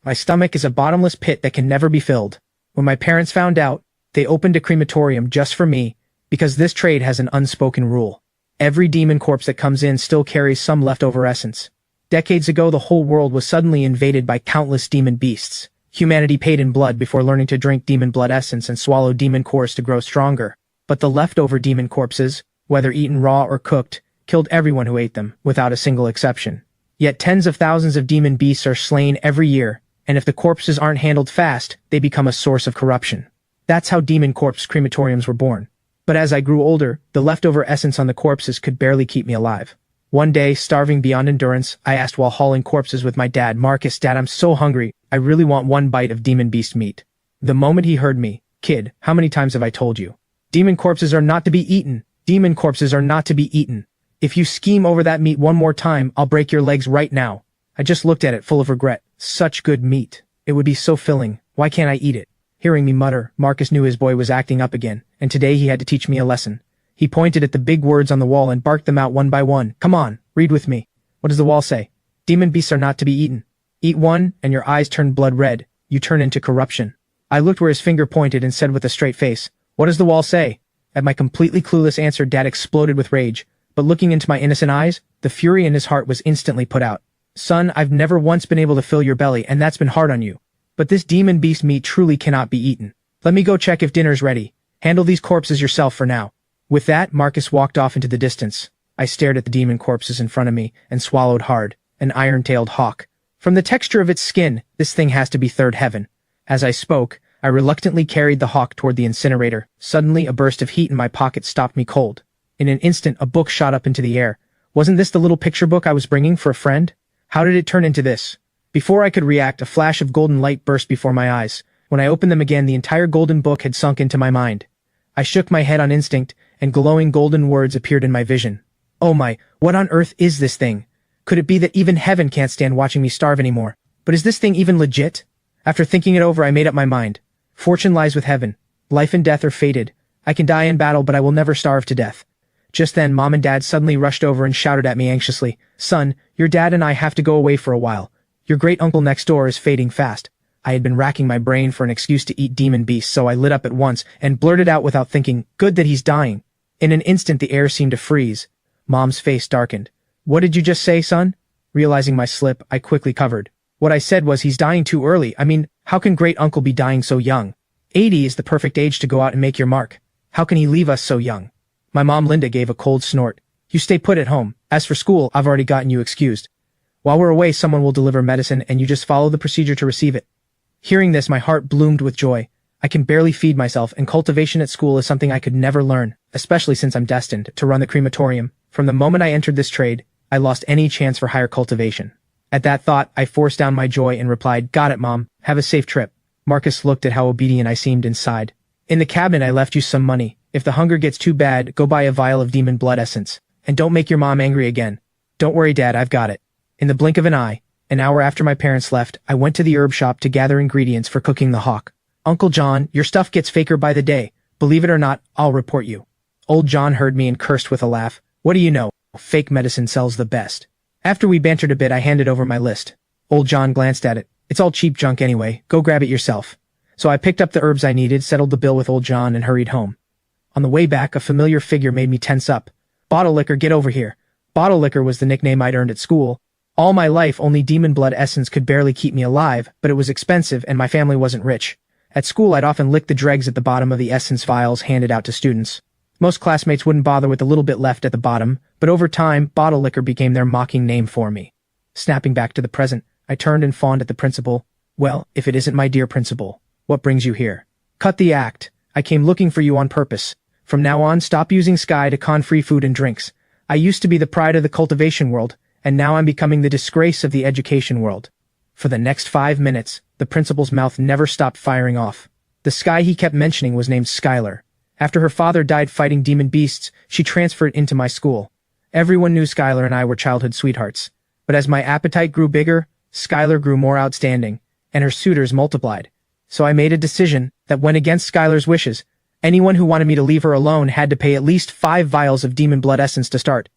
My stomach is a bottomless pit that can never be filled. When my parents found out, they opened a crematorium just for me, because this trade has an unspoken rule. Every demon corpse that comes in still carries some leftover essence. Decades ago, the whole world was suddenly invaded by countless demon beasts. Humanity paid in blood before learning to drink demon blood essence and swallow demon cores to grow stronger. But the leftover demon corpses, whether eaten raw or cooked, killed everyone who ate them, without a single exception. Yet tens of thousands of demon beasts are slain every year, and if the corpses aren't handled fast, they become a source of corruption. That's how demon corpse crematoriums were born. But as I grew older, the leftover essence on the corpses could barely keep me alive. One day, starving beyond endurance, I asked while hauling corpses with my dad, "Marcus, Dad, I'm so hungry, I really want one bite of demon beast meat." The moment he heard me, "Kid, how many times have I told you? Demon corpses are not to be eaten. Demon corpses are not to be eaten. If you scheme over that meat one more time, I'll break your legs right now." I just looked at it full of regret. Such good meat. It would be so filling. Why can't I eat it? Hearing me mutter, Marcus knew his boy was acting up again, and today he had to teach me a lesson. He pointed at the big words on the wall and barked them out one by one. "Come on, read with me. What does the wall say? Demon beasts are not to be eaten. Eat one, and your eyes turn blood red. You turn into corruption." I looked where his finger pointed and said with a straight face, "What does the wall say?" At my completely clueless answer, Dad exploded with rage, but looking into my innocent eyes, the fury in his heart was instantly put out. "Son, I've never once been able to fill your belly, and that's been hard on you. But this demon beast meat truly cannot be eaten. Let me go check if dinner's ready. Handle these corpses yourself for now." With that, Marcus walked off into the distance. I stared at the demon corpses in front of me and swallowed hard. An iron-tailed hawk. From the texture of its skin, this thing has to be third heaven. As I spoke, I reluctantly carried the hawk toward the incinerator. Suddenly, a burst of heat in my pocket stopped me cold. In an instant, a book shot up into the air. Wasn't this the little picture book I was bringing for a friend? How did it turn into this? Before I could react, a flash of golden light burst before my eyes. When I opened them again, the entire golden book had sunk into my mind. I shook my head on instinct, and glowing golden words appeared in my vision. "Oh my, what on earth is this thing? Could it be that even heaven can't stand watching me starve anymore? But is this thing even legit?" After thinking it over, I made up my mind. Fortune lies with heaven. Life and death are fated. I can die in battle, but I will never starve to death. Just then, Mom and Dad suddenly rushed over and shouted at me anxiously, "Son, your dad and I have to go away for a while. Your great-uncle next door is fading fast." I had been racking my brain for an excuse to eat demon beasts, so I lit up at once and blurted out without thinking, "Good that he's dying." In an instant, the air seemed to freeze. Mom's face darkened. "What did you just say, son?" Realizing my slip, I quickly covered. "What I said was he's dying too early. I mean, how can great-uncle be dying so young? 80 is the perfect age to go out and make your mark. How can he leave us so young?" My mom, Linda, gave a cold snort. "You stay put at home. As for school, I've already gotten you excused. While we're away, someone will deliver medicine, and you just follow the procedure to receive it." Hearing this, my heart bloomed with joy. I can barely feed myself, and cultivation at school is something I could never learn, especially since I'm destined to run the crematorium. From the moment I entered this trade, I lost any chance for higher cultivation. At that thought, I forced down my joy and replied, "Got it, Mom. Have a safe trip." Marcus looked at how obedient I seemed and sighed. "In the cabinet I left you some money. If the hunger gets too bad, go buy a vial of demon blood essence. And don't make your mom angry again." "Don't worry, Dad, I've got it." In the blink of an eye, an hour after my parents left, I went to the herb shop to gather ingredients for cooking the hawk. "Uncle John, your stuff gets faker by the day. Believe it or not, I'll report you." Old John heard me and cursed with a laugh. "What do you know? Fake medicine sells the best." After we bantered a bit, I handed over my list. Old John glanced at it. "It's all cheap junk anyway. Go grab it yourself." So I picked up the herbs I needed, settled the bill with Old John, and hurried home. On the way back, a familiar figure made me tense up. "Bottle liquor, get over here." Bottle liquor was the nickname I'd earned at school. All my life, only demon blood essence could barely keep me alive, but it was expensive and my family wasn't rich. At school, I'd often lick the dregs at the bottom of the essence vials handed out to students. Most classmates wouldn't bother with the little bit left at the bottom, but over time, bottle liquor became their mocking name for me. Snapping back to the present, I turned and fawned at the principal. "Well, if it isn't my dear principal, what brings you here?" "Cut the act. I came looking for you on purpose. From now on, stop using Sky to con free food and drinks. I used to be the pride of the cultivation world, and now I'm becoming the disgrace of the education world." For the next 5 minutes, the principal's mouth never stopped firing off. The Sky he kept mentioning was named Skylar. After her father died fighting demon beasts, she transferred into my school. Everyone knew Skylar and I were childhood sweethearts. But as my appetite grew bigger, Skylar grew more outstanding, and her suitors multiplied. So I made a decision that went against Skylar's wishes. Anyone who wanted me to leave her alone had to pay at least 5 vials of demon blood essence to start.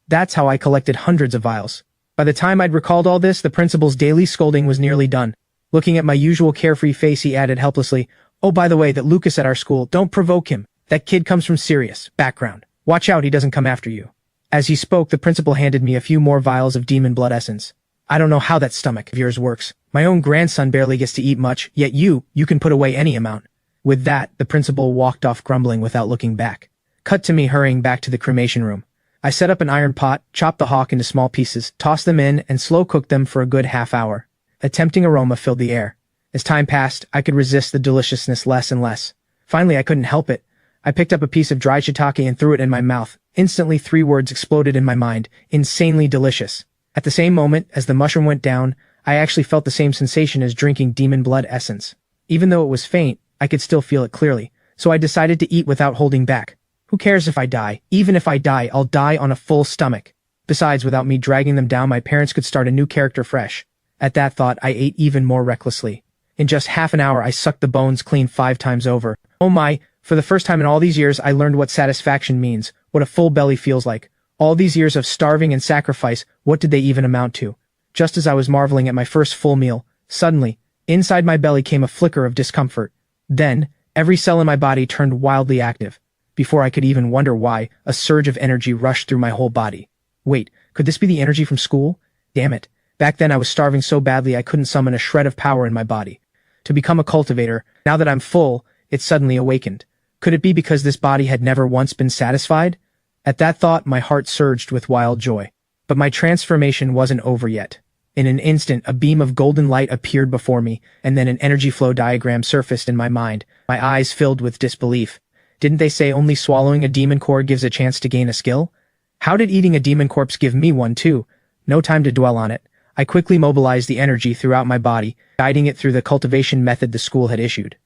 That's how I collected hundreds of vials. By the time I'd recalled all this, the principal's daily scolding was nearly done. Looking at my usual carefree face, he added helplessly, "Oh, by the way, that Lucas at our school, don't provoke him. That kid comes from serious background. Watch out he doesn't come after you." As he spoke, the principal handed me a few more vials of demon blood essence. "I don't know how that stomach of yours works. My own grandson barely gets to eat much, yet you can put away any amount." With that, the principal walked off grumbling without looking back. Cut to me hurrying back to the cremation room. I set up an iron pot, chopped the hawk into small pieces, tossed them in, and slow-cooked them for a good half-hour. A tempting aroma filled the air. As time passed, I could resist the deliciousness less and less. Finally, I couldn't help it. I picked up a piece of dried shiitake and threw it in my mouth. Instantly, 3 words exploded in my mind: insanely delicious. At the same moment, as the mushroom went down, I actually felt the same sensation as drinking demon blood essence. Even though it was faint, I could still feel it clearly, so I decided to eat without holding back. Who cares if I die? Even if I die, I'll die on a full stomach. Besides, without me dragging them down, my parents could start a new character fresh. At that thought, I ate even more recklessly. In just half an hour, I sucked the bones clean 5 times over. Oh my, for the first time in all these years, I learned what satisfaction means, what a full belly feels like. All these years of starving and sacrifice, what did they even amount to? Just as I was marveling at my first full meal, suddenly, inside my belly came a flicker of discomfort. Then, every cell in my body turned wildly active. Before I could even wonder why, a surge of energy rushed through my whole body. Wait, could this be the energy from school? Damn it. Back then I was starving so badly I couldn't summon a shred of power in my body. To become a cultivator, now that I'm full, it suddenly awakened. Could it be because this body had never once been satisfied? At that thought, my heart surged with wild joy. But my transformation wasn't over yet. In an instant, a beam of golden light appeared before me, and then an energy flow diagram surfaced in my mind, my eyes filled with disbelief. Didn't they say only swallowing a demon core gives a chance to gain a skill? How did eating a demon corpse give me one too? No time to dwell on it. I quickly mobilized the energy throughout my body, guiding it through the cultivation method the school had issued.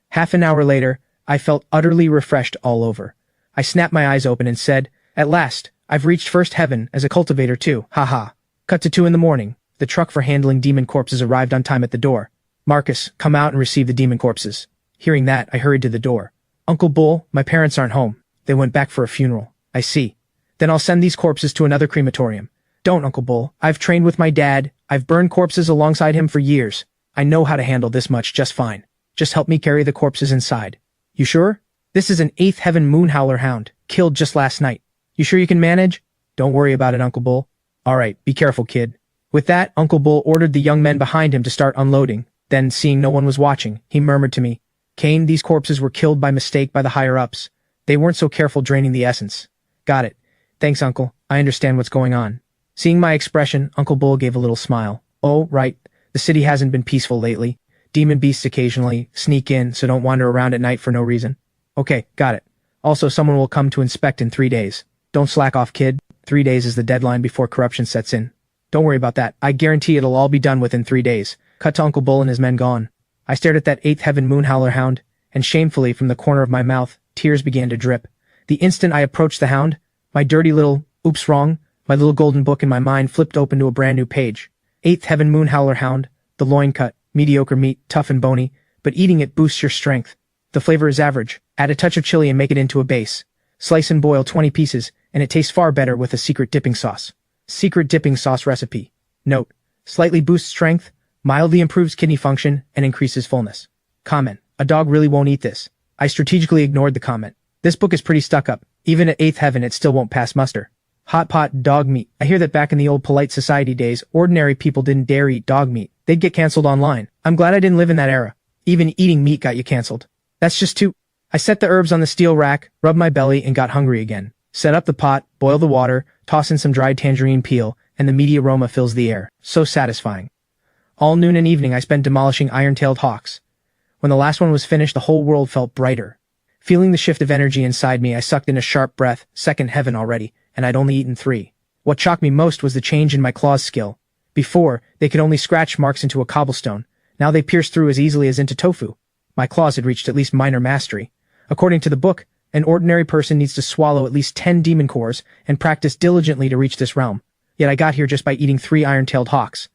Half an hour later, I felt utterly refreshed all over. I snapped my eyes open and said, "At last, I've reached first heaven as a cultivator too, haha." Cut to 2 in the morning. The truck for handling demon corpses arrived on time at the door. "Marcus, come out and receive the demon corpses." Hearing that, I hurried to the door. "Uncle Bull, my parents aren't home. They went back for a funeral." "I see. Then I'll send these corpses to another crematorium." "Don't, Uncle Bull. I've trained with my dad. I've burned corpses alongside him for years. I know how to handle this much just fine. Just help me carry the corpses inside." "You sure? This is an 8th Heaven Moonhowler hound, killed just last night. You sure you can manage?" "Don't worry about it, Uncle Bull." "All right, be careful, kid." With that, Uncle Bull ordered the young men behind him to start unloading. Then, seeing no one was watching, he murmured to me, "Kane, these corpses were killed by mistake by the higher-ups. They weren't so careful draining the essence." "Got it. Thanks, Uncle. I understand what's going on." Seeing my expression, Uncle Bull gave a little smile. "Oh, right. The city hasn't been peaceful lately. Demon beasts occasionally sneak in, so don't wander around at night for no reason." "Okay, got it. Also, someone will come to inspect in 3 days. Don't slack off, kid. 3 days is the deadline before corruption sets in. Don't worry about that. I guarantee it'll all be done within 3 days." Cut to Uncle Bull and his men gone. I stared at that 8th Heaven Moonhowler hound, and shamefully, from the corner of my mouth, tears began to drip. The instant I approached the hound, my dirty little, oops wrong, my little golden book in my mind flipped open to a brand new page. 8th Heaven Moonhowler hound, the loin cut, mediocre meat, tough and bony, but eating it boosts your strength. The flavor is average. Add a touch of chili and make it into a base. Slice and boil 20 pieces, and it tastes far better with a secret dipping sauce. Secret dipping sauce recipe. Note: slightly boosts strength, mildly improves kidney function, and increases fullness. Comment: a dog really won't eat this. I strategically ignored the comment. This book is pretty stuck up. Even at 8th Heaven it still won't pass muster. Hot pot dog meat. I hear that back in the old polite society days, ordinary people didn't dare eat dog meat. They'd get cancelled online. I'm glad I didn't live in that era. Even eating meat got you cancelled. That's just too... I set the herbs on the steel rack, rubbed my belly, and got hungry again. Set up the pot, boil the water, toss in some dried tangerine peel, and the meaty aroma fills the air. So satisfying. All noon and evening I spent demolishing iron-tailed hawks. When the last one was finished, the whole world felt brighter. Feeling the shift of energy inside me, I sucked in a sharp breath, 2nd heaven already, and I'd only eaten 3. What shocked me most was the change in my claws skill. Before, they could only scratch marks into a cobblestone. Now they pierced through as easily as into tofu. My claws had reached at least minor mastery. According to the book, an ordinary person needs to swallow at least 10 demon cores and practice diligently to reach this realm. Yet I got here just by eating 3 iron-tailed hawks.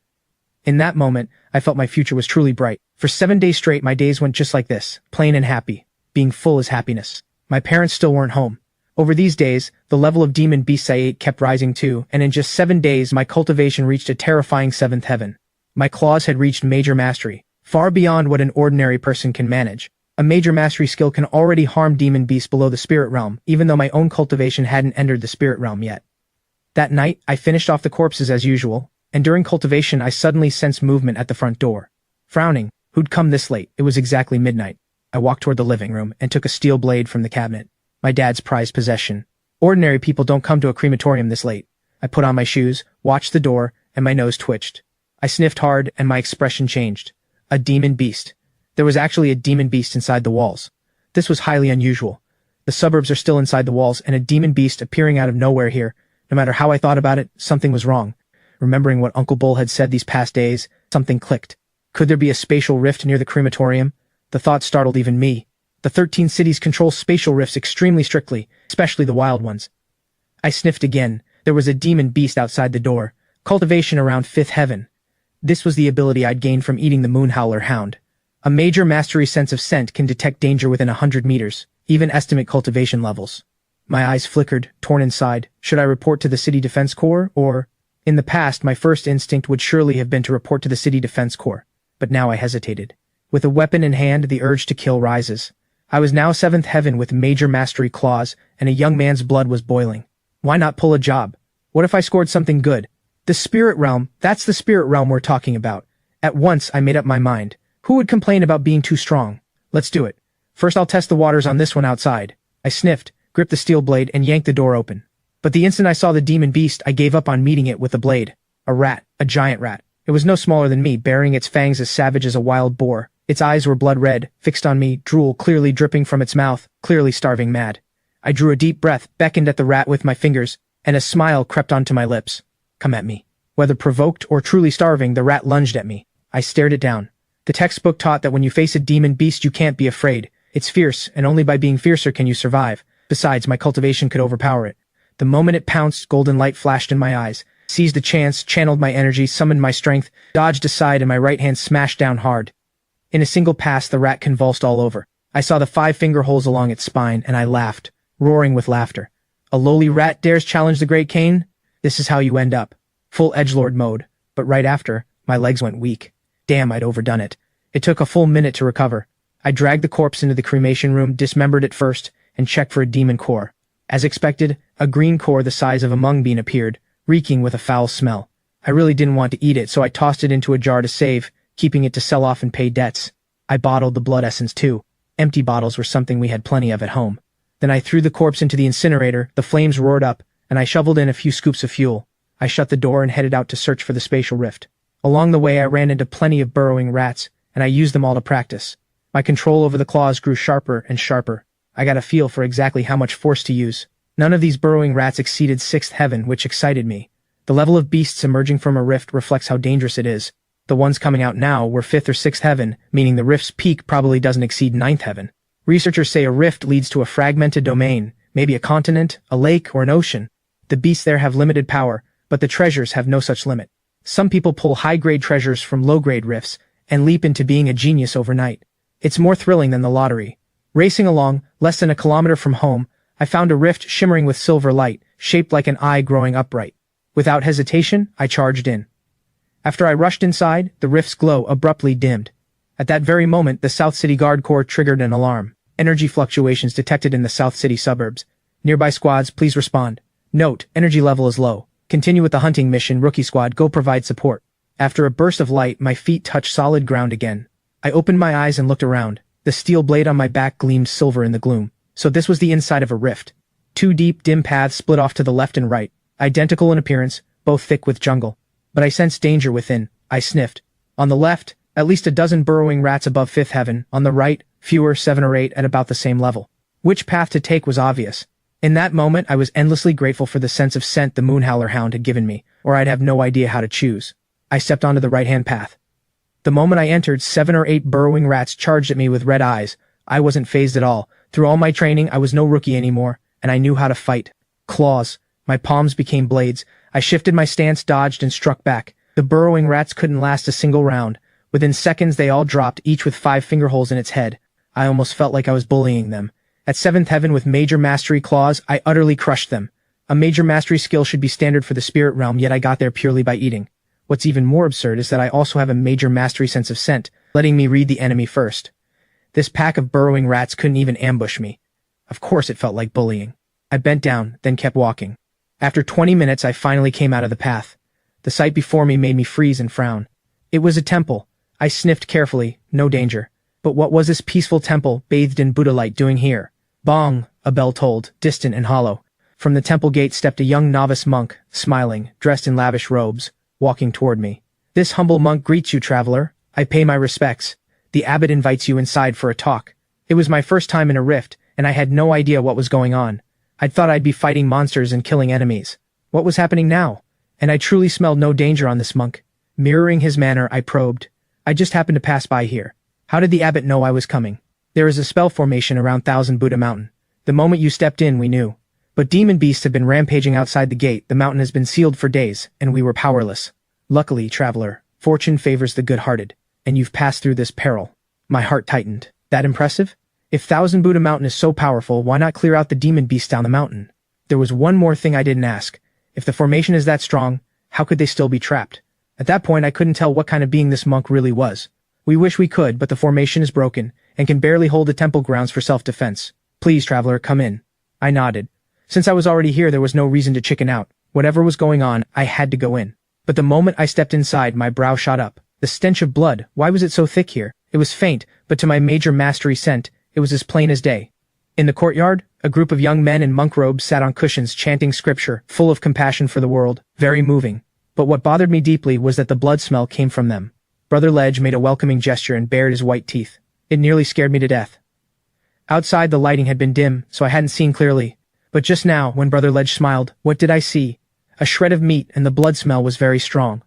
In that moment, I felt my future was truly bright. For 7 days straight, my days went just like this, plain and happy. Being full is happiness. My parents still weren't home. Over these days, the level of demon beasts I ate kept rising too, and in just 7 days my cultivation reached a terrifying 7th heaven. My claws had reached major mastery. far beyond what an ordinary person can manage. A major mastery skill can already harm demon beasts below the spirit realm, even though my own cultivation hadn't entered the spirit realm yet. That night, I finished off the corpses as usual, and during cultivation I suddenly sensed movement at the front door. Frowning, who'd come this late? It was exactly midnight. I walked toward the living room and took a steel blade from the cabinet, my dad's prized possession. Ordinary people don't come to a crematorium this late. I put on my shoes, watched the door, and my nose twitched. I sniffed hard and my expression changed. A demon beast. There was actually a demon beast inside the walls. This was highly unusual. The suburbs are still inside the walls, and a demon beast appearing out of nowhere here. No matter how I thought about it, something was wrong. Remembering what Uncle Bull had said these past days, something clicked. Could there be a spatial rift near the crematorium? The thought startled even me. The 13 cities control spatial rifts extremely strictly, especially the wild ones. I sniffed again. There was a demon beast outside the door. Cultivation around 5th heaven. This was the ability I'd gained from eating the Moonhowler hound. A major mastery sense of scent can detect danger within 100 meters, even estimate cultivation levels. My eyes flickered, torn inside. Should I report to the City Defense Corps, or... In the past, my first instinct would surely have been to report to the City Defense Corps, but now I hesitated. With a weapon in hand, the urge to kill rises. I was now 7th heaven with major mastery claws, and a young man's blood was boiling. Why not pull a job? What if I scored something good? The spirit realm, that's the spirit realm we're talking about. At once, I made up my mind. Who would complain about being too strong? Let's do it. First I'll test the waters on this one outside. I sniffed, gripped the steel blade, and yanked the door open. But the instant I saw the demon beast, I gave up on meeting it with the blade. A rat, a giant rat. It was no smaller than me, bearing its fangs as savage as a wild boar. Its eyes were blood red, fixed on me, drool clearly dripping from its mouth, clearly starving mad. I drew a deep breath, beckoned at the rat with my fingers, and a smile crept onto my lips. Come at me. Whether provoked or truly starving, the rat lunged at me. I stared it down. The textbook taught that when you face a demon beast you can't be afraid. It's fierce, and only by being fiercer can you survive. Besides, my cultivation could overpower it. The moment it pounced, golden light flashed in my eyes. Seized the chance, channeled my energy, summoned my strength, dodged aside, and my right hand smashed down hard. In a single pass, the rat convulsed all over. I saw the 5 finger holes along its spine, and I laughed, roaring with laughter. A lowly rat dares challenge the great Kane? This is how you end up. Full edgelord mode. But right after, my legs went weak. Damn, I'd overdone it. It took a full minute to recover. I dragged the corpse into the cremation room, dismembered it first, and checked for a demon core. As expected, a green core the size of a mung bean appeared, reeking with a foul smell. I really didn't want to eat it, so I tossed it into a jar to save, keeping it to sell off and pay debts. I bottled the blood essence too. Empty bottles were something we had plenty of at home. Then I threw the corpse into the incinerator, the flames roared up, and I shoveled in a few scoops of fuel. I shut the door and headed out to search for the spatial rift. Along the way I ran into plenty of burrowing rats, and I used them all to practice. My control over the claws grew sharper and sharper. I got a feel for exactly how much force to use. None of these burrowing rats exceeded 6th heaven, which excited me. The level of beasts emerging from a rift reflects how dangerous it is. The ones coming out now were 5th or 6th heaven, meaning the rift's peak probably doesn't exceed 9th heaven. Researchers say a rift leads to a fragmented domain, maybe a continent, a lake, or an ocean. The beasts there have limited power, but the treasures have no such limit. Some people pull high-grade treasures from low-grade rifts and leap into being a genius overnight. It's more thrilling than the lottery. Racing along, less than a kilometer from home, I found a rift shimmering with silver light, shaped like an eye growing upright. Without hesitation, I charged in. After I rushed inside, the rift's glow abruptly dimmed. At that very moment, the South City Guard Corps triggered an alarm. Energy fluctuations detected in the South City suburbs. Nearby squads, please respond. Note, energy level is low. Continue with the hunting mission, Rookie Squad, go provide support. After a burst of light, my feet touched solid ground again. I opened my eyes and looked around. The steel blade on my back gleamed silver in the gloom. So this was the inside of a rift. 2 deep, dim paths split off to the left and right, identical in appearance, both thick with jungle. But I sensed danger within. I sniffed. On the left, at least a dozen burrowing rats above 5th heaven. On the right, fewer, 7 or 8 at about the same level. Which path to take was obvious. In that moment, I was endlessly grateful for the sense of scent the Moonhowler hound had given me, or I'd have no idea how to choose. I stepped onto the right-hand path. The moment I entered, 7 or 8 burrowing rats charged at me with red eyes. I wasn't fazed at all. Through all my training, I was no rookie anymore, and I knew how to fight. Claws. My palms became blades. I shifted my stance, dodged, and struck back. The burrowing rats couldn't last a single round. Within seconds, they all dropped, each with 5 finger holes in its head. I almost felt like I was bullying them. At 7th heaven with major mastery claws, I utterly crushed them. A major mastery skill should be standard for the spirit realm, yet I got there purely by eating. What's even more absurd is that I also have a major mastery sense of scent, letting me read the enemy first. This pack of burrowing rats couldn't even ambush me. Of course it felt like bullying. I bent down, then kept walking. After 20 minutes I finally came out of the path. The sight before me made me freeze and frown. It was a temple. I sniffed carefully, no danger. But what was this peaceful temple, bathed in Buddha light, doing here? Bong, a bell tolled, distant and hollow. From the temple gate stepped a young novice monk, smiling, dressed in lavish robes, walking toward me. This humble monk greets you, traveler. I pay my respects. The abbot invites you inside for a talk. It was my first time in a rift, and I had no idea what was going on. I'd thought I'd be fighting monsters and killing enemies. What was happening now? And I truly smelled no danger on this monk. Mirroring his manner, I probed. I just happened to pass by here. How did the abbot know I was coming? There is a spell formation around 1000 Buddha Mountain. The moment you stepped in, we knew. But demon beasts have been rampaging outside the gate. The mountain has been sealed for days, and we were powerless. Luckily, traveler, fortune favors the good-hearted, and you've passed through this peril. My heart tightened. That impressive? If 1000 Buddha Mountain is so powerful, why not clear out the demon beasts down the mountain? There was one more thing I didn't ask. If the formation is that strong, how could they still be trapped? At that point, I couldn't tell what kind of being this monk really was. We wish we could, but the formation is broken, and can barely hold the temple grounds for self-defense. Please, traveler, come in. I nodded. Since I was already here, there was no reason to chicken out. Whatever was going on, I had to go in. But the moment I stepped inside, my brow shot up. The stench of blood, why was it so thick here? It was faint, but to my major mastery scent, it was as plain as day. In the courtyard, a group of young men in monk robes sat on cushions chanting scripture, full of compassion for the world, very moving. But what bothered me deeply was that the blood smell came from them. Brother Ledge made a welcoming gesture and bared his white teeth. It nearly scared me to death. Outside the lighting had been dim, so I hadn't seen clearly. But just now, when Brother Ledge smiled, what did I see? A shred of meat, and the blood smell was very strong.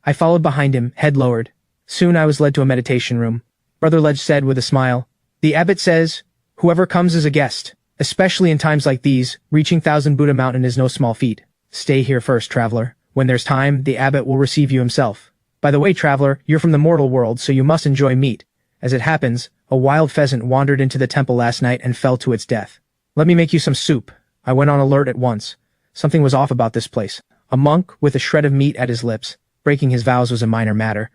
I followed behind him, head lowered. Soon I was led to a meditation room. Brother Ledge said with a smile, "The abbot says, whoever comes is a guest. Especially in times like these, reaching 1000 Buddha Mountain is no small feat. Stay here first, traveler. When there's time, the abbot will receive you himself. By the way, traveler, you're from the mortal world, so you must enjoy meat. As it happens, a wild pheasant wandered into the temple last night and fell to its death. Let me make you some soup." I went on alert at once. Something was off about this place. A monk with a shred of meat at his lips. Breaking his vows was a minor matter.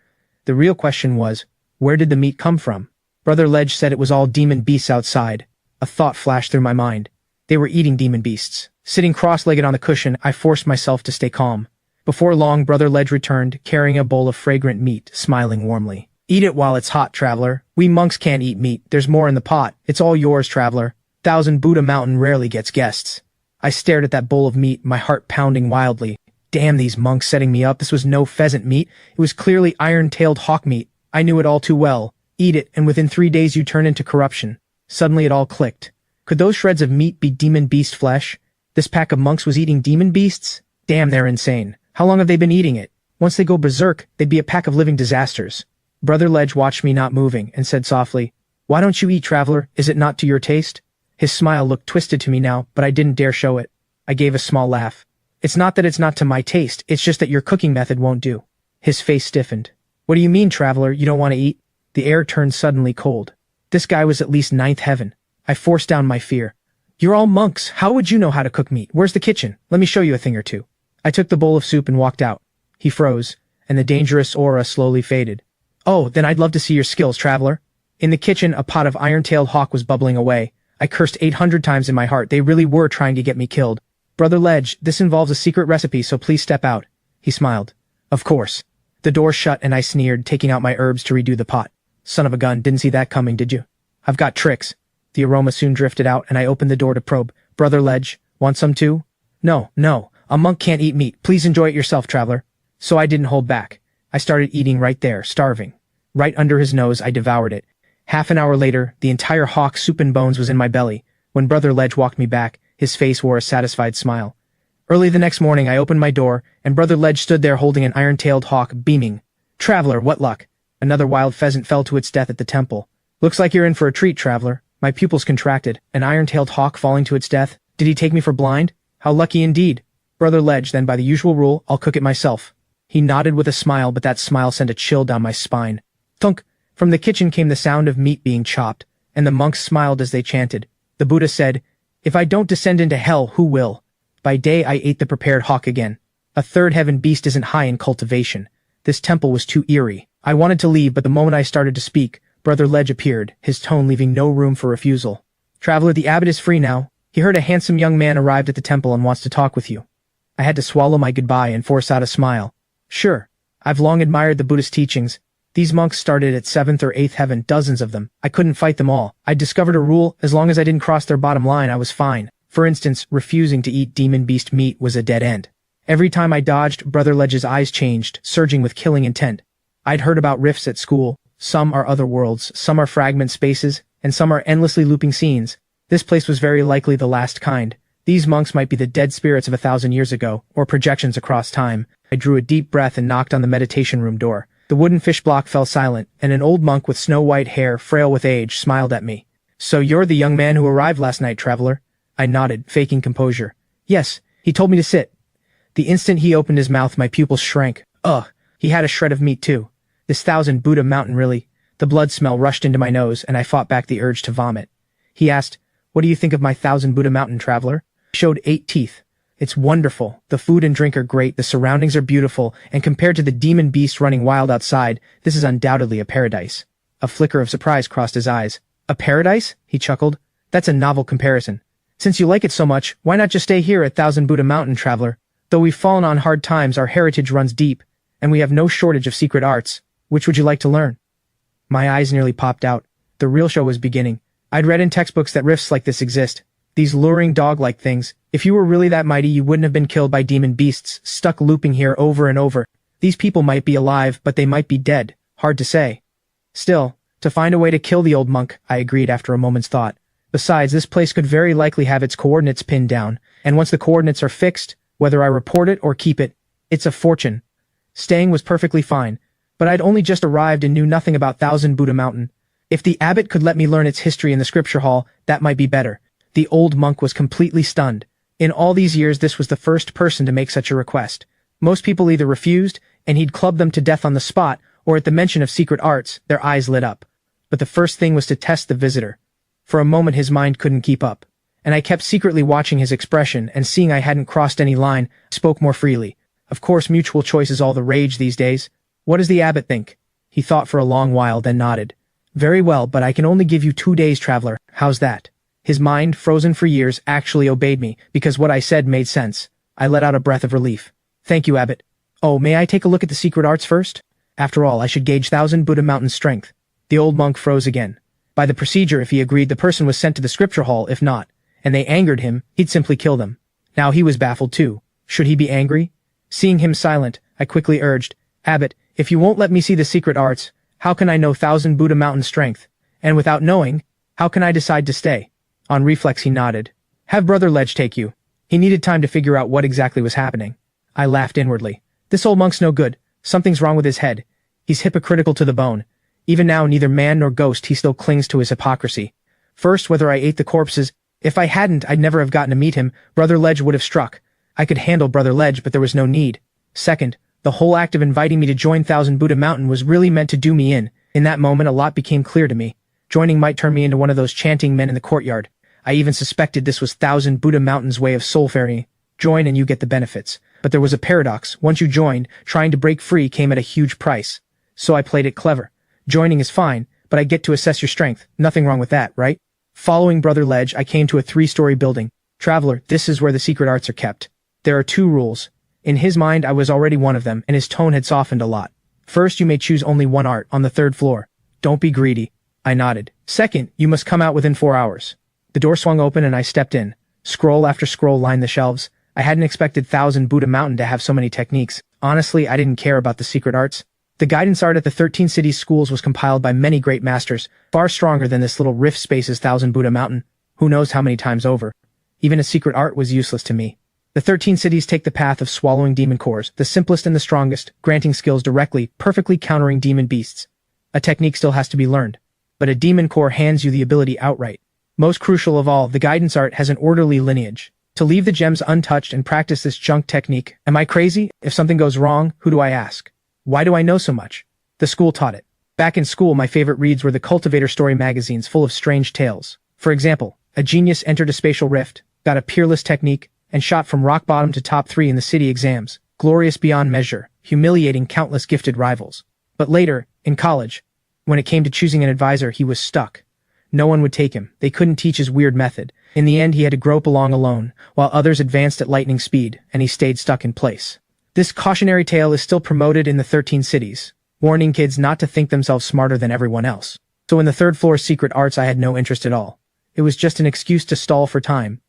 The real question was, where did the meat come from? Brother Ledge said it was all demon beasts outside. A thought flashed through my mind. They were eating demon beasts. Sitting cross-legged on the cushion, I forced myself to stay calm. Before long, Brother Ledge returned, carrying a bowl of fragrant meat, smiling warmly. "Eat it while it's hot, traveler. We monks can't eat meat. There's more in the pot. It's all yours, traveler. 1000 Buddha Mountain rarely gets guests." I stared at that bowl of meat, my heart pounding wildly. Damn these monks setting me up. This was no pheasant meat. It was clearly iron-tailed hawk meat. I knew it all too well. Eat it, and within 3 days you turn into corruption. Suddenly it all clicked. Could those shreds of meat be demon beast flesh? This pack of monks was eating demon beasts? Damn, they're insane. How long have they been eating it? Once they go berserk, they'd be a pack of living disasters. Brother Ledge watched me not moving and said softly, "Why don't you eat, traveler? Is it not to your taste?" His smile looked twisted to me now, but I didn't dare show it. I gave a small laugh. "It's not that it's not to my taste, it's just that your cooking method won't do." His face stiffened. "What do you mean, traveler, you don't want to eat?" The air turned suddenly cold. This guy was at least ninth heaven. I forced down my fear. "You're all monks. How would you know how to cook meat? Where's the kitchen? Let me show you a thing or two." I took the bowl of soup and walked out. He froze, and the dangerous aura slowly faded. "Oh, then I'd love to see your skills, traveler." In the kitchen, a pot of iron-tailed hawk was bubbling away. I cursed 800 times in my heart. They really were trying to get me killed. "Brother Ledge, this involves a secret recipe, so please step out." He smiled. "Of course." The door shut and I sneered, taking out my herbs to redo the pot. "Son of a gun, didn't see that coming, did you? I've got tricks." The aroma soon drifted out and I opened the door to probe. "Brother Ledge, want some too?" No, a monk can't eat meat. Please enjoy it yourself, traveler." So I didn't hold back. I started eating right there, starving. Right under his nose, I devoured it. Half an hour later, the entire hawk soup and bones was in my belly. When Brother Ledge walked me back, his face wore a satisfied smile. Early the next morning, I opened my door, and Brother Ledge stood there holding an iron-tailed hawk, beaming. "Traveler, what luck?" Another wild pheasant fell to its death at the temple. "Looks like you're in for a treat, traveler." My pupils contracted. An iron-tailed hawk falling to its death? Did he take me for blind? How lucky indeed. "Brother Ledge, then by the usual rule, I'll cook it myself." He nodded with a smile, but that smile sent a chill down my spine. Thunk! From the kitchen came the sound of meat being chopped, and the monks smiled as they chanted. The Buddha said, "If I don't descend into hell, who will?" By day I ate the prepared hawk again. A third heaven beast isn't high in cultivation. This temple was too eerie. I wanted to leave, but the moment I started to speak, Brother Ledge appeared, his tone leaving no room for refusal. Traveler, the abbot is free now. He heard a handsome young man arrived at the temple and wants to talk with you. I had to swallow my goodbye and force out a smile. Sure. I've long admired the Buddhist teachings. These monks started at 7th or 8th heaven, dozens of them. I couldn't fight them all. I discovered a rule: as long as I didn't cross their bottom line, I was fine. For instance, refusing to eat demon beast meat was a dead end. Every time I dodged, Brother Ledge's eyes changed, surging with killing intent. I'd heard about rifts at school. Some are other worlds, some are fragment spaces, and some are endlessly looping scenes. This place was very likely the last kind. These monks might be the dead spirits of 1,000 years ago, or projections across time. I drew a deep breath and knocked on the meditation room door. The wooden fish block fell silent, and an old monk with snow-white hair, frail with age, smiled at me. So you're the young man who arrived last night, traveler? I nodded, faking composure. Yes, he told me to sit. The instant he opened his mouth, my pupils shrank. Ugh, he had a shred of meat too. This 1,000 Buddha mountain, really? The blood smell rushed into my nose, and I fought back the urge to vomit. He asked, what do you think of my 1,000 Buddha mountain, traveler? I showed 8 teeth. It's wonderful. The food and drink are great, the surroundings are beautiful, and compared to the demon beast running wild outside, this is undoubtedly a paradise. A flicker of surprise crossed his eyes. A paradise? He chuckled. That's a novel comparison. Since you like it so much, why not just stay here at 1,000 Buddha mountain, traveler? Though we've fallen on hard times, our heritage runs deep, and we have no shortage of secret arts. Which would you like to learn? My eyes nearly popped out. The real show was beginning. I'd read in textbooks that rifts like this exist. These luring dog-like things. If you were really that mighty, you wouldn't have been killed by demon beasts, stuck looping here over and over. These people might be alive, but they might be dead. Hard to say. Still, to find a way to kill the old monk, I agreed after a moment's thought. Besides, this place could very likely have its coordinates pinned down, and once the coordinates are fixed, whether I report it or keep it, it's a fortune. Staying was perfectly fine, but I'd only just arrived and knew nothing about 1,000 Buddha mountain. If the abbot could let me learn its history in the scripture hall, that might be better. The old monk was completely stunned. In all these years, this was the first person to make such a request. Most people either refused, and he'd club them to death on the spot, or at the mention of secret arts, their eyes lit up. But the first thing was to test the visitor. For a moment his mind couldn't keep up, and I kept secretly watching his expression, and seeing I hadn't crossed any line, spoke more freely. Of course, mutual choice is all the rage these days. What does the abbot think? He thought for a long while, then nodded. Very well, but I can only give you 2 days, traveler. How's that? His mind, frozen for years, actually obeyed me, because what I said made sense. I let out a breath of relief. Thank you, abbot. Oh, may I take a look at the secret arts first? After all, I should gauge 1,000 Buddha mountain strength. The old monk froze again. By the procedure, if he agreed, the person was sent to the scripture hall. If not, and they angered him, he'd simply kill them. Now he was baffled too. Should he be angry? Seeing him silent, I quickly urged, Abbot, if you won't let me see the secret arts, how can I know 1,000 Buddha mountain strength? And without knowing, how can I decide to stay? On reflex he nodded. Have Brother Ledge take you. He needed time to figure out what exactly was happening. I laughed inwardly. This old monk's no good. Something's wrong with his head. He's hypocritical to the bone. Even now, neither man nor ghost, he still clings to his hypocrisy. First, whether I ate the corpses. If I hadn't, I'd never have gotten to meet him. Brother Ledge would have struck. I could handle Brother Ledge, but there was no need. Second, the whole act of inviting me to join 1,000 Buddha Mountain was really meant to do me in. In that moment, a lot became clear to me. Joining might turn me into one of those chanting men in the courtyard. I even suspected this was 1,000 Buddha Mountain's way of soul ferrying. Join and you get the benefits. But there was a paradox. Once you joined, trying to break free came at a huge price. So I played it clever. Joining is fine, but I get to assess your strength. Nothing wrong with that, right? Following Brother Ledge, I came to a 3-story building. Traveler, this is where the secret arts are kept. There are 2 rules. In his mind, I was already one of them, and his tone had softened a lot. First, you may choose only one art, on the 3rd floor. Don't be greedy. I nodded. Second, you must come out within 4 hours. The door swung open and I stepped in. Scroll after scroll lined the shelves. I hadn't expected 1,000 Buddha Mountain to have so many techniques. Honestly, I didn't care about the secret arts. The guidance art at the 13 cities schools was compiled by many great masters, far stronger than this little rift space's 1,000 Buddha Mountain. Who knows how many times over. Even a secret art was useless to me. The 13 cities take the path of swallowing demon cores, the simplest and the strongest, granting skills directly, perfectly countering demon beasts. A technique still has to be learned. But a demon core hands you the ability outright. Most crucial of all, the guidance art has an orderly lineage. To leave the gems untouched and practice this junk technique, am I crazy? If something goes wrong, who do I ask? Why do I know so much? The school taught it. Back in school, my favorite reads were the Cultivator story magazines full of strange tales. For example, a genius entered a spatial rift, got a peerless technique, and shot from rock bottom to top 3 in the city exams, glorious beyond measure, humiliating countless gifted rivals. But later, In college, when it came to choosing an advisor, he was stuck. No one would take him. They couldn't teach his weird method. In the end, he had to grope along alone, while others advanced at lightning speed, and he stayed stuck in place. This cautionary tale is still promoted in the 13 cities, warning kids not to think themselves smarter than everyone else. So in the third floor's secret arts, I had no interest at all. It was just an excuse to stall for time.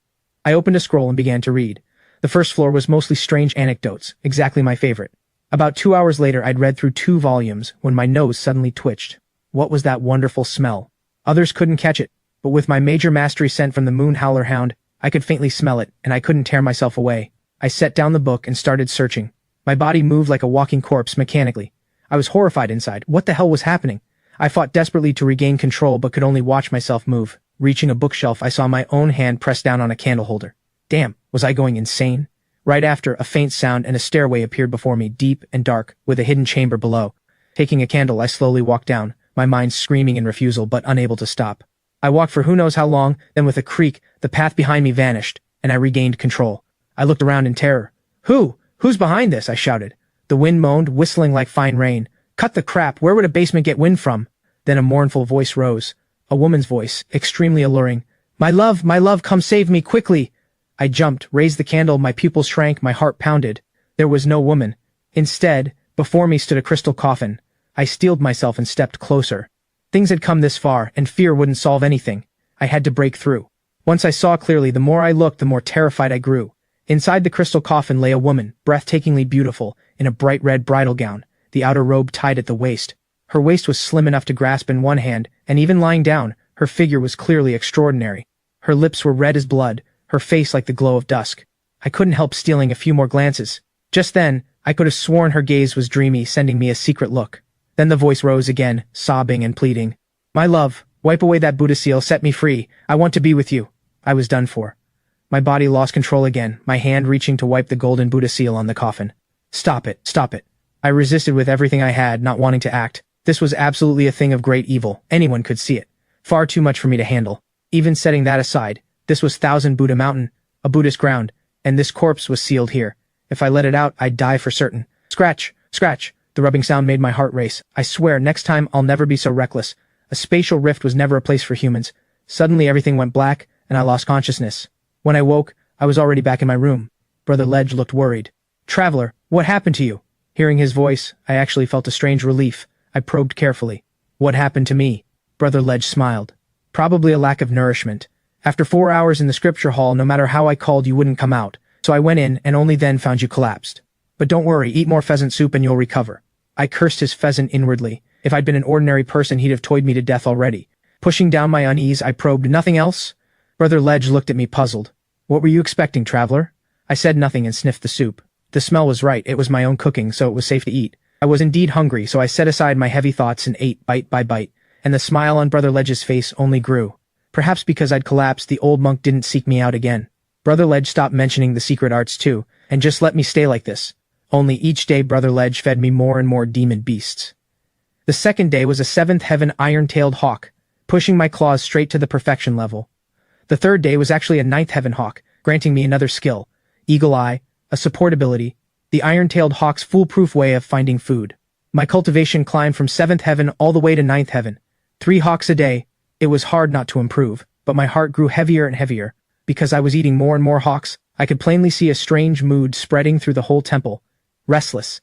I opened a scroll and began to read. The first floor was mostly strange anecdotes, exactly my favorite. About 2 hours later, I'd read through 2 volumes when my nose suddenly twitched. What was that wonderful smell? Others couldn't catch it, but with my major mastery scent from the moon howler hound, I could faintly smell it, and I couldn't tear myself away. I set down the book and started searching. My body moved like a walking corpse mechanically. I was horrified inside. What the hell was happening? I fought desperately to regain control but could only watch myself move. Reaching a bookshelf, I saw my own hand press down on a candle holder. Damn, was I going insane? Right after, a faint sound and a stairway appeared before me, deep and dark, with a hidden chamber below. Taking a candle, I slowly walked down, my mind screaming in refusal but unable to stop. I walked for who knows how long, then with a creak, the path behind me vanished, and I regained control. I looked around in terror. Who's behind this? I shouted. The wind moaned, whistling like fine rain. Cut the crap, where would a basement get wind from? Then a mournful voice rose. A woman's voice, extremely alluring. My love, come save me, quickly! I jumped, raised the candle, my pupils shrank, my heart pounded. There was no woman. Instead, before me stood a crystal coffin. I steeled myself and stepped closer. Things had come this far, and fear wouldn't solve anything. I had to break through. Once I saw clearly, the more I looked, the more terrified I grew. Inside the crystal coffin lay a woman, breathtakingly beautiful, in a bright red bridal gown, the outer robe tied at the waist. Her waist was slim enough to grasp in one hand, and even lying down, her figure was clearly extraordinary. Her lips were red as blood, her face like the glow of dusk. I couldn't help stealing a few more glances. Just then, I could have sworn her gaze was dreamy, sending me a secret look. Then the voice rose again, sobbing and pleading. My love, wipe away that Buddha seal, set me free. I want to be with you. I was done for. My body lost control again, my hand reaching to wipe the golden Buddha seal on the coffin. Stop it, stop it. I resisted with everything I had, not wanting to act. This was absolutely a thing of great evil. Anyone could see it. Far too much for me to handle. Even setting that aside, this was Thousand Buddha Mountain, a Buddhist ground, and this corpse was sealed here. If I let it out, I'd die for certain. Scratch, scratch. The rubbing sound made my heart race. I swear, next time I'll never be so reckless. A spatial rift was never a place for humans. Suddenly everything went black, and I lost consciousness. When I woke, I was already back in my room. Brother Ledge looked worried. Traveler, what happened to you? Hearing his voice, I actually felt a strange relief. I probed carefully. What happened to me? Brother Ledge smiled. Probably a lack of nourishment. After 4 hours in the scripture hall, no matter how I called, you wouldn't come out. So I went in and only then found you collapsed. But don't worry, eat more pheasant soup and you'll recover. I cursed his pheasant inwardly. If I'd been an ordinary person, he'd have toyed me to death already. Pushing down my unease, I probed. Nothing else? Brother Ledge looked at me puzzled. What were you expecting, traveler? I said nothing and sniffed the soup. The smell was right, it was my own cooking, so it was safe to eat. I was indeed hungry, so I set aside my heavy thoughts and ate bite by bite, and the smile on Brother Ledge's face only grew. Perhaps because I'd collapsed, the old monk didn't seek me out again. Brother Ledge stopped mentioning the secret arts too, and just let me stay like this. Only each day Brother Ledge fed me more and more demon beasts. The second day was a 7th heaven iron-tailed hawk, pushing my claws straight to the perfection level. The third day was actually a 9th heaven hawk, granting me another skill, eagle eye, a support ability, the iron-tailed hawk's foolproof way of finding food. My cultivation climbed from 7th heaven all the way to 9th heaven. 3 hawks a day. It was hard not to improve, but my heart grew heavier and heavier. Because I was eating more and more hawks, I could plainly see a strange mood spreading through the whole temple. Restless.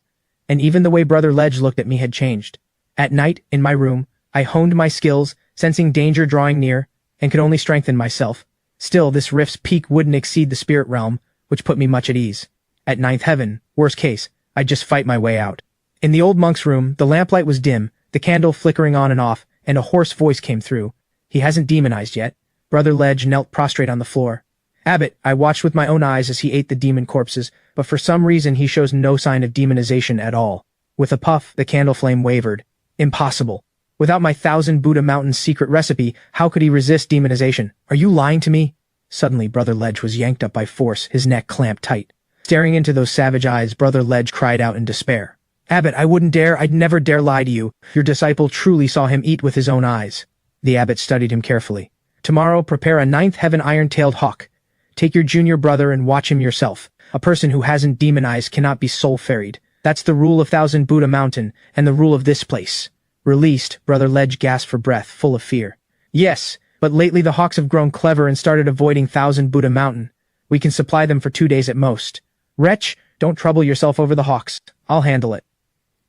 And even the way Brother Ledge looked at me had changed. At night, in my room, I honed my skills, sensing danger drawing near, and could only strengthen myself. Still, this rift's peak wouldn't exceed the spirit realm, which put me much at ease. At 9th heaven, worst case, I'd just fight my way out. In the old monk's room, the lamplight was dim, the candle flickering on and off, and a hoarse voice came through. He hasn't demonized yet. Brother Ledge knelt prostrate on the floor. Abbot, I watched with my own eyes as he ate the demon corpses, but for some reason he shows no sign of demonization at all. With a puff, the candle flame wavered. Impossible. Without my 1000 Buddha Mountain's secret recipe, how could he resist demonization? Are you lying to me? Suddenly, Brother Ledge was yanked up by force, his neck clamped tight. Staring into those savage eyes, Brother Ledge cried out in despair. Abbot, I wouldn't dare, I'd never dare lie to you. Your disciple truly saw him eat with his own eyes. The abbot studied him carefully. Tomorrow, prepare a 9th heaven iron-tailed hawk. Take your junior brother and watch him yourself. A person who hasn't demonized cannot be soul-ferried. That's the rule of 1000 Buddha Mountain, and the rule of this place. Released, Brother Ledge gasped for breath, full of fear. Yes, but lately the hawks have grown clever and started avoiding Thousand Buddha Mountain. We can supply them for 2 days at most. Wretch, don't trouble yourself over the hawks. I'll handle it.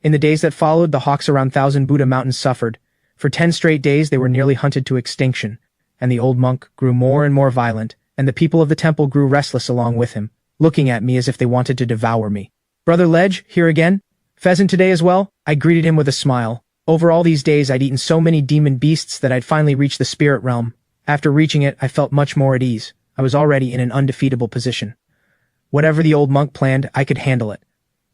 In the days that followed, the hawks around Thousand Buddha Mountain suffered. For 10 straight days they were nearly hunted to extinction, and the old monk grew more and more violent, and the people of the temple grew restless along with him, looking at me as if they wanted to devour me. Brother Ledge, here again? Pheasant today as well? I greeted him with a smile. Over all these days I'd eaten so many demon beasts that I'd finally reached the spirit realm. After reaching it, I felt much more at ease. I was already in an undefeatable position. Whatever the old monk planned, I could handle it.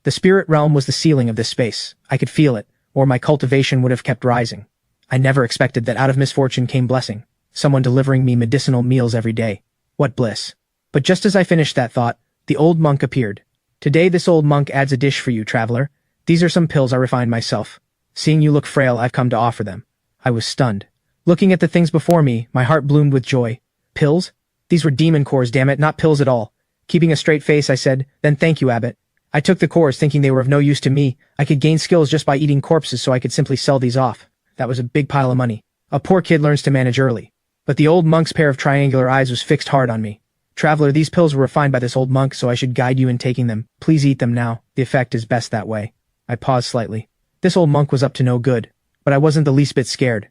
The spirit realm was the ceiling of this space. I could feel it, or my cultivation would have kept rising. I never expected that out of misfortune came blessing. Someone delivering me medicinal meals every day. What bliss. But just as I finished that thought, the old monk appeared. Today this old monk adds a dish for you, traveler. These are some pills I refined myself. Seeing you look frail, I've come to offer them. I was stunned. Looking at the things before me, my heart bloomed with joy. Pills? These were demon cores, damn it, not pills at all. Keeping a straight face, I said, then thank you, Abbot. I took the cores thinking they were of no use to me. I could gain skills just by eating corpses, so I could simply sell these off. That was a big pile of money. A poor kid learns to manage early. But the old monk's pair of triangular eyes was fixed hard on me. Traveler, these pills were refined by this old monk, so I should guide you in taking them. Please eat them now. The effect is best that way. I paused slightly. This old monk was up to no good, but I wasn't the least bit scared.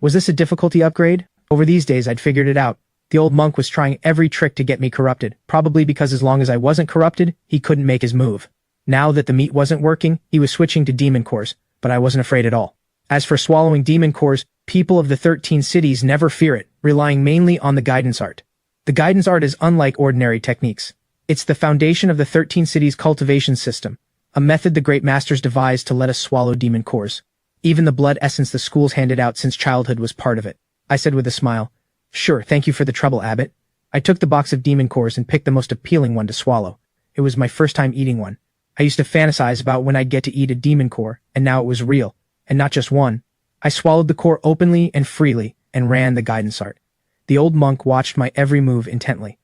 Was this a difficulty upgrade? Over these days I'd figured it out. The old monk was trying every trick to get me corrupted, probably because as long as I wasn't corrupted, he couldn't make his move. Now that the meat wasn't working, he was switching to demon cores, but I wasn't afraid at all. As for swallowing demon cores, people of the 13 cities never fear it, relying mainly on the guidance art. The guidance art is unlike ordinary techniques. It's the foundation of the 13 cities cultivation system, a method the great masters devised to let us swallow demon cores. Even the blood essence the schools handed out since childhood was part of it. I said with a smile, "Sure, thank you for the trouble, Abbot." I took the box of demon cores and picked the most appealing one to swallow. It was my first time eating one. I used to fantasize about when I'd get to eat a demon core, and now it was real, and not just one. I swallowed the core openly and freely, and ran the guidance art. The old monk watched my every move intently.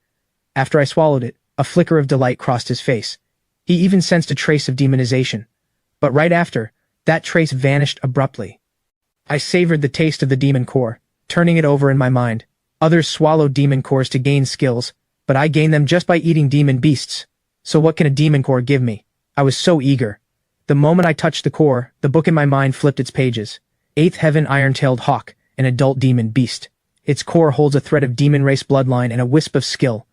After I swallowed it, a flicker of delight crossed his face. He even sensed a trace of demonization. But right after, that trace vanished abruptly. I savored the taste of the demon core, turning it over in my mind. Others swallow demon cores to gain skills, but I gain them just by eating demon beasts. So what can a demon core give me? I was so eager. The moment I touched the core, the book in my mind flipped its pages. 8th Heaven Iron-Tailed Hawk, an adult demon beast. Its core holds a thread of demon race bloodline and a wisp of skill.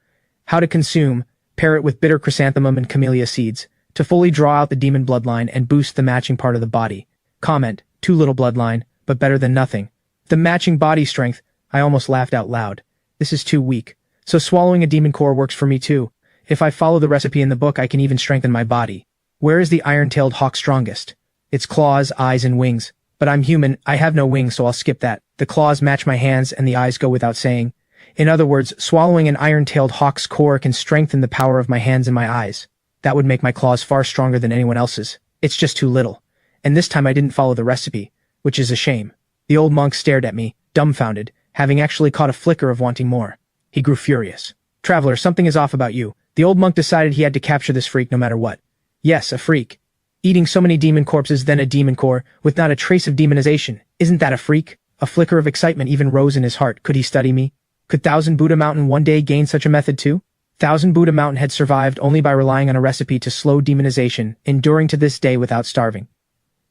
How to consume, pair it with bitter chrysanthemum and camellia seeds, to fully draw out the demon bloodline and boost the matching part of the body. Comment, too little bloodline, but better than nothing. The matching body strength, I almost laughed out loud. This is too weak. So swallowing a demon core works for me too. If I follow the recipe in the book, I can even strengthen my body. Where is the iron-tailed hawk strongest? Its claws, eyes, and wings. But I'm human, I have no wings, so I'll skip that. The claws match my hands and the eyes go without saying. In other words, swallowing an iron-tailed hawk's core can strengthen the power of my hands and my eyes. That would make my claws far stronger than anyone else's. It's just too little. And this time I didn't follow the recipe, which is a shame. The old monk stared at me, dumbfounded, having actually caught a flicker of wanting more. He grew furious. Traveler, something is off about you. The old monk decided he had to capture this freak no matter what. Yes, a freak. Eating so many demon corpses, then a demon core, with not a trace of demonization. Isn't that a freak? A flicker of excitement even rose in his heart. Could he study me? Could Thousand Buddha Mountain one day gain such a method too? Thousand Buddha Mountain had survived only by relying on a recipe to slow demonization, enduring to this day without starving.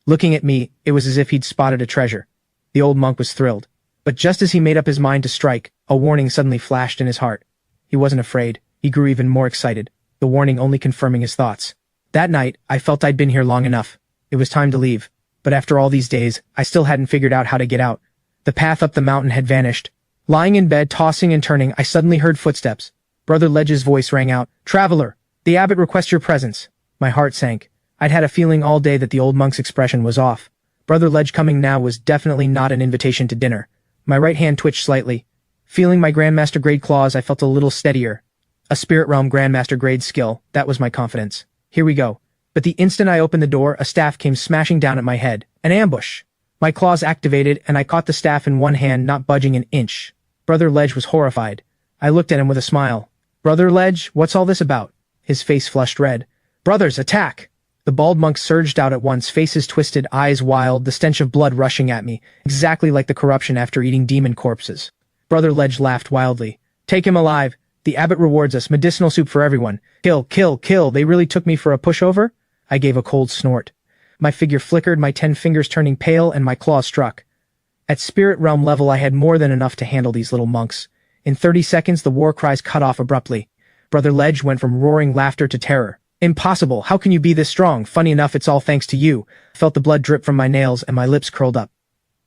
Looking at me, it was as if he'd spotted a treasure. The old monk was thrilled. But just as he made up his mind to strike, a warning suddenly flashed in his heart. He wasn't afraid. He grew even more excited, the warning only confirming his thoughts. That night, I felt I'd been here long enough. It was time to leave. But after all these days, I still hadn't figured out how to get out. The path up the mountain had vanished. Lying in bed, tossing and turning, I suddenly heard footsteps. Brother Ledge's voice rang out. "Traveler, the abbot requests your presence." My heart sank. I'd had a feeling all day that the old monk's expression was off. Brother Ledge coming now was definitely not an invitation to dinner. My right hand twitched slightly. Feeling my Grandmaster grade claws, I felt a little steadier. A Spirit Realm Grandmaster grade skill, that was my confidence. Here we go. But the instant I opened the door, a staff came smashing down at my head. An ambush. My claws activated, and I caught the staff in one hand, not budging an inch. Brother Ledge was horrified. I looked at him with a smile. "Brother Ledge, what's all this about?" His face flushed red. "Brothers, attack!" The bald monk surged out at once, faces twisted, eyes wild, the stench of blood rushing at me, exactly like the corruption after eating demon corpses. Brother Ledge laughed wildly. Take him alive. The abbot rewards us, medicinal soup for everyone. Kill, kill, kill, they really took me for a pushover? I gave a cold snort. My figure flickered, my 10 fingers turning pale, and my claws struck. At spirit realm level I had more than enough to handle these little monks. In 30 seconds the war cries cut off abruptly. Brother Ledge went from roaring laughter to terror. Impossible, how can you be this strong? Funny enough, it's all thanks to you. Felt the blood drip from my nails and my lips curled up.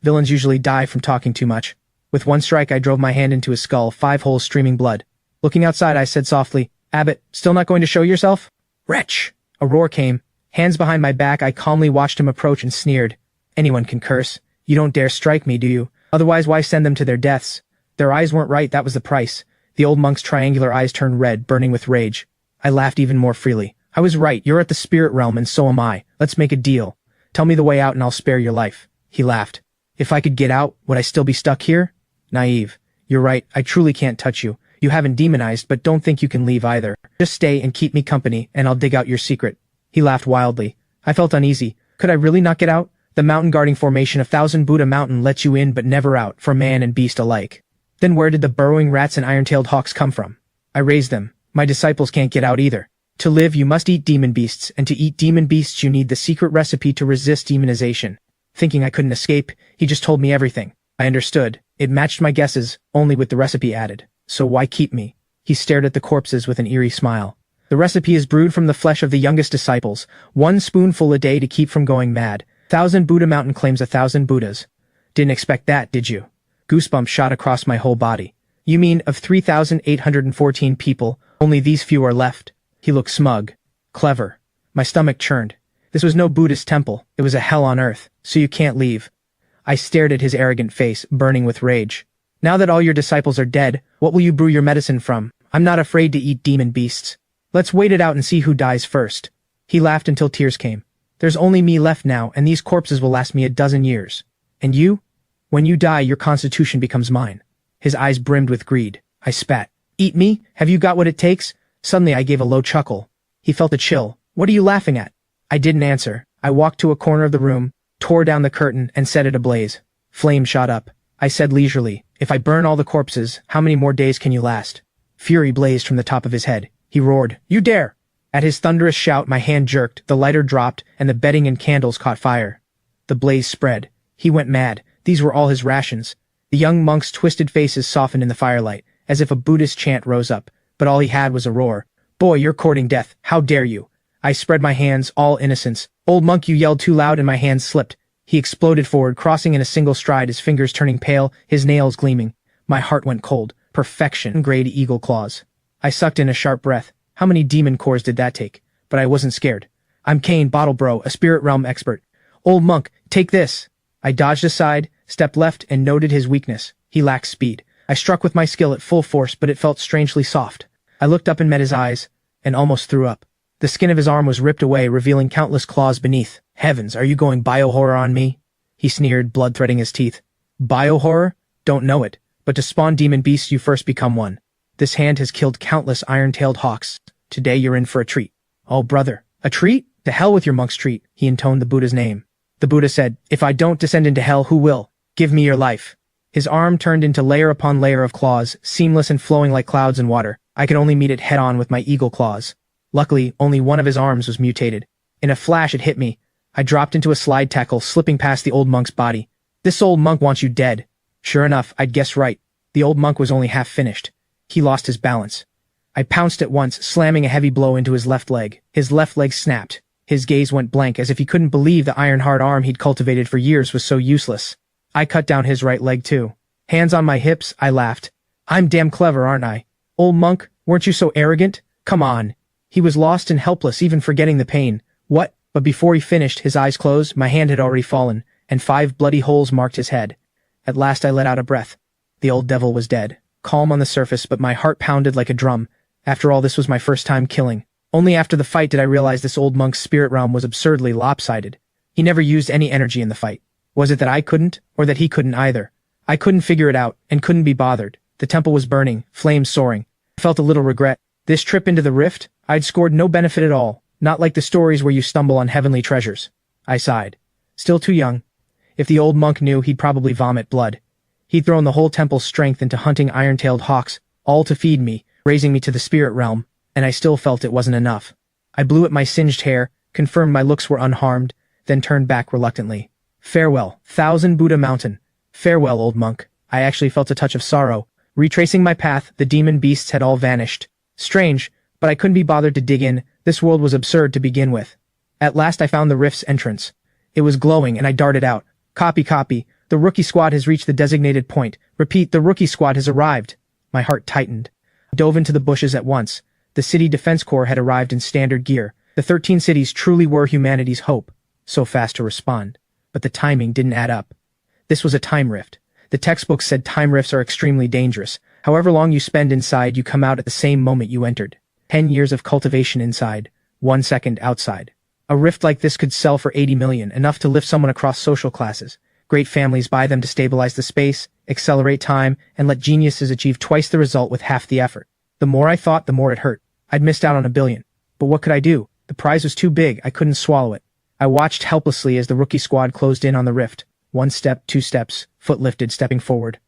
Villains usually die from talking too much. With one strike I drove my hand into his skull, 5 holes streaming blood. Looking outside I said softly, Abbot, still not going to show yourself? Wretch! A roar came. Hands behind my back I calmly watched him approach and sneered. Anyone can curse. You don't dare strike me, do you? Otherwise why send them to their deaths? Their eyes weren't right, that was the price. The old monk's triangular eyes turned red, burning with rage. I laughed even more freely. I was right, you're at the spirit realm and so am I. Let's make a deal. Tell me the way out and I'll spare your life. He laughed. If I could get out, would I still be stuck here? Naive. You're right, I truly can't touch you. You haven't demonized, but don't think you can leave either. Just stay and keep me company, and I'll dig out your secret. He laughed wildly. I felt uneasy. Could I really not get out? The mountain guarding formation of Thousand Buddha Mountain lets you in but never out, for man and beast alike. Then where did the burrowing rats and iron-tailed hawks come from? I raised them. My disciples can't get out either. To live, you must eat demon beasts, and to eat demon beasts you need the secret recipe to resist demonization. Thinking I couldn't escape, he just told me everything. I understood. It matched my guesses, only with the recipe added. So why keep me? He stared at the corpses with an eerie smile. The recipe is brewed from the flesh of the youngest disciples, 1 spoonful a day to keep from going mad. Thousand Buddha Mountain claims 1,000 Buddhas. Didn't expect that, did you? Goosebumps shot across my whole body. You mean, of 3,814 people, only these few are left? He looked smug. Clever. My stomach churned. This was no Buddhist temple, it was a hell on earth, so you can't leave. I stared at his arrogant face, burning with rage. Now that all your disciples are dead, what will you brew your medicine from? I'm not afraid to eat demon beasts. Let's wait it out and see who dies first. He laughed until tears came. There's only me left now, and these corpses will last me a dozen years. And you? When you die, your constitution becomes mine. His eyes brimmed with greed. I spat. Eat me? Have you got what it takes? Suddenly I gave a low chuckle. He felt a chill. What are you laughing at? I didn't answer. I walked to a corner of the room, tore down the curtain, and set it ablaze. Flame shot up. I said leisurely, if I burn all the corpses, how many more days can you last? Fury blazed from the top of his head. He roared, You dare! At his thunderous shout my hand jerked, the lighter dropped, and the bedding and candles caught fire. The blaze spread. He went mad. These were all his rations. The young monk's twisted faces softened in the firelight, as if a Buddhist chant rose up, but all he had was a roar. Boy, you're courting death. How dare you? I spread my hands, all innocence. Old monk, you yelled too loud and my hands slipped. He exploded forward, crossing in a single stride, his fingers turning pale, his nails gleaming. My heart went cold. Perfection, grayed eagle claws. I sucked in a sharp breath. How many demon cores did that take? But I wasn't scared. I'm Kane, Bottle Bro, a spirit realm expert. Old monk, take this. I dodged aside, stepped left, and noted his weakness. He lacked speed. I struck with my skill at full force, but it felt strangely soft. I looked up and met his eyes, and almost threw up. The skin of his arm was ripped away, revealing countless claws beneath. Heavens, are you going biohorror on me? He sneered, blood threading his teeth. Biohorror? Don't know it. But to spawn demon beasts you first become one. This hand has killed countless iron-tailed hawks. Today you're in for a treat. Oh, brother. A treat? To hell with your monk's treat, he intoned the Buddha's name. The Buddha said, If I don't descend into hell, who will? Give me your life. His arm turned into layer upon layer of claws, seamless and flowing like clouds in water. I could only meet it head-on with my eagle claws. Luckily, only one of his arms was mutated. In a flash, it hit me. I dropped into a slide tackle, slipping past the old monk's body. This old monk wants you dead. Sure enough, I'd guessed right. The old monk was only half finished. He lost his balance. I pounced at once, slamming a heavy blow into his left leg. His left leg snapped. His gaze went blank, as if he couldn't believe the iron-hard arm he'd cultivated for years was so useless. I cut down his right leg too. Hands on my hips, I laughed. I'm damn clever, aren't I? Old monk, weren't you so arrogant? Come on. He was lost and helpless, even forgetting the pain. What? But before he finished, his eyes closed, my hand had already fallen, and 5 bloody holes marked his head. At last I let out a breath. The old devil was dead. Calm on the surface, but my heart pounded like a drum. After all, this was my first time killing. Only after the fight did I realize this old monk's spirit realm was absurdly lopsided. He never used any energy in the fight. Was it that I couldn't, or that he couldn't either? I couldn't figure it out, and couldn't be bothered. The temple was burning, flames soaring. I felt a little regret. This trip into the rift, I'd scored no benefit at all. Not like the stories where you stumble on heavenly treasures. I sighed. Still too young. If the old monk knew, he'd probably vomit blood. He'd thrown the whole temple's strength into hunting iron-tailed hawks, all to feed me, raising me to the spirit realm, and I still felt it wasn't enough. I blew at my singed hair, confirmed my looks were unharmed, then turned back reluctantly. Farewell, Thousand Buddha Mountain. Farewell, old monk. I actually felt a touch of sorrow. Retracing my path, the demon beasts had all vanished. Strange, but I couldn't be bothered to dig in. This world was absurd to begin with. At last I found the rift's entrance. It was glowing and I darted out. Copy. The rookie squad has reached the designated point. Repeat, the rookie squad has arrived. My heart tightened. I dove into the bushes at once. The City Defense Corps had arrived in standard gear. The 13 cities truly were humanity's hope. So fast to respond. But the timing didn't add up. This was a time rift. The textbooks said time rifts are extremely dangerous. However long you spend inside, you come out at the same moment you entered. 10 years of cultivation inside, 1 second outside. A rift like this could sell for 80 million, enough to lift someone across social classes. Great families buy them to stabilize the space, accelerate time, and let geniuses achieve twice the result with half the effort. The more I thought, the more it hurt. I'd missed out on $1 billion. But what could I do? The prize was too big, I couldn't swallow it. I watched helplessly as the rookie squad closed in on the rift. 1 step, 2 steps, foot lifted, stepping forward.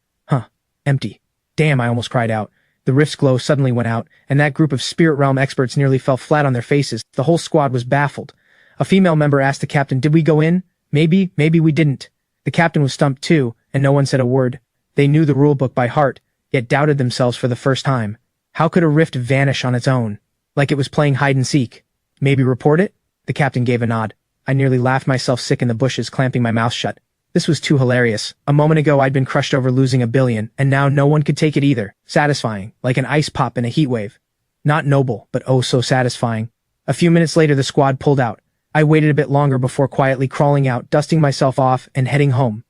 Empty. Damn, I almost cried out. The rift's glow suddenly went out, and that group of spirit realm experts nearly fell flat on their faces. The whole squad was baffled. A female member asked the captain, did we go in? Maybe we didn't. The captain was stumped too, and no one said a word. They knew the rulebook by heart, yet doubted themselves for the first time. How could a rift vanish on its own? Like it was playing hide and seek. Maybe report it? The captain gave a nod. I nearly laughed myself sick in the bushes, clamping my mouth shut. This was too hilarious. A moment ago I'd been crushed over losing $1 billion, and now no one could take it either. Satisfying, like an ice pop in a heat wave. Not noble, but oh so satisfying. A few minutes later the squad pulled out. I waited a bit longer before quietly crawling out, dusting myself off, and heading home.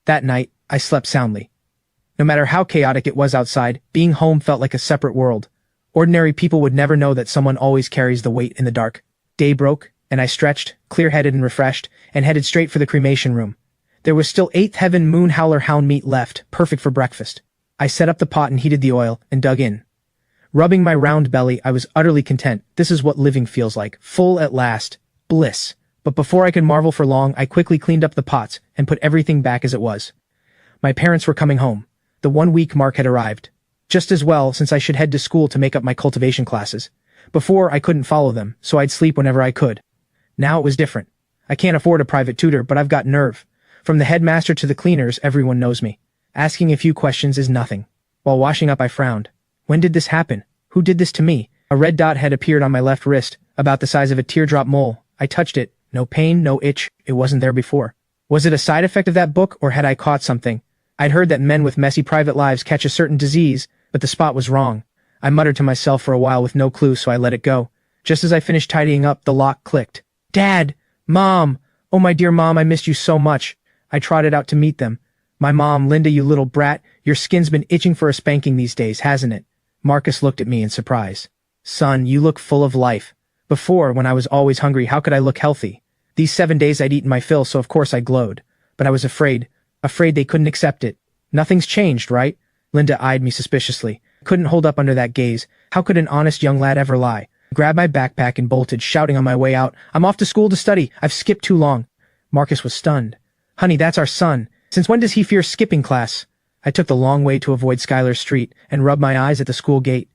That night, I slept soundly. No matter how chaotic it was outside, being home felt like a separate world. Ordinary people would never know that someone always carries the weight in the dark. Day broke, and I stretched, clear-headed and refreshed, and headed straight for the cremation room. There was still 8th Heaven Moon Howler hound meat left, perfect for breakfast. I set up the pot and heated the oil, and dug in. Rubbing my round belly, I was utterly content. This is what living feels like. Full at last. Bliss. But before I could marvel for long, I quickly cleaned up the pots and put everything back as it was. My parents were coming home. The 1-week mark had arrived. Just as well, since I should head to school to make up my cultivation classes. Before, I couldn't follow them, so I'd sleep whenever I could. Now it was different. I can't afford a private tutor, but I've got nerve. From the headmaster to the cleaners, everyone knows me. Asking a few questions is nothing. While washing up, I frowned. When did this happen? Who did this to me? A red dot had appeared on my left wrist, about the size of a teardrop mole. I touched it. No pain, no itch. It wasn't there before. Was it a side effect of that book, or had I caught something? I'd heard that men with messy private lives catch a certain disease, but the spot was wrong. I muttered to myself for a while with no clue, so I let it go. Just as I finished tidying up, the lock clicked. Dad! Mom! Oh, my dear Mom, I missed you so much. I trotted out to meet them. My mom, Linda, you little brat, your skin's been itching for a spanking these days, hasn't it? Marcus looked at me in surprise. Son, you look full of life. Before, when I was always hungry, how could I look healthy? These 7 days I'd eaten my fill, so of course I glowed. But I was afraid they couldn't accept it. Nothing's changed, right? Linda eyed me suspiciously. Couldn't hold up under that gaze. How could an honest young lad ever lie? Grabbed my backpack and bolted, shouting on my way out, I'm off to school to study. I've skipped too long. Marcus was stunned. Honey, that's our son. Since when does he fear skipping class? I took the long way to avoid Schuyler Street and rubbed my eyes at the school gate.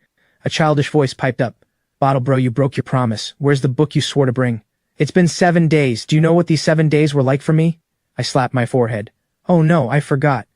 A childish voice piped up. Bottle bro, you broke your promise. Where's the book you swore to bring? It's been 7 days. Do you know what these 7 days were like for me? I slapped my forehead. Oh no, I forgot.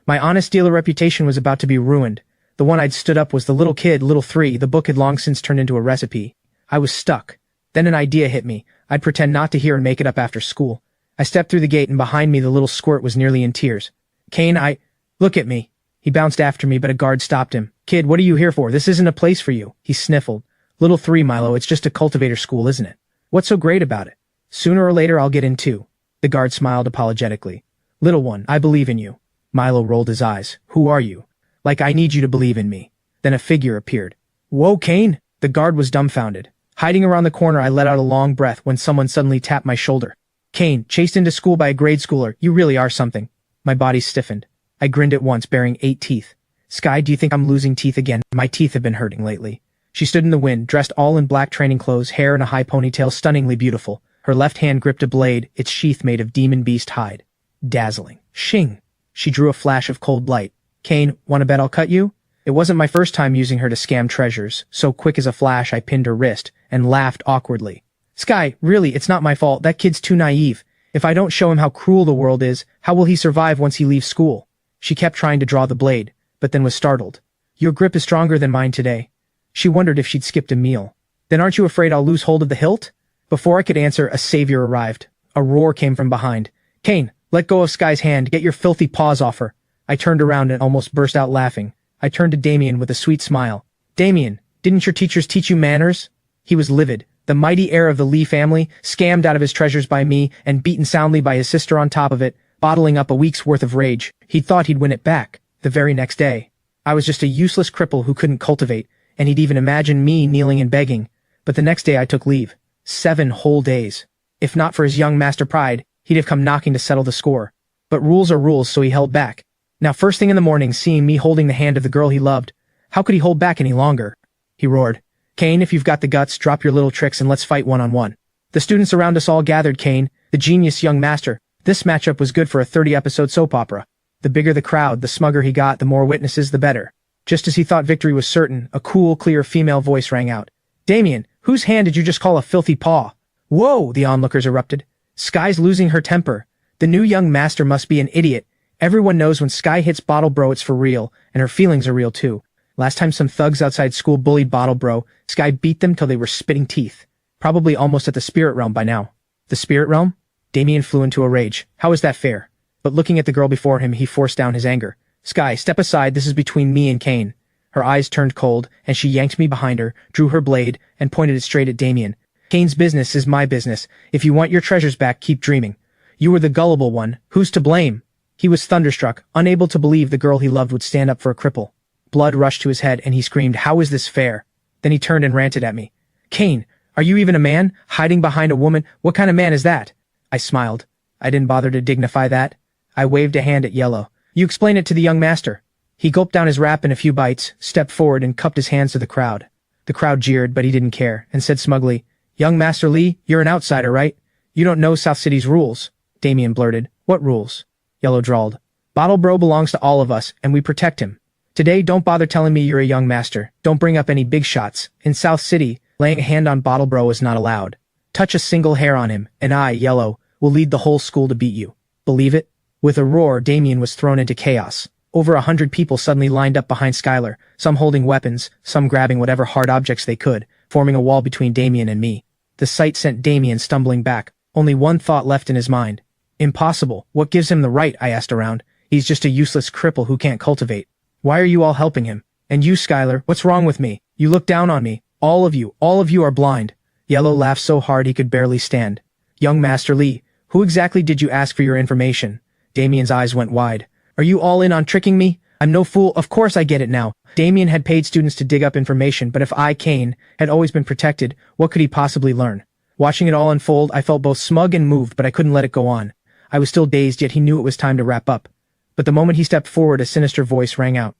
My honest dealer reputation was about to be ruined. The one I'd stood up was the little kid, little 3. The book had long since turned into a recipe. I was stuck. Then an idea hit me. I'd pretend not to hear and make it up after school. I stepped through the gate and behind me the little squirt was nearly in tears. Kane, Look at me. He bounced after me, but a guard stopped him. Kid, what are you here for? This isn't a place for you. He sniffled. Little 3, Milo, it's just a cultivator school, isn't it? What's so great about it? Sooner or later I'll get in too. The guard smiled apologetically. Little one, I believe in you. Milo rolled his eyes. Who are you? Like I need you to believe in me. Then a figure appeared. Whoa, Kane! The guard was dumbfounded. Hiding around the corner, I let out a long breath when someone suddenly tapped my shoulder. Kane, chased into school by a grade schooler, you really are something. My body stiffened. I grinned at once, baring 8 teeth. Sky, do you think I'm losing teeth again? My teeth have been hurting lately. She stood in the wind, dressed all in black training clothes, hair in a high ponytail, stunningly beautiful. Her left hand gripped a blade, its sheath made of demon beast hide. Dazzling. Shing! She drew a flash of cold light. Kane, wanna bet I'll cut you? It wasn't my first time using her to scam treasures. So quick as a flash I pinned her wrist, and laughed awkwardly. Sky, really, it's not my fault. That kid's too naive. If I don't show him how cruel the world is, how will he survive once he leaves school? She kept trying to draw the blade, but then was startled. Your grip is stronger than mine today. She wondered if she'd skipped a meal. Then aren't you afraid I'll lose hold of the hilt? Before I could answer, a savior arrived. A roar came from behind. Kane, let go of Sky's hand, get your filthy paws off her. I turned around and almost burst out laughing. I turned to Damien with a sweet smile. Damien, didn't your teachers teach you manners? He was livid. The mighty heir of the Lee family, scammed out of his treasures by me and beaten soundly by his sister on top of it, bottling up a week's worth of rage. He'd thought he'd win it back. The very next day. I was just a useless cripple who couldn't cultivate, and he'd even imagined me kneeling and begging. But the next day I took leave. 7 whole days. If not for his young master pride, he'd have come knocking to settle the score. But rules are rules, so he held back. Now first thing in the morning, seeing me holding the hand of the girl he loved, how could he hold back any longer? He roared. Kane, if you've got the guts, drop your little tricks and let's fight one-on-one. The students around us all gathered. Kane, the genius young master. This matchup was good for a 30-episode soap opera. The bigger the crowd, the smugger he got, the more witnesses, the better. Just as he thought victory was certain, a cool, clear female voice rang out. Damien, whose hand did you just call a filthy paw? Whoa, the onlookers erupted. Sky's losing her temper. The new young master must be an idiot. Everyone knows when Sky hits Bottle Bro it's for real, and her feelings are real too. Last time some thugs outside school bullied Bottle Bro, Sky beat them till they were spitting teeth. Probably almost at the spirit realm by now. The spirit realm? Damien flew into a rage. How is that fair? But looking at the girl before him, he forced down his anger. Sky, step aside, this is between me and Kane. Her eyes turned cold, and she yanked me behind her, drew her blade, and pointed it straight at Damien. Kane's business is my business. If you want your treasures back, keep dreaming. You were the gullible one. Who's to blame? He was thunderstruck, unable to believe the girl he loved would stand up for a cripple. Blood rushed to his head, and he screamed, how is this fair? Then he turned and ranted at me. Kane, are you even a man? Hiding behind a woman? What kind of man is that? I smiled. I didn't bother to dignify that. I waved a hand at Yellow. You explain it to the young master. He gulped down his wrap in a few bites, stepped forward and cupped his hands to the crowd. The crowd jeered, but he didn't care, and said smugly, Young Master Lee, you're an outsider, right? You don't know South City's rules. Damien blurted. What rules? Yellow drawled. Bottle Bro belongs to all of us, and we protect him. Today, don't bother telling me you're a young master. Don't bring up any big shots. In South City, laying a hand on Bottle Bro is not allowed. Touch a single hair on him, and I, Yellow, will lead the whole school to beat you. Believe it? With a roar, Damien was thrown into chaos. Over 100 people suddenly lined up behind Skylar, some holding weapons, some grabbing whatever hard objects they could, forming a wall between Damien and me. The sight sent Damien stumbling back, only one thought left in his mind. Impossible. What gives him the right? I asked around. He's just a useless cripple who can't cultivate. Why are you all helping him? And you, Skylar, what's wrong with me? You look down on me. All of you are blind. Yellow laughed so hard he could barely stand. Young Master Lee, who exactly did you ask for your information? Damien's eyes went wide. Are you all in on tricking me? I'm no fool, of course I get it now. Damien had paid students to dig up information, but if I, Kane, had always been protected, what could he possibly learn? Watching it all unfold, I felt both smug and moved, but I couldn't let it go on. I was still dazed, yet he knew it was time to wrap up. But the moment he stepped forward, a sinister voice rang out.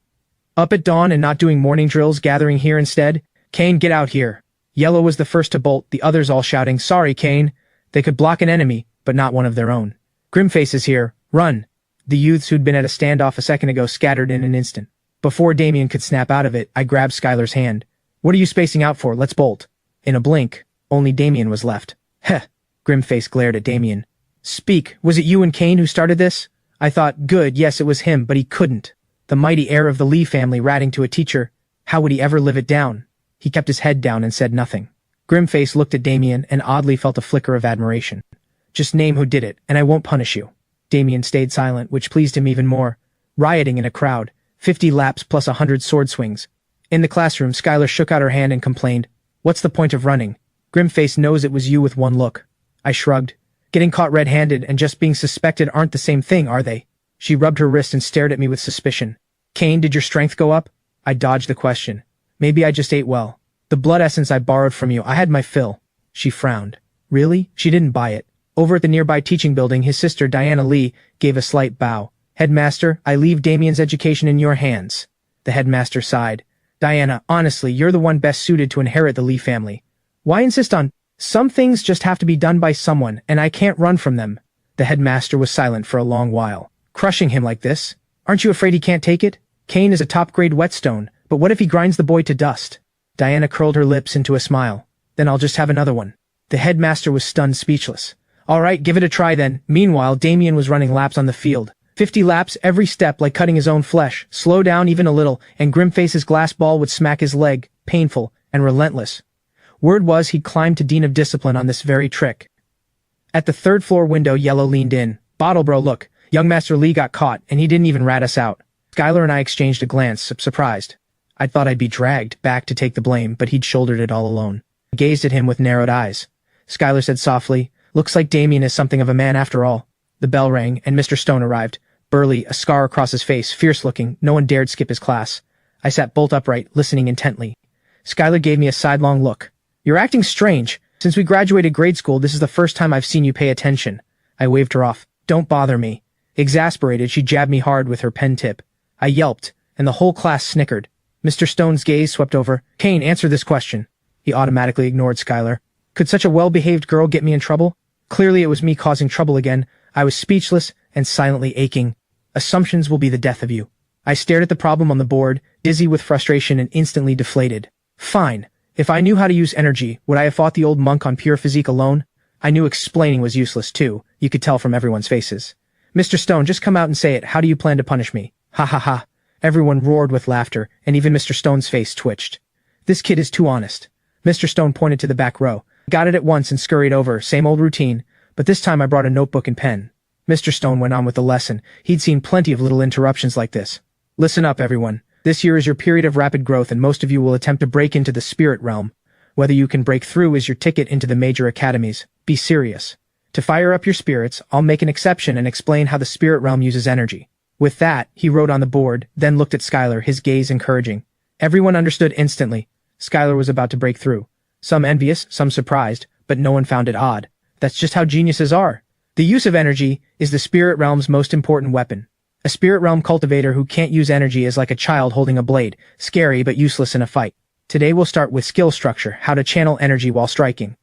Up at dawn and not doing morning drills, gathering here instead? Kane, get out here. Yellow was the first to bolt, the others all shouting, Sorry, Kane. They could block an enemy, but not one of their own. Grimface is here. Run. The youths who'd been at a standoff a second ago scattered in an instant. Before Damien could snap out of it, I grabbed Skylar's hand. What are you spacing out for? Let's bolt. In a blink, only Damien was left. Heh. Grimface glared at Damien. Speak, was it you and Kane who started this? I thought, good, yes it was him, but he couldn't. The mighty heir of the Lee family ratting to a teacher. How would he ever live it down? He kept his head down and said nothing. Grimface looked at Damien and oddly felt a flicker of admiration. Just name who did it, and I won't punish you. Damien stayed silent, which pleased him even more. Rioting in a crowd, 50 laps plus 100 sword swings. In the classroom, Skylar shook out her hand and complained, What's the point of running? Grimface knows it was you with one look. I shrugged. Getting caught red-handed and just being suspected aren't the same thing, are they? She rubbed her wrist and stared at me with suspicion. Kane, did your strength go up? I dodged the question. Maybe I just ate well. The blood essence I borrowed from you, I had my fill. She frowned. Really? She didn't buy it. Over at the nearby teaching building, his sister Diana Lee gave a slight bow. Headmaster, I leave Damien's education in your hands. The headmaster sighed. Diana, honestly, you're the one best suited to inherit the Lee family. Why insist on, some things just have to be done by someone, and I can't run from them. The headmaster was silent for a long while. Crushing him like this? Aren't you afraid he can't take it? Kane is a top-grade whetstone, but what if he grinds the boy to dust? Diana curled her lips into a smile. Then I'll just have another one. The headmaster was stunned speechless. All right, give it a try then. Meanwhile, Damien was running laps on the field. 50 laps, every step like cutting his own flesh. Slow down even a little, and Grimface's glass ball would smack his leg, painful and relentless. Word was he'd climbed to Dean of Discipline on this very trick. At the third-floor window, Yellow leaned in. Bottle bro, look. Young Master Lee got caught, and he didn't even rat us out. Skylar and I exchanged a glance, surprised. I thought I'd be dragged back to take the blame, but he'd shouldered it all alone. I gazed at him with narrowed eyes. Skylar said softly, looks like Damien is something of a man after all. The bell rang, and Mr. Stone arrived. Burly, a scar across his face, fierce-looking, no one dared skip his class. I sat bolt upright, listening intently. Skylar gave me a sidelong look. You're acting strange. Since we graduated grade school, this is the first time I've seen you pay attention. I waved her off. Don't bother me. Exasperated, she jabbed me hard with her pen tip. I yelped, and the whole class snickered. Mr. Stone's gaze swept over. Kane, answer this question. He automatically ignored Skylar. Could such a well-behaved girl get me in trouble? Clearly it was me causing trouble again. I was speechless and silently aching. Assumptions will be the death of you. I stared at the problem on the board, dizzy with frustration and instantly deflated. Fine. If I knew how to use energy, would I have fought the old monk on pure physique alone? I knew explaining was useless too. You could tell from everyone's faces. Mr. Stone, just come out and say it. How do you plan to punish me? Ha ha ha. Everyone roared with laughter, and even Mr. Stone's face twitched. This kid is too honest. Mr. Stone pointed to the back row. Got it at once and scurried over, same old routine, but this time I brought a notebook and pen. Mr. Stone went on with the lesson. He'd seen plenty of little interruptions like this. Listen up, everyone. This year is your period of rapid growth, and most of you will attempt to break into the spirit realm. Whether you can break through is your ticket into the major academies. Be serious. To fire up your spirits, I'll make an exception and explain how the spirit realm uses energy. With that, he wrote on the board, then looked at Skylar, his gaze encouraging. Everyone understood instantly. Skylar was about to break through. Some envious, some surprised, but no one found it odd. That's just how geniuses are. The use of energy is the spirit realm's most important weapon. A spirit realm cultivator who can't use energy is like a child holding a blade, scary but useless in a fight. Today we'll start with skill structure, how to channel energy while striking.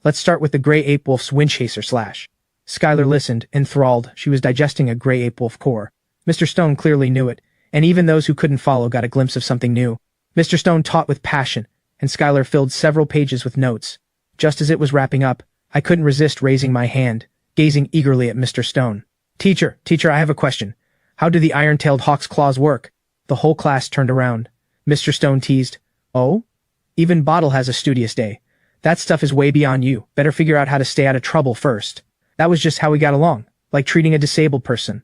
Let's start with the Grey Ape Wolf's Wind Chaser Slash. Skylar listened, enthralled. She was digesting a Grey Ape Wolf core. Mr. Stone clearly knew it, and even those who couldn't follow got a glimpse of something new. Mr. Stone taught with passion, and Skylar filled several pages with notes. Just as it was wrapping up, I couldn't resist raising my hand, gazing eagerly at Mr. Stone. Teacher, I have a question. How do the iron-tailed hawk's claws work? The whole class turned around. Mr. Stone teased. Oh? Even Bottle has a studious day. That stuff is way beyond you. Better figure out how to stay out of trouble first. That was just how we got along, like treating a disabled person.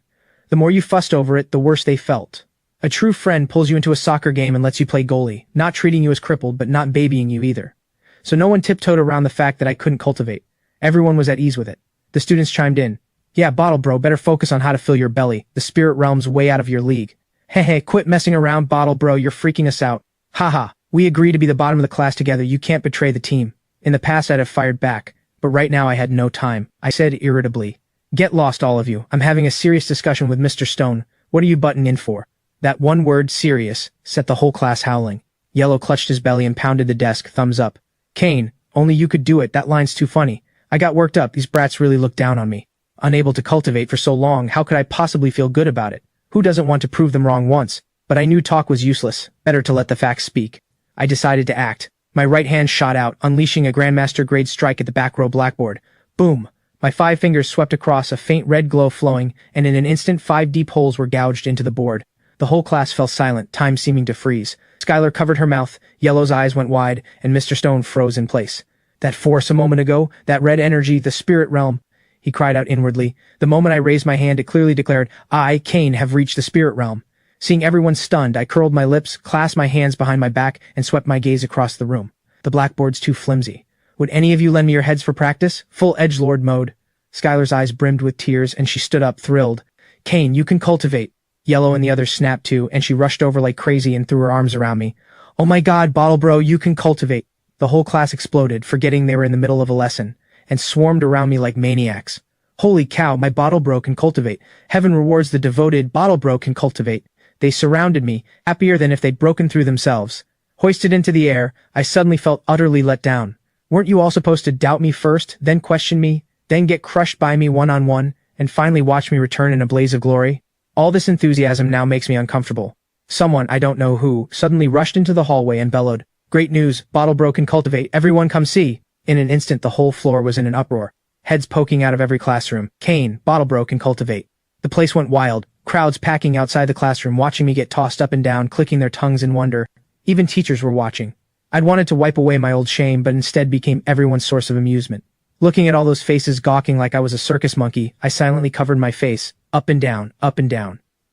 The more you fussed over it, the worse they felt. A true friend pulls you into a soccer game and lets you play goalie, not treating you as crippled but not babying you either. So no one tiptoed around the fact that I couldn't cultivate. Everyone was at ease with it. The students chimed in. Yeah, Bottle Bro, better focus on how to fill your belly. The spirit realm's way out of your league. Hey, quit messing around, Bottle Bro, you're freaking us out. Haha, we agree to be the bottom of the class together, you can't betray the team. In the past I'd have fired back, but right now I had no time. I said irritably. Get lost, all of you. I'm having a serious discussion with Mr. Stone. What are you butting in for? That one word, serious, set the whole class howling. Yellow clutched his belly and pounded the desk, thumbs up. Kane, only you could do it, that line's too funny. I got worked up, these brats really looked down on me. Unable to cultivate for so long, how could I possibly feel good about it? Who doesn't want to prove them wrong once? But I knew talk was useless, better to let the facts speak. I decided to act. My right hand shot out, unleashing a Grandmaster grade strike at the back row blackboard. Boom! My 5 fingers swept across, a faint red glow flowing, and in an instant 5 deep holes were gouged into the board. The whole class fell silent, time seeming to freeze. Skylar covered her mouth, Yellow's eyes went wide, and Mr. Stone froze in place. That force a moment ago, that red energy, the spirit realm, he cried out inwardly. The moment I raised my hand, it clearly declared, I, Kane, have reached the spirit realm. Seeing everyone stunned, I curled my lips, clasped my hands behind my back, and swept my gaze across the room. The blackboard's too flimsy. Would any of you lend me your heads for practice? Full edgelord mode. Skylar's eyes brimmed with tears, and she stood up, thrilled. Kane, you can cultivate. Yellow and the others snapped too, and she rushed over like crazy and threw her arms around me. Oh my god, Bottle Bro, you can cultivate. The whole class exploded, forgetting they were in the middle of a lesson, and swarmed around me like maniacs. Holy cow, my Bottle Bro can cultivate. Heaven rewards the devoted. Bottle Bro can cultivate. They surrounded me, happier than if they'd broken through themselves. Hoisted into the air, I suddenly felt utterly let down. Weren't you all supposed to doubt me first, then question me, then get crushed by me one-on-one, and finally watch me return in a blaze of glory? All this enthusiasm now makes me uncomfortable. Someone, I don't know who, suddenly rushed into the hallway and bellowed, "Great news, bottle bro can cultivate, everyone come see." In an instant the whole floor was in an uproar. Heads poking out of every classroom. Kane, bottle bro can cultivate. The place went wild, crowds packing outside the classroom watching me get tossed up and down, clicking their tongues in wonder. Even teachers were watching. I'd wanted to wipe away my old shame, but instead became everyone's source of amusement. Looking at all those faces gawking like I was a circus monkey, I silently covered my face, up and down,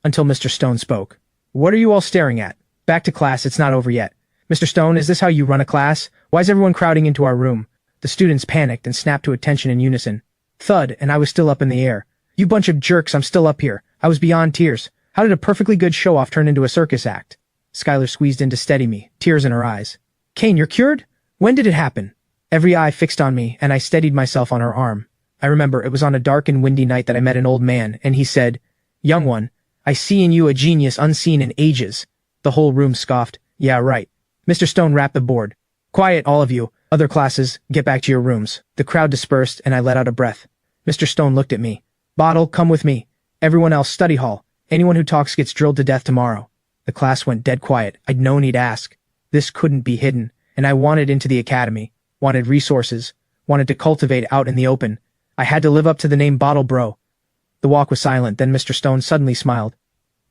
until Mr. Stone spoke. "What are you all staring at? Back to class, it's not over yet. Mr. Stone, is this how you run a class? Why is everyone crowding into our room?" The students panicked and snapped to attention in unison. Thud, and I was still up in the air. "You bunch of jerks, I'm still up here. I was beyond tears. How did a perfectly good show-off turn into a circus act?" Skylar squeezed in to steady me, tears in her eyes. "Kane, you're cured? When did it happen?" Every eye fixed on me, and I steadied myself on her arm. I remember it was on a dark and windy night that I met an old man, and he said, "Young one, I see in you a genius unseen in ages." The whole room scoffed. "Yeah, right." Mr. Stone rapped the board. "Quiet, all of you. Other classes, get back to your rooms." The crowd dispersed, and I let out a breath. Mr. Stone looked at me. "Bottle, come with me. Everyone else, study hall. Anyone who talks gets drilled to death tomorrow." The class went dead quiet. I'd known he'd ask. This couldn't be hidden, and I wanted into the academy, wanted resources, wanted to cultivate out in the open. I had to live up to the name Bottle Bro. The walk was silent, then Mr. Stone suddenly smiled.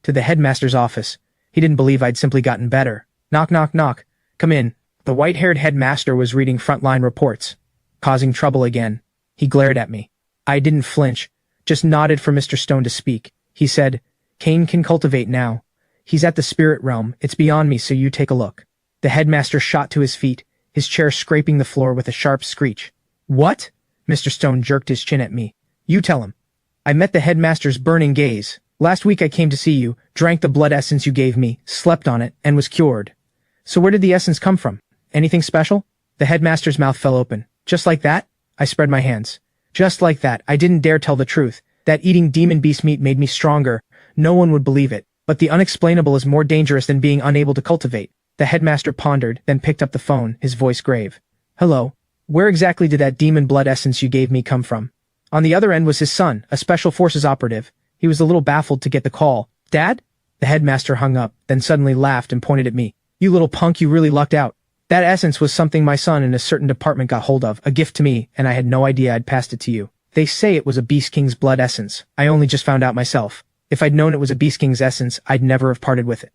"To the headmaster's office." He didn't believe I'd simply gotten better. "Knock, knock, knock. Come in." The white-haired headmaster was reading frontline reports. "Causing trouble again." He glared at me. I didn't flinch, just nodded for Mr. Stone to speak. He said, "Kane can cultivate now. He's at the spirit realm. It's beyond me, so you take a look." The headmaster shot to his feet, his chair scraping the floor with a sharp screech. "What?" Mr. Stone jerked his chin at me. "You tell him." I met the headmaster's burning gaze. "Last week I came to see you, drank the blood essence you gave me, slept on it, and was cured. So where did the essence come from? Anything special?" The headmaster's mouth fell open. "Just like that?" I spread my hands. "Just like that." I didn't dare tell the truth. That eating demon beast meat made me stronger. No one would believe it. But the unexplainable is more dangerous than being unable to cultivate. The headmaster pondered, then picked up the phone, his voice grave. "Hello. Where exactly did that demon blood essence you gave me come from?" On the other end was his son, a special forces operative. He was a little baffled to get the call. "Dad?" The headmaster hung up, then suddenly laughed and pointed at me. "You little punk, you really lucked out. That essence was something my son in a certain department got hold of, a gift to me, and I had no idea I'd passed it to you. They say it was a Beast King's blood essence. I only just found out myself. If I'd known it was a Beast King's essence, I'd never have parted with it."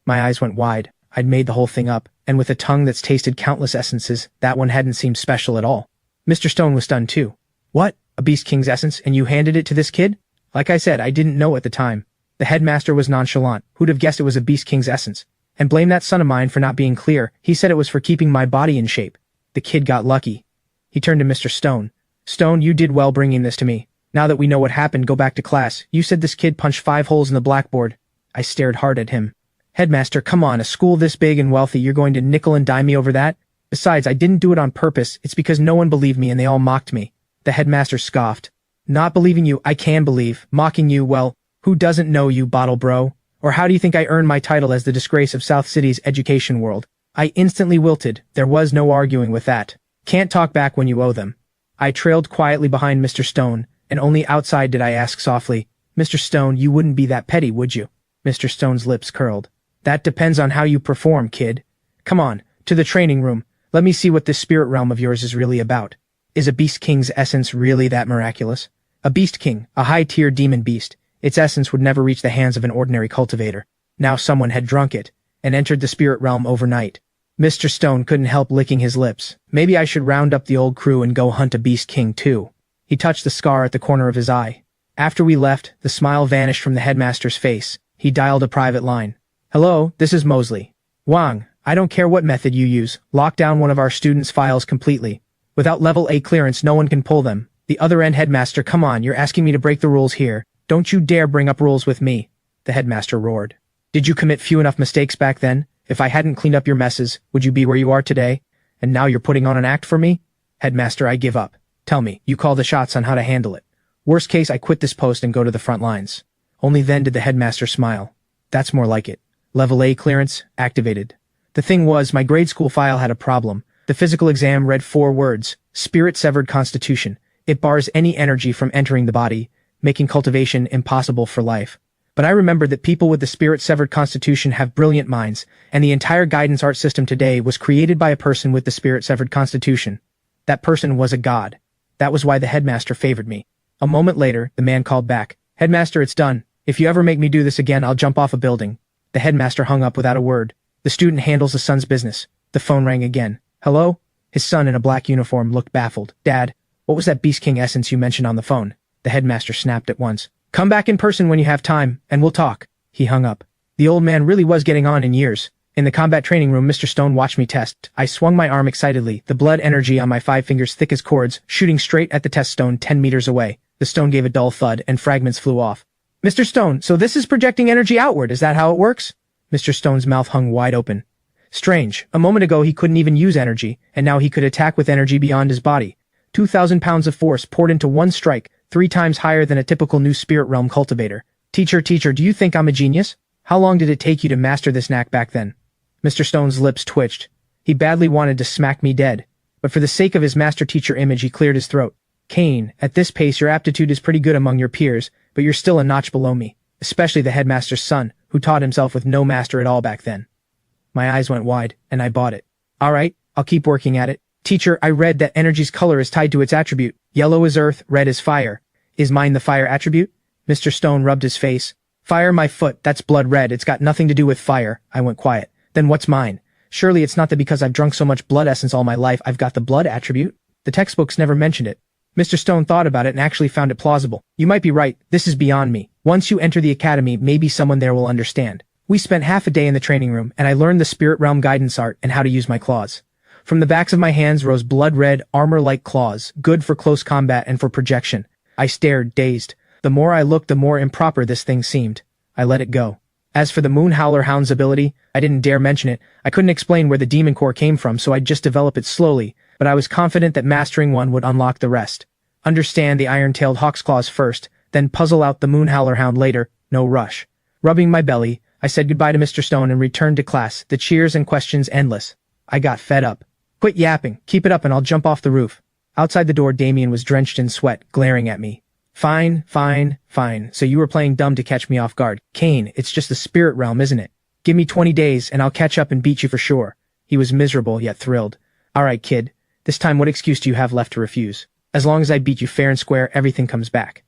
My eyes went wide. I'd made the whole thing up, and with a tongue that's tasted countless essences, that one hadn't seemed special at all. Mr. Stone was stunned too. "What? A Beast King's essence, and you handed it to this kid?" Like I said, I didn't know at the time. The headmaster was nonchalant. Who'd have guessed it was a Beast King's essence? And blame that son of mine for not being clear. He said it was for keeping my body in shape. The kid got lucky. He turned to Mr. Stone. "Stone, you did well bringing this to me. Now that we know what happened, go back to class. You said this kid punched 5 holes in the blackboard." I stared hard at him. "Headmaster, come on, a school this big and wealthy, you're going to nickel and dime me over that? Besides, I didn't do it on purpose. It's because no one believed me and they all mocked me." The headmaster scoffed. "Not believing you, I can believe. Mocking you, well, who doesn't know you, Bottle Bro? Or how do you think I earned my title as the disgrace of South City's education world?" I instantly wilted. There was no arguing with that. "Can't talk back when you owe them." I trailed quietly behind Mr. Stone, and only outside did I ask softly, "Mr. Stone, you wouldn't be that petty, would you?" Mr. Stone's lips curled. "That depends on how you perform, kid. Come on, to the training room. Let me see what this spirit realm of yours is really about. Is a Beast King's essence really that miraculous? A Beast King, a high-tier demon beast. Its essence would never reach the hands of an ordinary cultivator. Now someone had drunk it, and entered the spirit realm overnight." Mr. Stone couldn't help licking his lips. "Maybe I should round up the old crew and go hunt a Beast King too." He touched the scar at the corner of his eye. After we left, the smile vanished from the headmaster's face. He dialed a private line. "Hello, this is Mosley. Wang, I don't care what method you use. Lock down one of our students' files completely. Without level A clearance, no one can pull them. The other end, headmaster, come on, you're asking me to break the rules here. Don't you dare bring up rules with me." The headmaster roared. "Did you commit few enough mistakes back then? If I hadn't cleaned up your messes, would you be where you are today? And now you're putting on an act for me? Headmaster, I give up. Tell me, you call the shots on how to handle it. Worst case, I quit this post and go to the front lines." Only then did the headmaster smile. "That's more like it. Level A clearance, activated. The thing was, my grade school file had a problem. The physical exam read 4 words: spirit-severed constitution. It bars any energy from entering the body, making cultivation impossible for life. But I remembered that people with the spirit-severed constitution have brilliant minds, and the entire guidance art system today was created by a person with the spirit-severed constitution. That person was a god. That was why the headmaster favored me. A moment later, the man called back, "Headmaster, it's done. If you ever make me do this again, I'll jump off a building." The headmaster hung up without a word. The student handles the son's business. The phone rang again. "Hello?" His son in a black uniform looked baffled. "Dad, what was that Beast King essence you mentioned on the phone?" The headmaster snapped at once. "Come back in person when you have time, and we'll talk." He hung up. The old man really was getting on in years. In the combat training room, Mr. Stone watched me test. I swung my arm excitedly, the blood energy on my 5 fingers thick as cords, shooting straight at the test stone 10 meters away. The stone gave a dull thud, and fragments flew off. "Mr. Stone, so this is projecting energy outward, is that how it works?" Mr. Stone's mouth hung wide open. Strange. A moment ago he couldn't even use energy, and now he could attack with energy beyond his body. 2,000 pounds of force poured into one strike, 3 times higher than a typical new spirit realm cultivator. Teacher, do you think I'm a genius? How long did it take you to master this knack back then?" Mr. Stone's lips twitched. He badly wanted to smack me dead, but for the sake of his master-teacher image he cleared his throat. "Kane, at this pace your aptitude is pretty good among your peers, but you're still a notch below me, especially the headmaster's son, who taught himself with no master at all back then." My eyes went wide, and I bought it. "All right, I'll keep working at it. Teacher, I read that energy's color is tied to its attribute. Yellow is earth, red is fire. Is mine the fire attribute?" Mr. Stone rubbed his face. "Fire my foot, that's blood red, it's got nothing to do with fire." I went quiet. "Then what's mine? Surely it's not that because I've drunk so much blood essence all my life I've got the blood attribute? The textbooks never mentioned it." Mr. Stone thought about it and actually found it plausible. "You might be right, this is beyond me. Once you enter the academy, maybe someone there will understand." We spent half a day in the training room, and I learned the spirit realm guidance art and how to use my claws. From the backs of my hands rose blood-red, armor-like claws, good for close combat and for projection. I stared, dazed. The more I looked, the more improper this thing seemed. I let it go. As for the Moon Howler Hound's ability, I didn't dare mention it. I couldn't explain where the demon core came from, so I'd just develop it slowly, but I was confident that mastering one would unlock the rest. Understand the iron-tailed hawk's claws first, then puzzle out the Moon Howler Hound later, no rush. Rubbing my belly, I said goodbye to Mr. Stone and returned to class, the cheers and questions endless. I got fed up. "Quit yapping, keep it up and I'll jump off the roof." Outside the door, Damien was drenched in sweat, glaring at me. Fine. So you were playing dumb to catch me off guard. Kane, it's just the spirit realm, isn't it? Give me 20 days and I'll catch up and beat you for sure." He was miserable yet thrilled. "All right, kid. This time what excuse do you have left to refuse? As long as I beat you fair and square, everything comes back."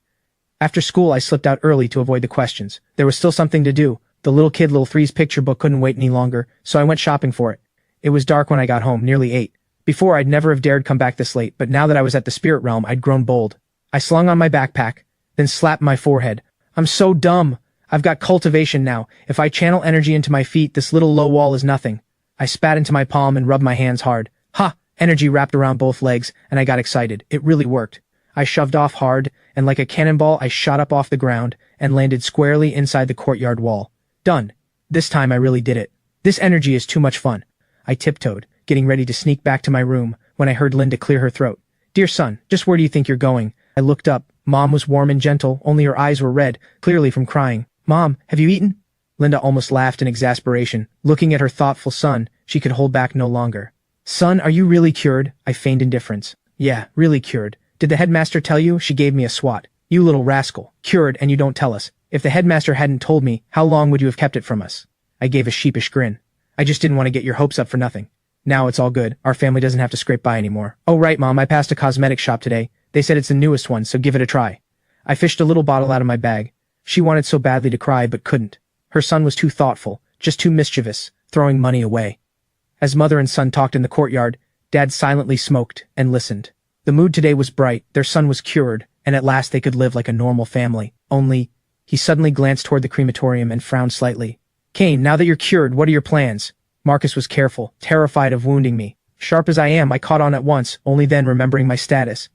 After school, I slipped out early to avoid the questions. There was still something to do. The little kid Little Three's picture book couldn't wait any longer, so I went shopping for it. It was dark when I got home, nearly 8. Before, I'd never have dared come back this late, but now that I was at the spirit realm, I'd grown bold. I slung on my backpack, then slapped my forehead. "I'm so dumb. I've got cultivation now. If I channel energy into my feet, this little low wall is nothing." I spat into my palm and rubbed my hands hard. Ha! Energy wrapped around both legs, and I got excited. It really worked. I shoved off hard, and like a cannonball, I shot up off the ground and landed squarely inside the courtyard wall. Done. This time I really did it. This energy is too much fun. I tiptoed, getting ready to sneak back to my room, when I heard Linda clear her throat. "Dear son, just where do you think you're going?" I looked up. Mom was warm and gentle, only her eyes were red, clearly from crying. "Mom, have you eaten?" Linda almost laughed in exasperation. Looking at her thoughtful son, she could hold back no longer. "Son, are you really cured?" I feigned indifference. "Yeah, really cured. Did the headmaster tell you?" She gave me a swat. "You little rascal. Cured and you don't tell us. If the headmaster hadn't told me, how long would you have kept it from us?" I gave a sheepish grin. "I just didn't want to get your hopes up for nothing. Now it's all good. Our family doesn't have to scrape by anymore." "Oh right, Mom, I passed a cosmetic shop today. They said it's the newest one, so give it a try." I fished a little bottle out of my bag. She wanted so badly to cry, but couldn't. Her son was too thoughtful, just too mischievous, throwing money away. As mother and son talked in the courtyard, Dad silently smoked and listened. The mood today was bright, their son was cured, and at last they could live like a normal family. Only, he suddenly glanced toward the crematorium and frowned slightly. "Kane, now that you're cured, what are your plans?" Marcus was careful, terrified of wounding me. Sharp as I am, I caught on at once, only then remembering my status.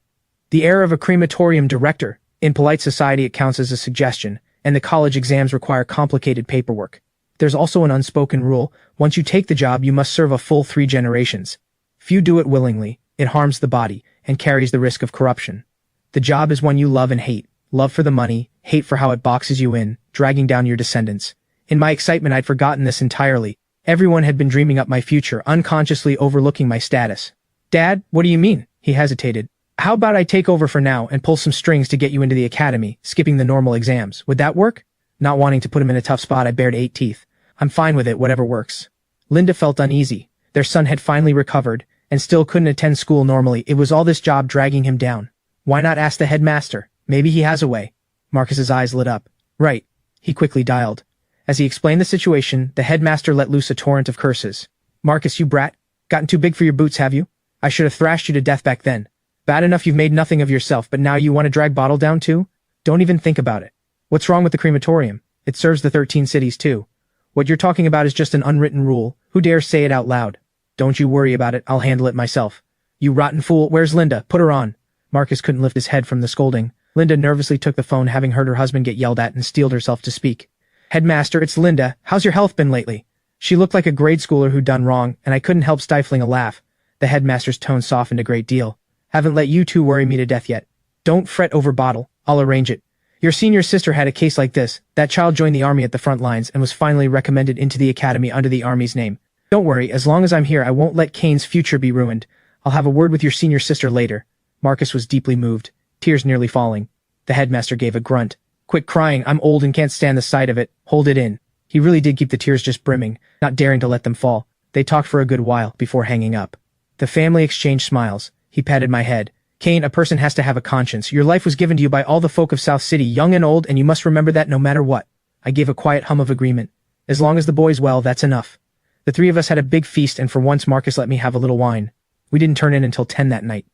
The heir of a crematorium director. In polite society it counts as a suggestion, and the college exams require complicated paperwork. There's also an unspoken rule: once you take the job you must serve a full 3 generations. Few do it willingly, it harms the body, and carries the risk of corruption. The job is one you love and hate. Love for the money, hate for how it boxes you in, dragging down your descendants. In my excitement I'd forgotten this entirely. Everyone had been dreaming up my future, unconsciously overlooking my status. Dad, what do you mean? He hesitated. How about I take over for now and pull some strings to get you into the academy, skipping the normal exams? Would that work? Not wanting to put him in a tough spot, I bared 8 teeth. I'm fine with it, whatever works. Linda felt uneasy. Their son had finally recovered, and still couldn't attend school normally. It was all this job dragging him down. Why not ask the headmaster? Maybe he has a way. Marcus's eyes lit up. Right. He quickly dialed. As he explained the situation, the headmaster let loose a torrent of curses. Marcus, you brat. Gotten too big for your boots, have you? I should have thrashed you to death back then. Bad enough you've made nothing of yourself, but now you want to drag Bottle down too? Don't even think about it. What's wrong with the crematorium? It serves the 13 cities too. What you're talking about is just an unwritten rule. Who dares say it out loud? Don't you worry about it, I'll handle it myself. You rotten fool, where's Linda? Put her on. Marcus couldn't lift his head from the scolding. Linda nervously took the phone, having heard her husband get yelled at, and steeled herself to speak. Headmaster, it's Linda. How's your health been lately? She looked like a grade schooler who'd done wrong, and I couldn't help stifling a laugh. The headmaster's tone softened a great deal. Haven't let you two worry me to death yet. Don't fret over Bottle. I'll arrange it. Your senior sister had a case like this. That child joined the army at the front lines and was finally recommended into the academy under the army's name. Don't worry, as long as I'm here I won't let Kane's future be ruined. I'll have a word with your senior sister later. Marcus was deeply moved, tears nearly falling. The headmaster gave a grunt. Quit crying, I'm old and can't stand the sight of it. Hold it in. He really did keep the tears just brimming, not daring to let them fall. They talked for a good while before hanging up. The family exchanged smiles. He patted my head. Kane, a person has to have a conscience. Your life was given to you by all the folk of South City, young and old, and you must remember that no matter what. I gave a quiet hum of agreement. As long as the boy's well, that's enough. The three of us had a big feast, and for once Marcus let me have a little wine. We didn't turn in until 10 that night.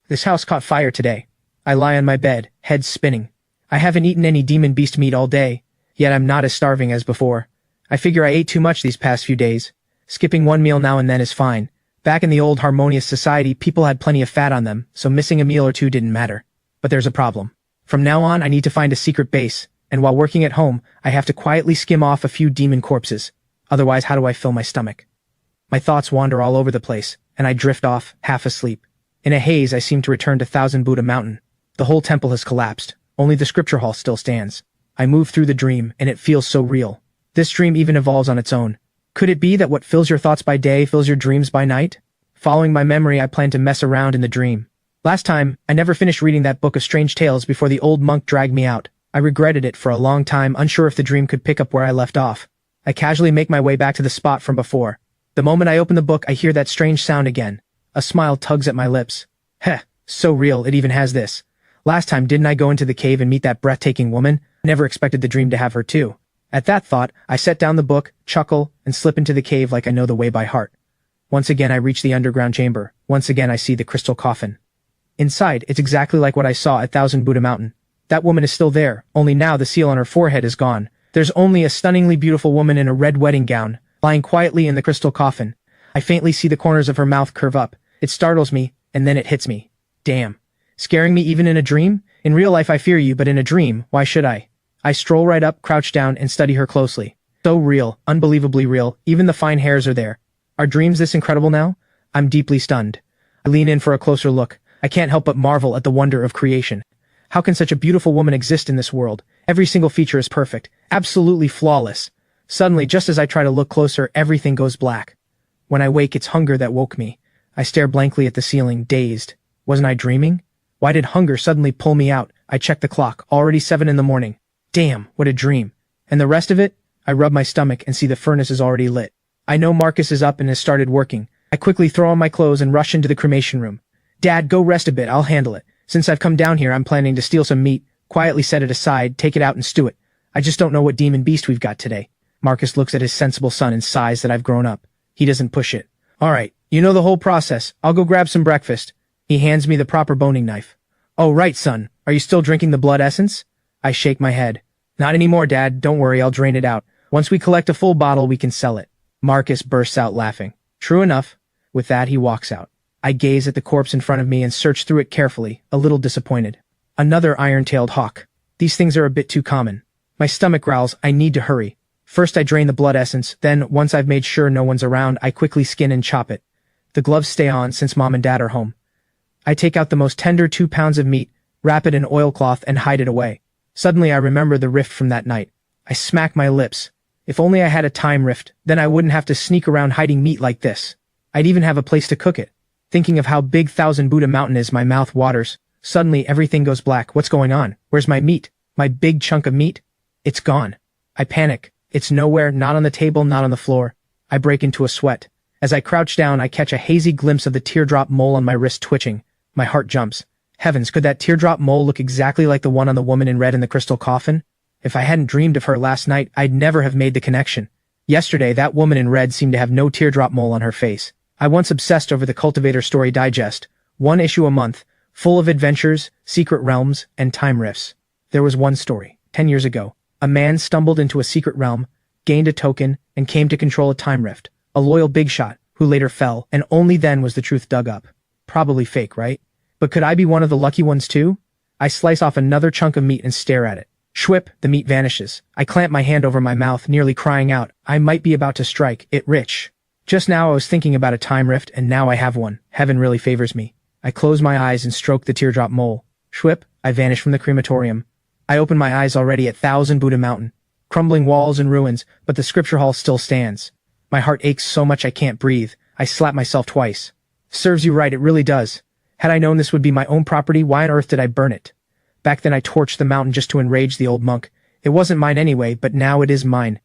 This house caught fire today. I lie on my bed, head spinning. I haven't eaten any demon beast meat all day, yet I'm not as starving as before. I figure I ate too much these past few days. Skipping one meal now and then is fine. Back in the old harmonious society, people had plenty of fat on them, so missing a meal or two didn't matter. But there's a problem. From now on, I need to find a secret base, and while working at home, I have to quietly skim off a few demon corpses. Otherwise, how do I fill my stomach? My thoughts wander all over the place, and I drift off, half asleep. In a haze, I seem to return to Thousand Buddha Mountain. The whole temple has collapsed. Only the scripture hall still stands. I move through the dream, and it feels so real. This dream even evolves on its own. Could it be that what fills your thoughts by day fills your dreams by night? Following my memory, I plan to mess around in the dream. Last time, I never finished reading that book of strange tales before the old monk dragged me out. I regretted it for a long time, unsure if the dream could pick up where I left off. I casually make my way back to the spot from before. The moment I open the book, I hear that strange sound again. A smile tugs at my lips. Heh, so real, it even has this. Last time, didn't I go into the cave and meet that breathtaking woman? Never expected the dream to have her too. At that thought, I set down the book, chuckle, and slip into the cave like I know the way by heart. Once again, I reach the underground chamber. Once again, I see the crystal coffin. Inside, it's exactly like what I saw at Thousand Buddha Mountain. That woman is still there, only now the seal on her forehead is gone. There's only a stunningly beautiful woman in a red wedding gown, lying quietly in the crystal coffin. I faintly see the corners of her mouth curve up. It startles me, and then it hits me. Damn. Scaring me even in a dream? In real life I fear you, but in a dream, why should I? I stroll right up, crouch down, and study her closely. So real, unbelievably real, even the fine hairs are there. Are dreams this incredible now? I'm deeply stunned. I lean in for a closer look. I can't help but marvel at the wonder of creation. How can such a beautiful woman exist in this world? Every single feature is perfect, absolutely flawless. Suddenly, just as I try to look closer, everything goes black. When I wake, it's hunger that woke me. I stare blankly at the ceiling, dazed. Wasn't I dreaming? Why did hunger suddenly pull me out? I check the clock, already 7 in the morning. Damn, what a dream. And the rest of it? I rub my stomach and see the furnace is already lit. I know Marcus is up and has started working. I quickly throw on my clothes and rush into the cremation room. Dad, go rest a bit, I'll handle it. Since I've come down here, I'm planning to steal some meat, quietly set it aside, take it out and stew it. I just don't know what demon beast we've got today. Marcus looks at his sensible son and sighs that I've grown up. He doesn't push it. Alright, you know the whole process. I'll go grab some breakfast. He hands me the proper boning knife. Oh right, son. Are you still drinking the blood essence? I shake my head. Not anymore, Dad. Don't worry, I'll drain it out. Once we collect a full bottle, we can sell it. Marcus bursts out laughing. True enough. With that, he walks out. I gaze at the corpse in front of me and search through it carefully, a little disappointed. Another iron-tailed hawk. These things are a bit too common. My stomach growls, I need to hurry. First I drain the blood essence, then, once I've made sure no one's around, I quickly skin and chop it. The gloves stay on since Mom and Dad are home. I take out the most tender 2 pounds of meat, wrap it in oilcloth, and hide it away. Suddenly I remember the rift from that night. I smack my lips. If only I had a time rift, then I wouldn't have to sneak around hiding meat like this. I'd even have a place to cook it. Thinking of how big Thousand Buddha Mountain is, my mouth waters. Suddenly everything goes black. What's going on? Where's my meat? My big chunk of meat? It's gone. I panic. It's nowhere, not on the table, not on the floor. I break into a sweat. As I crouch down, I catch a hazy glimpse of the teardrop mole on my wrist twitching. My heart jumps. Heavens, could that teardrop mole look exactly like the one on the woman in red in the crystal coffin? If I hadn't dreamed of her last night, I'd never have made the connection. Yesterday, that woman in red seemed to have no teardrop mole on her face. I once obsessed over the Cultivator Story Digest, one issue a month, full of adventures, secret realms, and time rifts. There was one story. 10 years ago, a man stumbled into a secret realm, gained a token, and came to control a time rift. A loyal big shot, who later fell, and only then was the truth dug up. Probably fake, right? But could I be one of the lucky ones too? I slice off another chunk of meat and stare at it. Schwip, the meat vanishes. I clamp my hand over my mouth, nearly crying out. I might be about to strike it rich. Just now I was thinking about a time rift, and now I have one. Heaven really favors me. I close my eyes and stroke the teardrop mole. Schwip, I vanish from the crematorium. I open my eyes already at Thousand Buddha Mountain. Crumbling walls and ruins, but the scripture hall still stands. My heart aches so much I can't breathe. I slap myself twice. Serves you right, it really does. Had I known this would be my own property, why on earth did I burn it? Back then I torched the mountain just to enrage the old monk. It wasn't mine anyway, but now it is mine.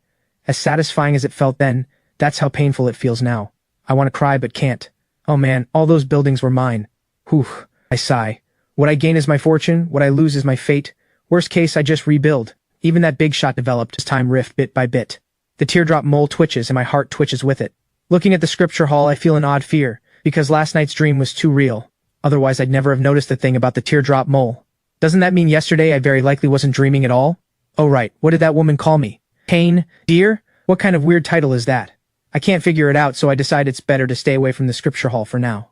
As satisfying as it felt then, that's how painful it feels now. I want to cry but can't. Oh man, all those buildings were mine. Whew, I sigh. What I gain is my fortune, what I lose is my fate. Worst case, I just rebuild. Even that big shot developed as time rift bit by bit. The teardrop mole twitches and my heart twitches with it. Looking at the scripture hall, I feel an odd fear, because last night's dream was too real. Otherwise, I'd never have noticed the thing about the teardrop mole. Doesn't that mean yesterday I very likely wasn't dreaming at all? Oh right, what did that woman call me? Kane? Dear? What kind of weird title is that? I can't figure it out, so I decide it's better to stay away from the scripture hall for now.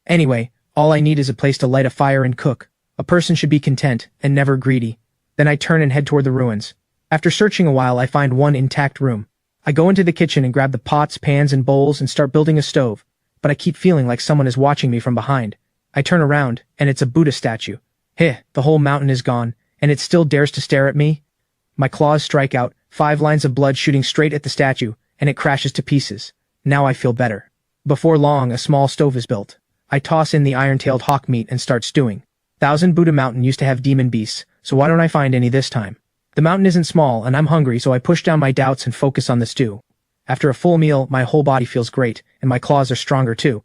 Anyway, all I need is a place to light a fire and cook. A person should be content, and never greedy. Then I turn and head toward the ruins. After searching a while, I find one intact room. I go into the kitchen and grab the pots, pans, and bowls and start building a stove, but I keep feeling like someone is watching me from behind. I turn around, and it's a Buddha statue. The whole mountain is gone, and it still dares to stare at me? My claws strike out, 5 lines of blood shooting straight at the statue, and it crashes to pieces. Now I feel better. Before long, a small stove is built. I toss in the iron-tailed hawk meat and start stewing. Thousand Buddha Mountain used to have demon beasts, so why don't I find any this time? The mountain isn't small, and I'm hungry, so I push down my doubts and focus on the stew. After a full meal, my whole body feels great, and my claws are stronger too.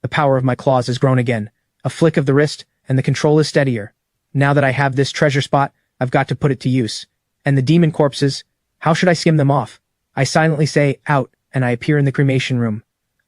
The power of my claws has grown again. A flick of the wrist, and the control is steadier. Now that I have this treasure spot, I've got to put it to use. And the demon corpses, how should I skim them off? I silently say, out, and I appear in the cremation room.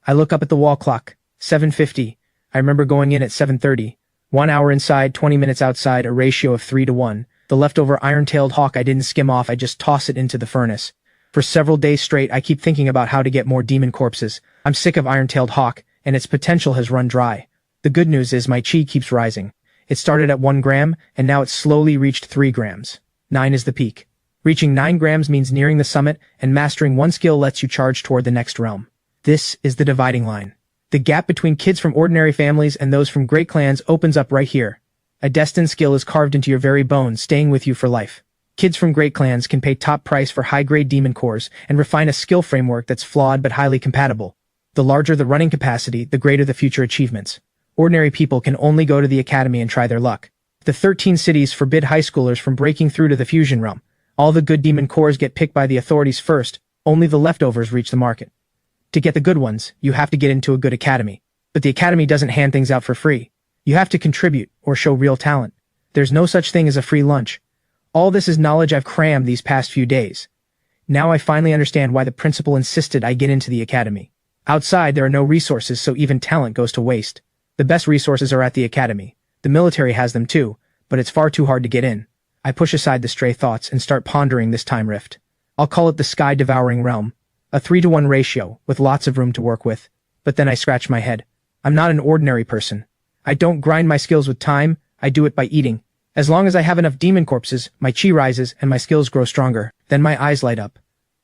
I look up at the wall clock, 7:50. I remember going in at 7:30. 1 hour inside, 20 minutes outside, a ratio of 3 to 1. The leftover iron-tailed hawk I didn't skim off, I just toss it into the furnace. For several days straight, I keep thinking about how to get more demon corpses. I'm sick of iron-tailed hawk, and its potential has run dry. The good news is my chi keeps rising. It started at 1 gram, and now it's slowly reached 3 grams. 9 is the peak. Reaching 9 grams means nearing the summit, and mastering one skill lets you charge toward the next realm. This is the dividing line. The gap between kids from ordinary families and those from great clans opens up right here. A destined skill is carved into your very bones, staying with you for life. Kids from great clans can pay top price for high-grade demon cores and refine a skill framework that's flawed but highly compatible. The larger the running capacity, the greater the future achievements. Ordinary people can only go to the academy and try their luck. The 13 cities forbid high schoolers from breaking through to the fusion realm. All the good demon cores get picked by the authorities first, only the leftovers reach the market. To get the good ones, you have to get into a good academy. But the academy doesn't hand things out for free. You have to contribute, or show real talent. There's no such thing as a free lunch. All this is knowledge I've crammed these past few days. Now I finally understand why the principal insisted I get into the academy. Outside, there are no resources, so even talent goes to waste. The best resources are at the academy. The military has them too, but it's far too hard to get in. I push aside the stray thoughts and start pondering this time rift. I'll call it the sky-devouring realm. A 3 to 1 ratio, with lots of room to work with. But then I scratch my head. I'm not an ordinary person. I don't grind my skills with time, I do it by eating. As long as I have enough demon corpses, my chi rises and my skills grow stronger. Then my eyes light up.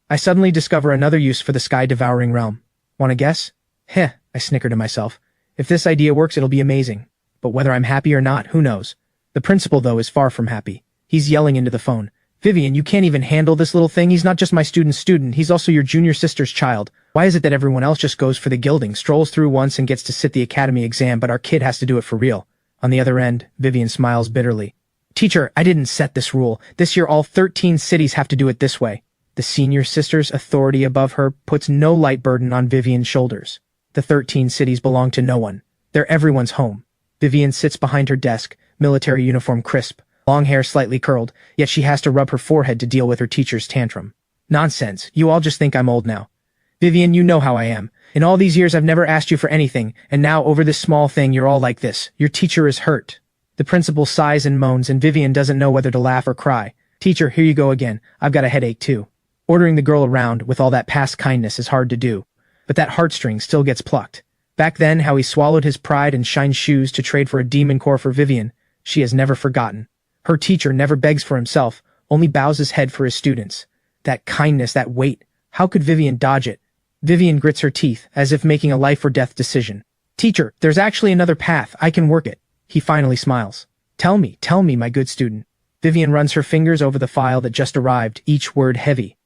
I suddenly discover another use for the sky-devouring realm. Wanna guess? I snicker to myself. If this idea works, it'll be amazing. But whether I'm happy or not, who knows? The principal, though, is far from happy. He's yelling into the phone. Vivian, you can't even handle this little thing. He's not just my student's student, he's also your junior sister's child. Why is it that everyone else just goes for the gilding, strolls through once and gets to sit the academy exam, but our kid has to do it for real? On the other end, Vivian smiles bitterly. Teacher, I didn't set this rule. This year all 13 cities have to do it this way. The senior sister's authority above her puts no light burden on Vivian's shoulders. The 13 cities belong to no one. They're everyone's home. Vivian sits behind her desk, military uniform crisp, long hair slightly curled, yet she has to rub her forehead to deal with her teacher's tantrum. Nonsense, you all just think I'm old now. Vivian, you know how I am. In all these years I've never asked you for anything, and now over this small thing you're all like this. Your teacher is hurt. The principal sighs and moans, and Vivian doesn't know whether to laugh or cry. Teacher, here you go again. I've got a headache too. Ordering the girl around with all that past kindness is hard to do. But that heartstring still gets plucked. Back then, how he swallowed his pride and shined shoes to trade for a demon core for Vivian, she has never forgotten. Her teacher never begs for himself, only bows his head for his students. That kindness, that weight, how could Vivian dodge it? Vivian grits her teeth, as if making a life-or-death decision. Teacher, there's actually another path, I can work it. He finally smiles. Tell me, my good student. Vivian runs her fingers over the file that just arrived, each word heavy.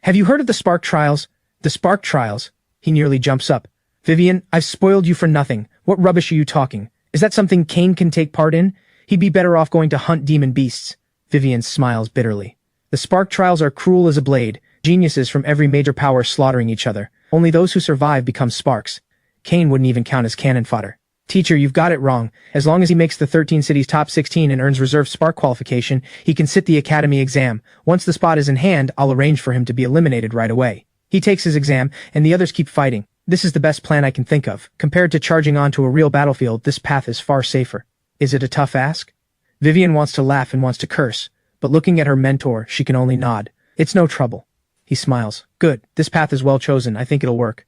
Have you heard of the Spark Trials? The Spark Trials? He nearly jumps up. Vivian, I've spoiled you for nothing. What rubbish are you talking? Is that something Kane can take part in? He'd be better off going to hunt demon beasts. Vivian smiles bitterly. The Spark Trials are cruel as a blade, geniuses from every major power slaughtering each other. Only those who survive become sparks. Kane wouldn't even count as cannon fodder. Teacher, you've got it wrong. As long as he makes the 13 cities top 16 and earns reserve spark qualification, he can sit the academy exam. Once the spot is in hand, I'll arrange for him to be eliminated right away. He takes his exam, and the others keep fighting. This is the best plan I can think of. Compared to charging onto a real battlefield, this path is far safer. Is it a tough ask? Vivian wants to laugh and wants to curse, but looking at her mentor, she can only nod. It's no trouble. He smiles. Good, this path is well chosen, I think it'll work.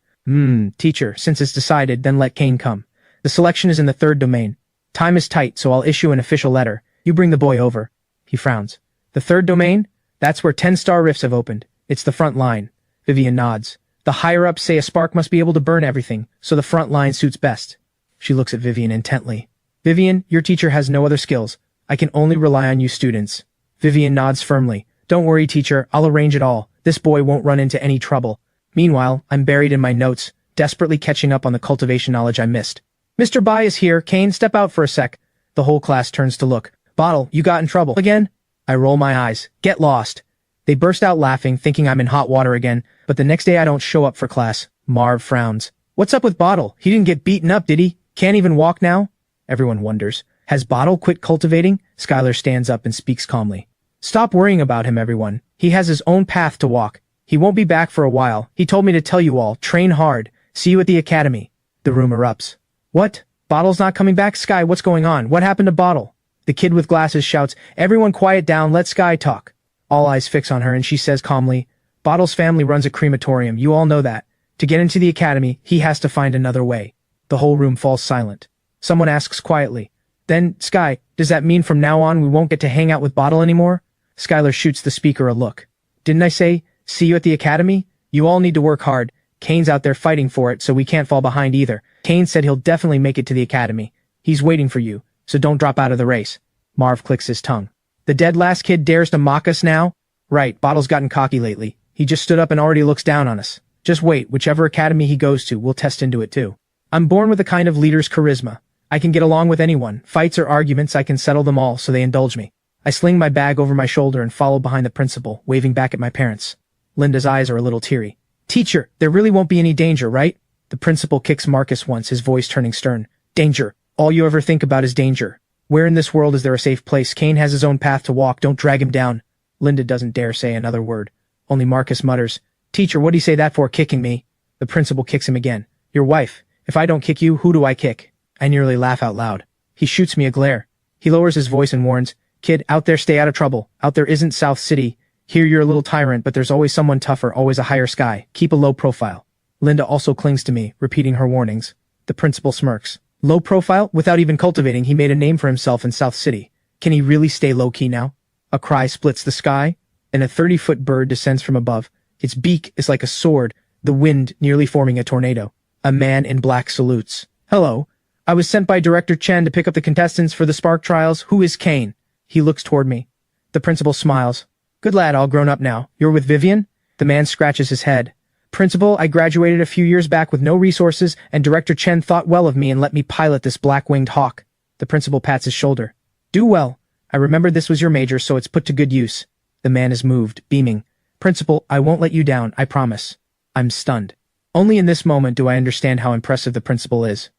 Teacher, since it's decided, then let Kane come. The selection is in the third domain. Time is tight, so I'll issue an official letter. You bring the boy over. He frowns. The third domain? That's where 10-star rifts have opened. It's the front line. Vivian nods. The higher-ups say a spark must be able to burn everything, so the front line suits best. She looks at Vivian intently. Vivian, your teacher has no other skills. I can only rely on you students. Vivian nods firmly. Don't worry, teacher. I'll arrange it all. This boy won't run into any trouble. Meanwhile, I'm buried in my notes, desperately catching up on the cultivation knowledge I missed. Mr. Bai is here. Kane, step out for a sec. The whole class turns to look. Bottle, you got in trouble again? I roll my eyes. Get lost. They burst out laughing, thinking I'm in hot water again, but the next day I don't show up for class. Marv frowns. What's up with Bottle? He didn't get beaten up, did he? Can't even walk now? Everyone wonders. Has Bottle quit cultivating? Skylar stands up and speaks calmly. Stop worrying about him, everyone. He has his own path to walk. He won't be back for a while. He told me to tell you all, train hard. See you at the academy. The room erupts. What? Bottle's not coming back? Sky, what's going on? What happened to Bottle? The kid with glasses shouts, everyone quiet down, let Sky talk. All eyes fix on her and she says calmly, Bottle's family runs a crematorium, you all know that. To get into the academy, he has to find another way. The whole room falls silent. Someone asks quietly, then, Sky, does that mean from now on we won't get to hang out with Bottle anymore? Skylar shoots the speaker a look. Didn't I say, see you at the academy? You all need to work hard. Kane's out there fighting for it, so we can't fall behind either. Kane said he'll definitely make it to the academy. He's waiting for you, so don't drop out of the race. Marv clicks his tongue. The dead last kid dares to mock us now? Right, Bottle's gotten cocky lately. He just stood up and already looks down on us. Just wait, whichever academy he goes to, we'll test into it too. I'm born with a kind of leader's charisma. I can get along with anyone. Fights or arguments, I can settle them all, so they indulge me. I sling my bag over my shoulder and follow behind the principal, waving back at my parents. Linda's eyes are a little teary. Teacher, there really won't be any danger, right? The principal kicks Marcus once, his voice turning stern. Danger. All you ever think about is danger. Where in this world is there a safe place? Kane has his own path to walk. Don't drag him down. Linda doesn't dare say another word. Only Marcus mutters, Teacher, what do you say that for, kicking me? The principal kicks him again. Your wife. If I don't kick you, who do I kick? I nearly laugh out loud. He shoots me a glare. He lowers his voice and warns, Kid, out there stay out of trouble. Out there isn't South City. Here you're a little tyrant, but there's always someone tougher, always a higher sky. Keep a low profile. Linda also clings to me, repeating her warnings. The principal smirks. Low profile? Without even cultivating, he made a name for himself in South City. Can he really stay low-key now? A cry splits the sky, and a 30-foot bird descends from above. Its beak is like a sword, the wind nearly forming a tornado. A man in black salutes. Hello. I was sent by Director Chen to pick up the contestants for the Spark Trials. Who is Kane? He looks toward me. The principal smiles. Good lad, all grown up now. You're with Vivian? The man scratches his head. Principal, I graduated a few years back with no resources, and Director Chen thought well of me and let me pilot this black-winged hawk. The principal pats his shoulder. Do well. I remembered this was your major, so it's put to good use. The man is moved, beaming. Principal, I won't let you down, I promise. I'm stunned. Only in this moment do I understand how impressive the principal is.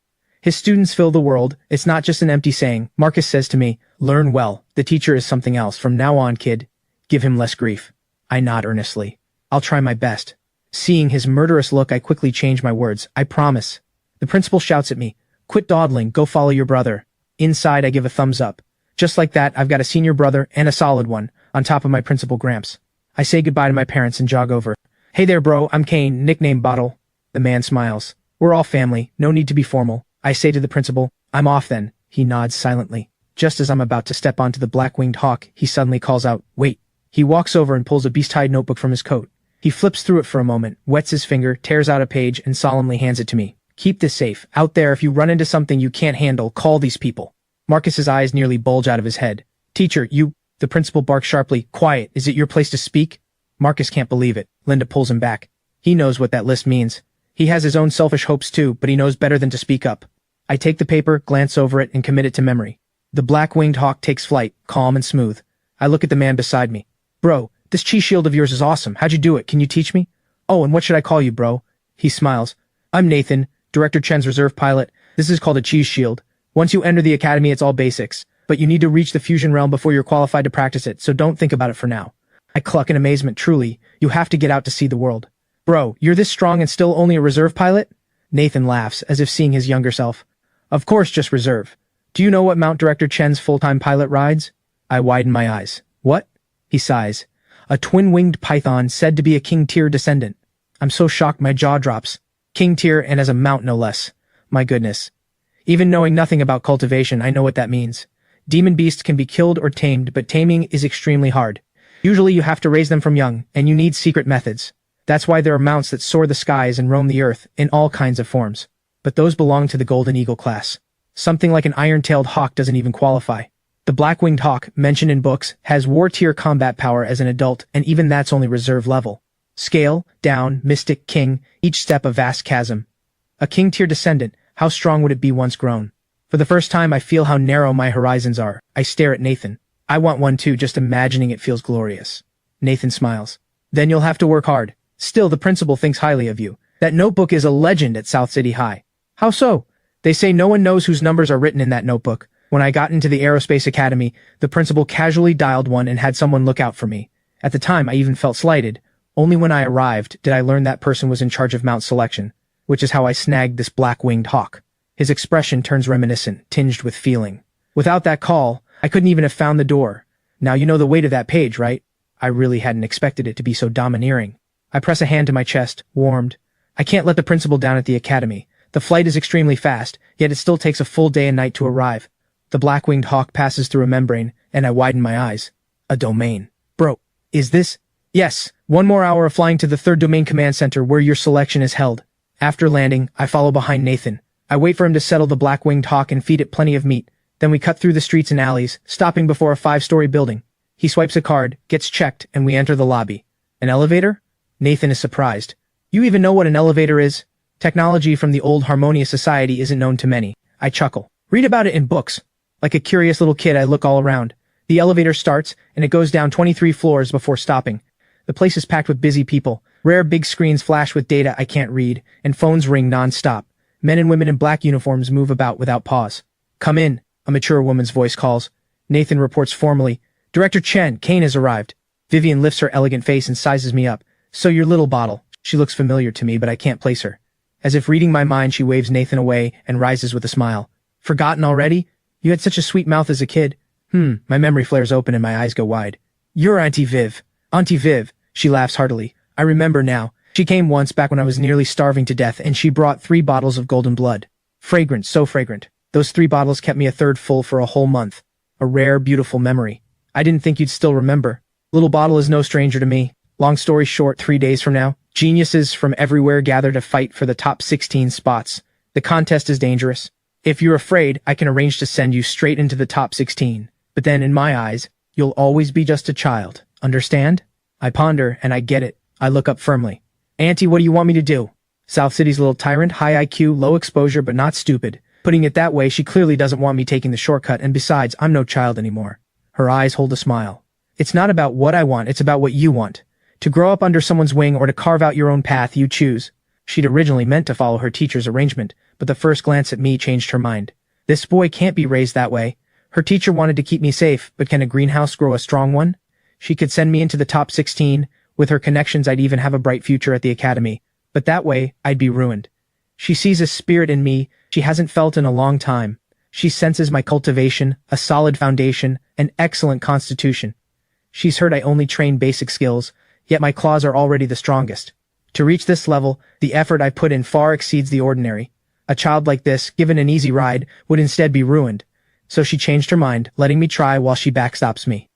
His students fill the world. It's not just an empty saying. Marcus says to me, learn well. The teacher is something else. From now on, kid. Give him less grief. I nod earnestly. I'll try my best. Seeing his murderous look, I quickly change my words. I promise. The principal shouts at me. Quit dawdling. Go follow your brother. Inside, I give a thumbs up. Just like that, I've got a senior brother, and a solid one, on top of my principal Gramps. I say goodbye to my parents and jog over. Hey there, bro. I'm Kane, nickname Bottle. The man smiles. We're all family. No need to be formal. I say to the principal, I'm off then. He nods silently. Just as I'm about to step onto the black-winged hawk, he suddenly calls out, wait. He walks over and pulls a beast-hide notebook from his coat. He flips through it for a moment, wets his finger, tears out a page, and solemnly hands it to me. Keep this safe. Out there, if you run into something you can't handle, call these people. Marcus's eyes nearly bulge out of his head. Teacher, you... The principal barks sharply. Quiet. Is it your place to speak? Marcus can't believe it. Linda pulls him back. He knows what that list means. He has his own selfish hopes too, but he knows better than to speak up. I take the paper, glance over it, and commit it to memory. The black-winged hawk takes flight, calm and smooth. I look at the man beside me. Bro, this cheese shield of yours is awesome. How'd you do it? Can you teach me? Oh, and what should I call you, bro? He smiles. I'm Nathan, Director Chen's reserve pilot. This is called a cheese shield. Once you enter the academy, it's all basics. But you need to reach the fusion realm before you're qualified to practice it, so don't think about it for now. I cluck in amazement. Truly, you have to get out to see the world. Bro, you're this strong and still only a reserve pilot? Nathan laughs, as if seeing his younger self. Of course, just reserve. Do you know what Mount Director Chen's full-time pilot rides? I widen my eyes. What? He sighs. A twin-winged python said to be a king tier descendant. I'm so shocked my jaw drops. King tier and as a mount no less. My goodness. Even knowing nothing about cultivation, I know what that means. Demon beasts can be killed or tamed, but taming is extremely hard. Usually you have to raise them from young, and you need secret methods. That's why there are mounts that soar the skies and roam the earth in all kinds of forms. But those belong to the Golden Eagle class. Something like an iron-tailed hawk doesn't even qualify. The black-winged hawk, mentioned in books, has war-tier combat power as an adult, and even that's only reserve level. Scale, down, mystic, king, each step a vast chasm. A king-tier descendant, how strong would it be once grown? For the first time, I feel how narrow my horizons are. I stare at Nathan. I want one too, just imagining it feels glorious. Nathan smiles. Then you'll have to work hard. Still, the principal thinks highly of you. That notebook is a legend at South City High. How so? They say no one knows whose numbers are written in that notebook. When I got into the Aerospace Academy, the principal casually dialed one and had someone look out for me. At the time, I even felt slighted. Only when I arrived did I learn that person was in charge of mount selection, which is how I snagged this black-winged hawk. His expression turns reminiscent, tinged with feeling. Without that call, I couldn't even have found the door. Now you know the weight of that page, right? I really hadn't expected it to be so domineering. I press a hand to my chest, warmed. I can't let the principal down at the academy. The flight is extremely fast, yet it still takes a full day and night to arrive. The black-winged hawk passes through a membrane, and I widen my eyes. A domain. Bro, is this? Yes, 1 more hour of flying to the 3rd Domain Command Center where your selection is held. After landing, I follow behind Nathan. I wait for him to settle the black-winged hawk and feed it plenty of meat. Then we cut through the streets and alleys, stopping before a 5-story building. He swipes a card, gets checked, and we enter the lobby. An elevator? Nathan is surprised. You even know what an elevator is? Technology from the old Harmonious Society isn't known to many. I chuckle. Read about it in books. Like a curious little kid, I look all around. The elevator starts, and it goes down 23 floors before stopping. The place is packed with busy people. Rare big screens flash with data I can't read, and phones ring non-stop. Men and women in black uniforms move about without pause. Come in, a mature woman's voice calls. Nathan reports formally. Director Chen, Kane has arrived. Vivian lifts her elegant face and sizes me up. So your little bottle. She looks familiar to me, but I can't place her. As if reading my mind, she waves Nathan away and rises with a smile. Forgotten already? You had such a sweet mouth as a kid. My memory flares open and my eyes go wide. You're Auntie Viv. Auntie Viv. She laughs heartily. I remember now. She came once back when I was nearly starving to death, and she brought 3 bottles of golden blood. Fragrant, so fragrant. Those 3 bottles kept me a third full for a whole month. A rare, beautiful memory. I didn't think you'd still remember. Little Bottle is no stranger to me. Long story short, 3 days from now, geniuses from everywhere gather to fight for the top 16 spots. The contest is dangerous. If you're afraid, I can arrange to send you straight into the top 16. But then, in my eyes, you'll always be just a child. Understand? I ponder, and I get it. I look up firmly. Auntie, what do you want me to do? South City's little tyrant, high IQ, low exposure, but not stupid. Putting it that way, she clearly doesn't want me taking the shortcut, and besides, I'm no child anymore. Her eyes hold a smile. It's not about what I want, it's about what you want. To grow up under someone's wing or to carve out your own path, you choose. She'd originally meant to follow her teacher's arrangement, but the first glance at me changed her mind. This boy can't be raised that way. Her teacher wanted to keep me safe, but can a greenhouse grow a strong one? She could send me into the top 16. With her connections, I'd even have a bright future at the academy. But that way, I'd be ruined. She sees a spirit in me she hasn't felt in a long time. She senses my cultivation, a solid foundation, an excellent constitution. She's heard I only train basic skills, yet my claws are already the strongest. To reach this level, the effort I put in far exceeds the ordinary. A child like this, given an easy ride, would instead be ruined. So she changed her mind, letting me try while she backstops me.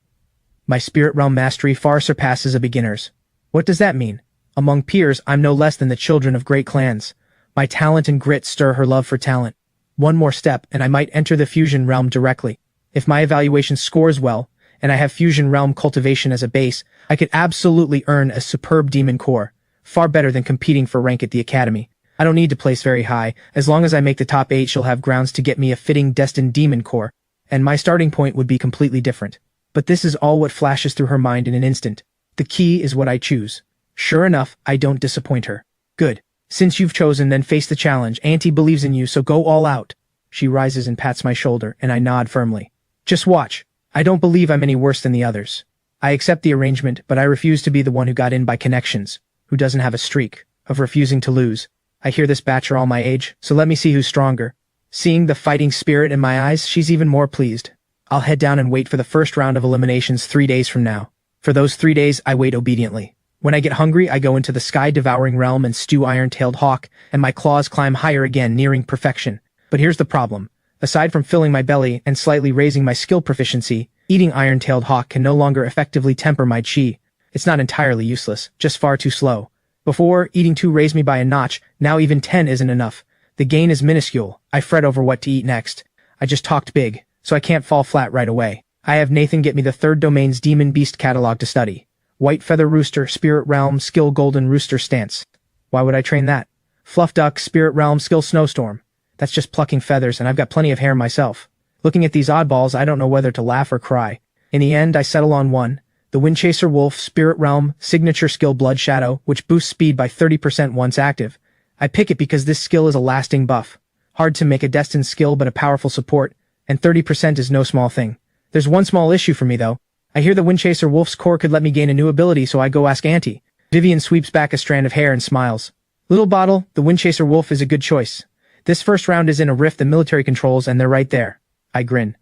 My spirit realm mastery far surpasses a beginner's. What does that mean? Among peers, I'm no less than the children of great clans. My talent and grit stir her love for talent. One more step, and I might enter the fusion realm directly. If my evaluation scores well, and I have fusion realm cultivation as a base, I could absolutely earn a superb demon core, far better than competing for rank at the academy. I don't need to place very high. As long as I make the top 8, she'll have grounds to get me a fitting destined demon core, and my starting point would be completely different. But this is all what flashes through her mind in an instant. The key is what I choose. Sure enough, I don't disappoint her. Good. Since you've chosen, then face the challenge. Auntie believes in you, so go all out. She rises and pats my shoulder, and I nod firmly. Just watch. I don't believe I'm any worse than the others. I accept the arrangement, but I refuse to be the one who got in by connections, who doesn't have a streak of refusing to lose. I hear this batch are all my age, so let me see who's stronger. Seeing the fighting spirit in my eyes, she's even more pleased. I'll head down and wait for the first round of eliminations 3 days from now. For those 3 days, I wait obediently. When I get hungry, I go into the sky-devouring realm and stew iron-tailed hawk, and my claws climb higher again, nearing perfection. But here's the problem. Aside from filling my belly and slightly raising my skill proficiency, eating iron-tailed hawk can no longer effectively temper my chi. It's not entirely useless, just far too slow. Before, eating 2 raised me by a notch, now even 10 isn't enough. The gain is minuscule. I fret over what to eat next. I just talked big, so I can't fall flat right away. I have Nathan get me the 3rd domain's Demon Beast catalog to study. White Feather Rooster, Spirit Realm, Skill Golden Rooster Stance. Why would I train that? Fluff Duck, Spirit Realm, Skill Snowstorm. That's just plucking feathers, and I've got plenty of hair myself. Looking at these oddballs, I don't know whether to laugh or cry. In the end, I settle on one. The Windchaser Wolf, Spirit Realm, Signature Skill Blood Shadow, which boosts speed by 30% once active. I pick it because this skill is a lasting buff. Hard to make a destined skill, but a powerful support, and 30% is no small thing. There's one small issue for me, though. I hear the Windchaser Wolf's core could let me gain a new ability, so I go ask Auntie. Vivian sweeps back a strand of hair and smiles. Little Bottle, the Windchaser Wolf is a good choice. This first round is in a rift the military controls, and they're right there. I grin.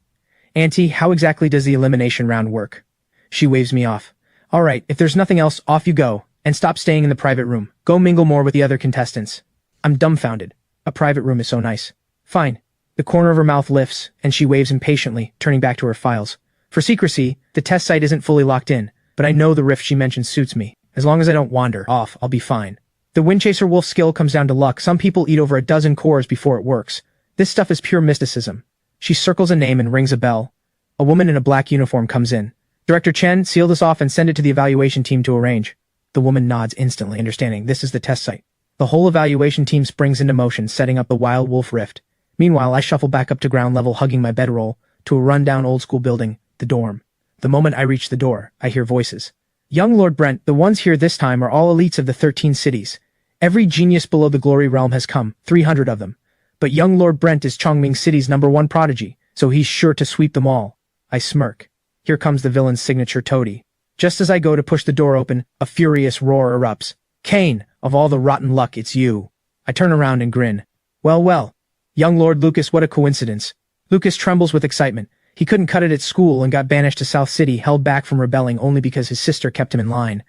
Auntie, how exactly does the elimination round work? She waves me off. All right, if there's nothing else, off you go, and stop staying in the private room. Go mingle more with the other contestants. I'm dumbfounded. A private room is so nice. Fine. The corner of her mouth lifts, and she waves impatiently, turning back to her files. For secrecy, the test site isn't fully locked in, but I know the rift she mentioned suits me. As long as I don't wander off, I'll be fine. The Windchaser Wolf skill comes down to luck. Some people eat over a dozen cores before it works. This stuff is pure mysticism. She circles a name and rings a bell. A woman in a black uniform comes in. Director Chen, seal this off and send it to the evaluation team to arrange. The woman nods instantly, understanding this is the test site. The whole evaluation team springs into motion, setting up the Wild Wolf Rift. Meanwhile, I shuffle back up to ground level, hugging my bedroll, to a run-down old-school building, the dorm. The moment I reach the door, I hear voices. Young Lord Brent, the ones here this time are all elites of the 13 cities. Every genius below the glory realm has come, 300 of them. But young Lord Brent is Chongming City's #1 prodigy, so he's sure to sweep them all. I smirk. Here comes the villain's signature toady. Just as I go to push the door open, a furious roar erupts. Kane, of all the rotten luck, it's you. I turn around and grin. Well, well. Young Lord Lucas, what a coincidence. Lucas trembles with excitement. He couldn't cut it at school and got banished to South City, held back from rebelling only because his sister kept him in line.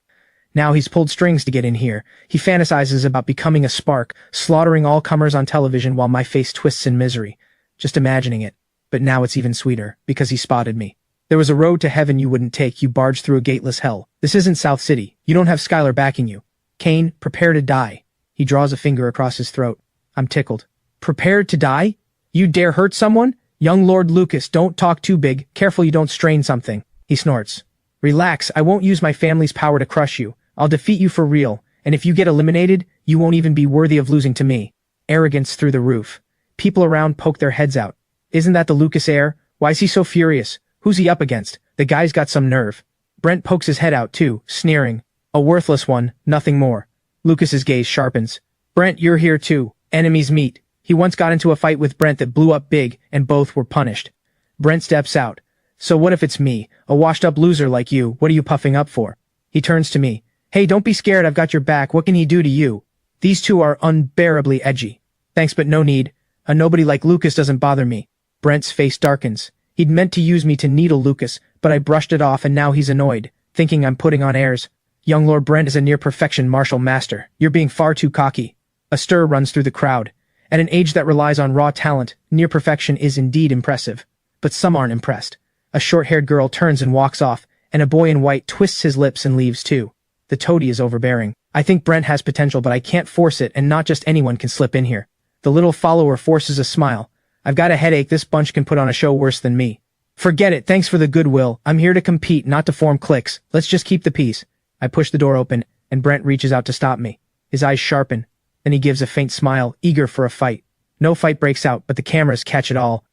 Now he's pulled strings to get in here. He fantasizes about becoming a spark, slaughtering all comers on television while my face twists in misery. Just imagining it. But now it's even sweeter, because he spotted me. There was a road to heaven you wouldn't take. You barged through a gateless hell. This isn't South City. You don't have Skylar backing you. Kane, prepare to die. He draws a finger across his throat. I'm tickled. Prepared to die? You dare hurt someone? Young Lord Lucas, don't talk too big. Careful you don't strain something. He snorts. Relax, I won't use my family's power to crush you. I'll defeat you for real, and if you get eliminated, you won't even be worthy of losing to me. Arrogance through the roof. People around poke their heads out. Isn't that the Lucas heir? Why's he so furious? Who's he up against? The guy's got some nerve. Brent pokes his head out too, sneering. A worthless one, nothing more. Lucas's gaze sharpens. Brent, you're here too. Enemies meet. He once got into a fight with Brent that blew up big, and both were punished. Brent steps out. So what if it's me, a washed-up loser like you? What are you puffing up for? He turns to me. Hey, don't be scared, I've got your back. What can he do to you? These two are unbearably edgy. Thanks, but no need. A nobody like Lucas doesn't bother me. Brent's face darkens. He'd meant to use me to needle Lucas, but I brushed it off and now he's annoyed, thinking I'm putting on airs. Young Lord Brent is a near-perfection martial master. You're being far too cocky. A stir runs through the crowd. At an age that relies on raw talent, near perfection is indeed impressive. But some aren't impressed. A short-haired girl turns and walks off, and a boy in white twists his lips and leaves too. The toady is overbearing. I think Brent has potential, but I can't force it, and not just anyone can slip in here. The little follower forces a smile. I've got a headache, this bunch can put on a show worse than me. Forget it, thanks for the goodwill. I'm here to compete, not to form cliques. Let's just keep the peace. I push the door open, and Brent reaches out to stop me. His eyes sharpen. Then he gives a faint smile, eager for a fight. No fight breaks out, but the cameras catch it all.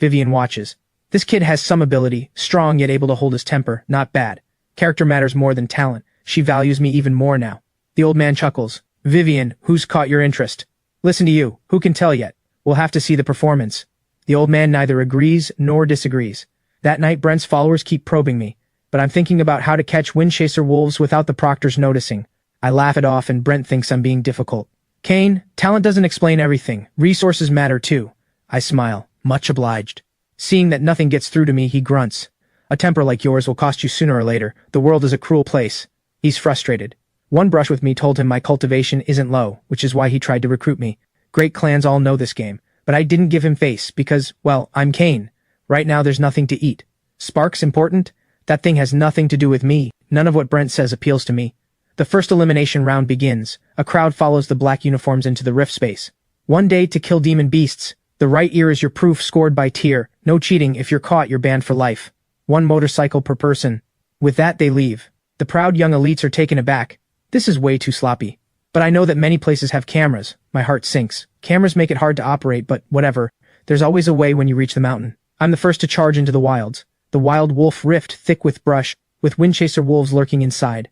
Vivian watches. This kid has some ability, strong yet able to hold his temper, not bad. Character matters more than talent. She values me even more now. The old man chuckles. Vivian, who's caught your interest? Listen to you, who can tell yet? We'll have to see the performance. The old man neither agrees nor disagrees. That night Brent's followers keep probing me, but I'm thinking about how to catch Windchaser wolves without the proctors noticing. I laugh it off and Brent thinks I'm being difficult. Kane, talent doesn't explain everything. Resources matter too. I smile. Much obliged. Seeing that nothing gets through to me, he grunts. A temper like yours will cost you sooner or later. The world is a cruel place. He's frustrated. One brush with me told him my cultivation isn't low, which is why he tried to recruit me. Great clans all know this game, but I didn't give him face because, well, I'm Kane. Right now there's nothing to eat. Sparks important? That thing has nothing to do with me. None of what Brent says appeals to me. The first elimination round begins. A crowd follows the black uniforms into the rift space. 1 day to kill demon beasts. The right ear is your proof scored by tier. No cheating. If you're caught, you're banned for life. 1 motorcycle per person. With that, they leave. The proud young elites are taken aback. This is way too sloppy. But I know that many places have cameras. My heart sinks. Cameras make it hard to operate, but whatever. There's always a way when you reach the mountain. I'm the first to charge into the wilds. The wild wolf rift thick with brush, with Windchaser wolves lurking inside.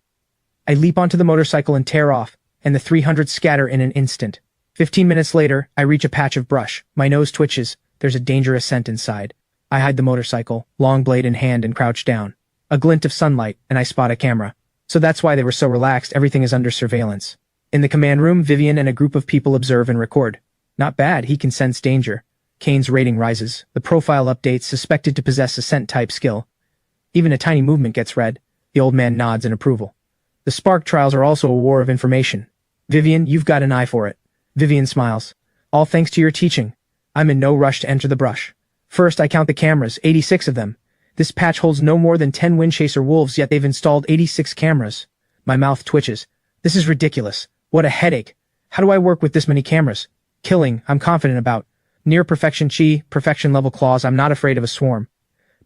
I leap onto the motorcycle and tear off, and the 300 scatter in an instant. 15 minutes later, I reach a patch of brush. My nose twitches. There's a dangerous scent inside. I hide the motorcycle, long blade in hand, and crouch down. A glint of sunlight, and I spot a camera. So that's why they were so relaxed. Everything is under surveillance. In the command room, Vivian and a group of people observe and record. Not bad, he can sense danger. Kane's rating rises. The profile updates, suspected to possess a scent-type skill. Even a tiny movement gets read. The old man nods in approval. The Spark trials are also a war of information. Vivian, you've got an eye for it. Vivian smiles. All thanks to your teaching. I'm in no rush to enter the brush. First, I count the cameras, 86 of them. This patch holds no more than 10 Windchaser wolves, yet they've installed 86 cameras. My mouth twitches. This is ridiculous. What a headache. How do I work with this many cameras? Killing, I'm confident about. Near perfection chi, perfection level claws, I'm not afraid of a swarm.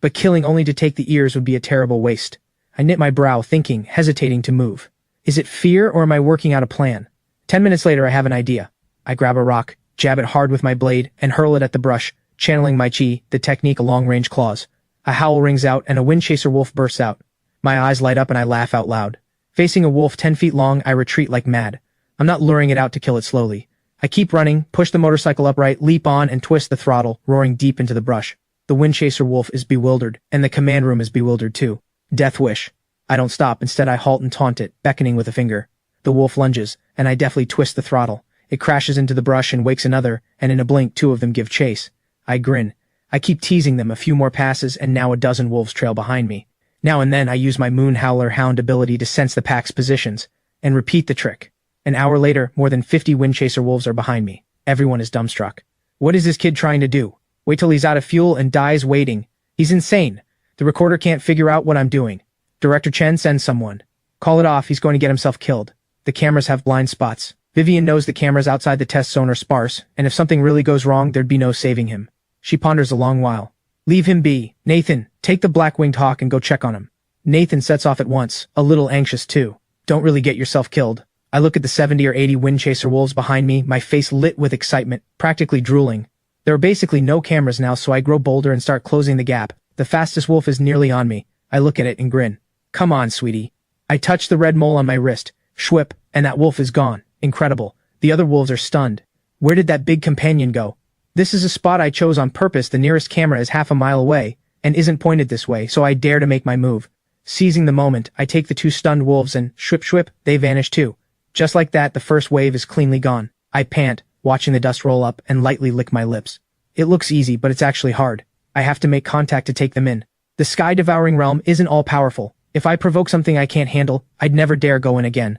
But killing only to take the ears would be a terrible waste. I knit my brow, thinking, hesitating to move. Is it fear, or am I working out a plan? 10 minutes later, I have an idea. I grab a rock, jab it hard with my blade, and hurl it at the brush, channeling my chi, the technique of long-range claws. A howl rings out, and a Windchaser wolf bursts out. My eyes light up and I laugh out loud. Facing a wolf 10 feet long, I retreat like mad. I'm not luring it out to kill it slowly. I keep running, push the motorcycle upright, leap on, and twist the throttle, roaring deep into the brush. The Windchaser wolf is bewildered, and the command room is bewildered too. Death wish. I don't stop, instead I halt and taunt it, beckoning with a finger. The wolf lunges, and I deftly twist the throttle. It crashes into the brush and wakes another, and in a blink 2 of them give chase. I grin. I keep teasing them, a few more passes, and now a dozen wolves trail behind me. Now and then I use my Moon Howler Hound ability to sense the pack's positions, and repeat the trick. An hour later, more than 50 Windchaser wolves are behind me. Everyone is dumbstruck. What is this kid trying to do? Wait till he's out of fuel and dies waiting. He's insane. The recorder can't figure out what I'm doing. Director Chen sends someone. Call it off, he's going to get himself killed. The cameras have blind spots. Vivian knows the cameras outside the test zone are sparse, and if something really goes wrong, there'd be no saving him. She ponders a long while. Leave him be. Nathan, take the black-winged hawk and go check on him. Nathan sets off at once, a little anxious too. Don't really get yourself killed. I look at the 70 or 80 windchaser wolves behind me, my face lit with excitement, practically drooling. There are basically no cameras now, so I grow bolder and start closing the gap. The fastest wolf is nearly on me. I look at it and grin. Come on, sweetie. I touch the red mole on my wrist. Schwip, and that wolf is gone. Incredible. The other wolves are stunned. Where did that big companion go? This is a spot I chose on purpose. The nearest camera is half a mile away, and isn't pointed this way, so I dare to make my move. Seizing the moment, I take the two stunned wolves and, schwip, they vanish too. Just like that, the first wave is cleanly gone. I pant, watching the dust roll up, and lightly lick my lips. It looks easy, but it's actually hard. I have to make contact to take them in. The sky-devouring realm isn't all-powerful. If I provoke something I can't handle, I'd never dare go in again.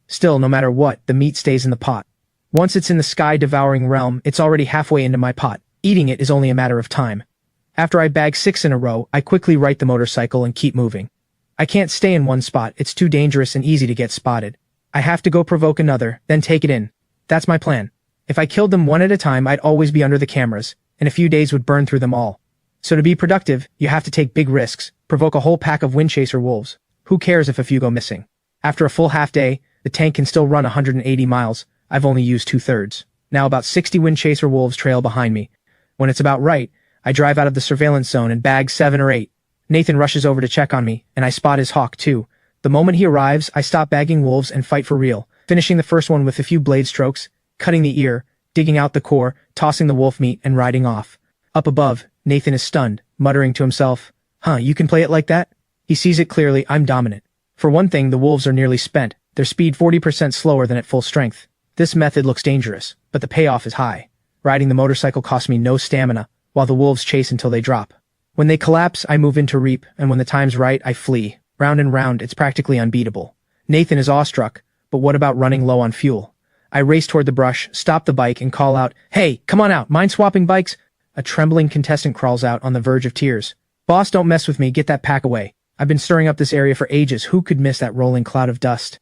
Still, no matter what, the meat stays in the pot. Once it's in the sky-devouring realm, it's already halfway into my pot. Eating it is only a matter of time. After I bag 6 in a row, I quickly right the motorcycle and keep moving. I can't stay in one spot, it's too dangerous and easy to get spotted. I have to go provoke another, then take it in. That's my plan. If I killed them one at a time, I'd always be under the cameras, and a few days would burn through them all. So to be productive, you have to take big risks, provoke a whole pack of windchaser wolves. Who cares if a few go missing? After a full half day, the tank can still run 180 miles. I've only used 2/3. Now about 60 windchaser wolves trail behind me. When it's about right, I drive out of the surveillance zone and bag 7 or 8. Nathan rushes over to check on me, and I spot his hawk too. The moment he arrives, I stop bagging wolves and fight for real, finishing the first one with a few blade strokes, cutting the ear, digging out the core, tossing the wolf meat, and riding off. Up above, Nathan is stunned, muttering to himself, you can play it like that? He sees it clearly. I'm dominant. For one thing, the wolves are nearly spent, their speed 40% slower than at full strength. This method looks dangerous, but the payoff is high. Riding the motorcycle costs me no stamina, while the wolves chase until they drop. When they collapse, I move into reap, and when the time's right, I flee. Round and round, it's practically unbeatable. Nathan is awestruck, but what about running low on fuel? I race toward the brush, stop the bike, and call out, "Hey, come on out, mind swapping bikes?" A trembling contestant crawls out on the verge of tears. "Boss, don't mess with me, get that pack away. I've been stirring up this area for ages, who could miss that rolling cloud of dust?"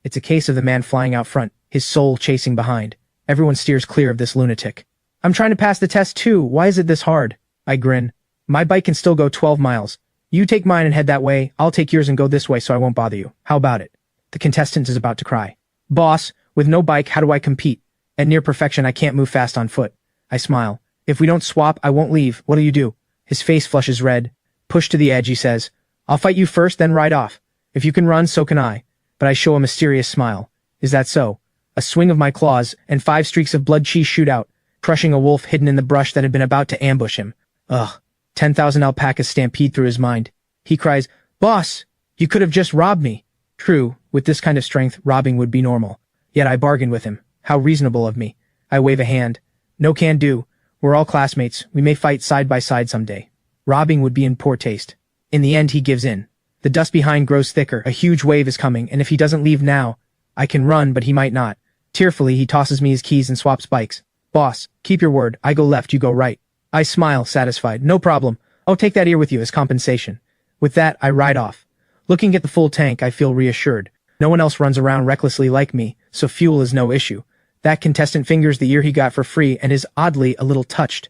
It's a case of the man flying out front, his soul chasing behind. Everyone steers clear of this lunatic. "I'm trying to pass the test too, why is it this hard?" I grin. "My bike can still go 12 miles. You take mine and head that way, I'll take yours and go this way so I won't bother you. How about it?" The contestant is about to cry. "Boss, with no bike, how do I compete? At near perfection, I can't move fast on foot." I smile. "If we don't swap, I won't leave. What'll you do?" His face flushes red. Pushed to the edge, he says, "I'll fight you first, then ride off. If you can run, so can I." But I show a mysterious smile. "Is that so?" A swing of my claws, and 5 streaks of blood cheese shoot out, crushing a wolf hidden in the brush that had been about to ambush him. Ugh. 10,000 alpacas stampede through his mind. He cries, "Boss, you could have just robbed me." True, with this kind of strength, robbing would be normal. Yet I bargained with him. How reasonable of me. I wave a hand. "No can do. We're all classmates. We may fight side by side someday." Robbing would be in poor taste. In the end, he gives in. The dust behind grows thicker. A huge wave is coming, and if he doesn't leave now, I can run, but he might not. Tearfully, he tosses me his keys and swaps bikes. "Boss, keep your word. I go left, you go right." I smile, satisfied. "No problem. I'll take that ear with you as compensation." With that, I ride off. Looking at the full tank, I feel reassured. No one else runs around recklessly like me, so fuel is no issue. That contestant fingers the ear he got for free and is oddly a little touched.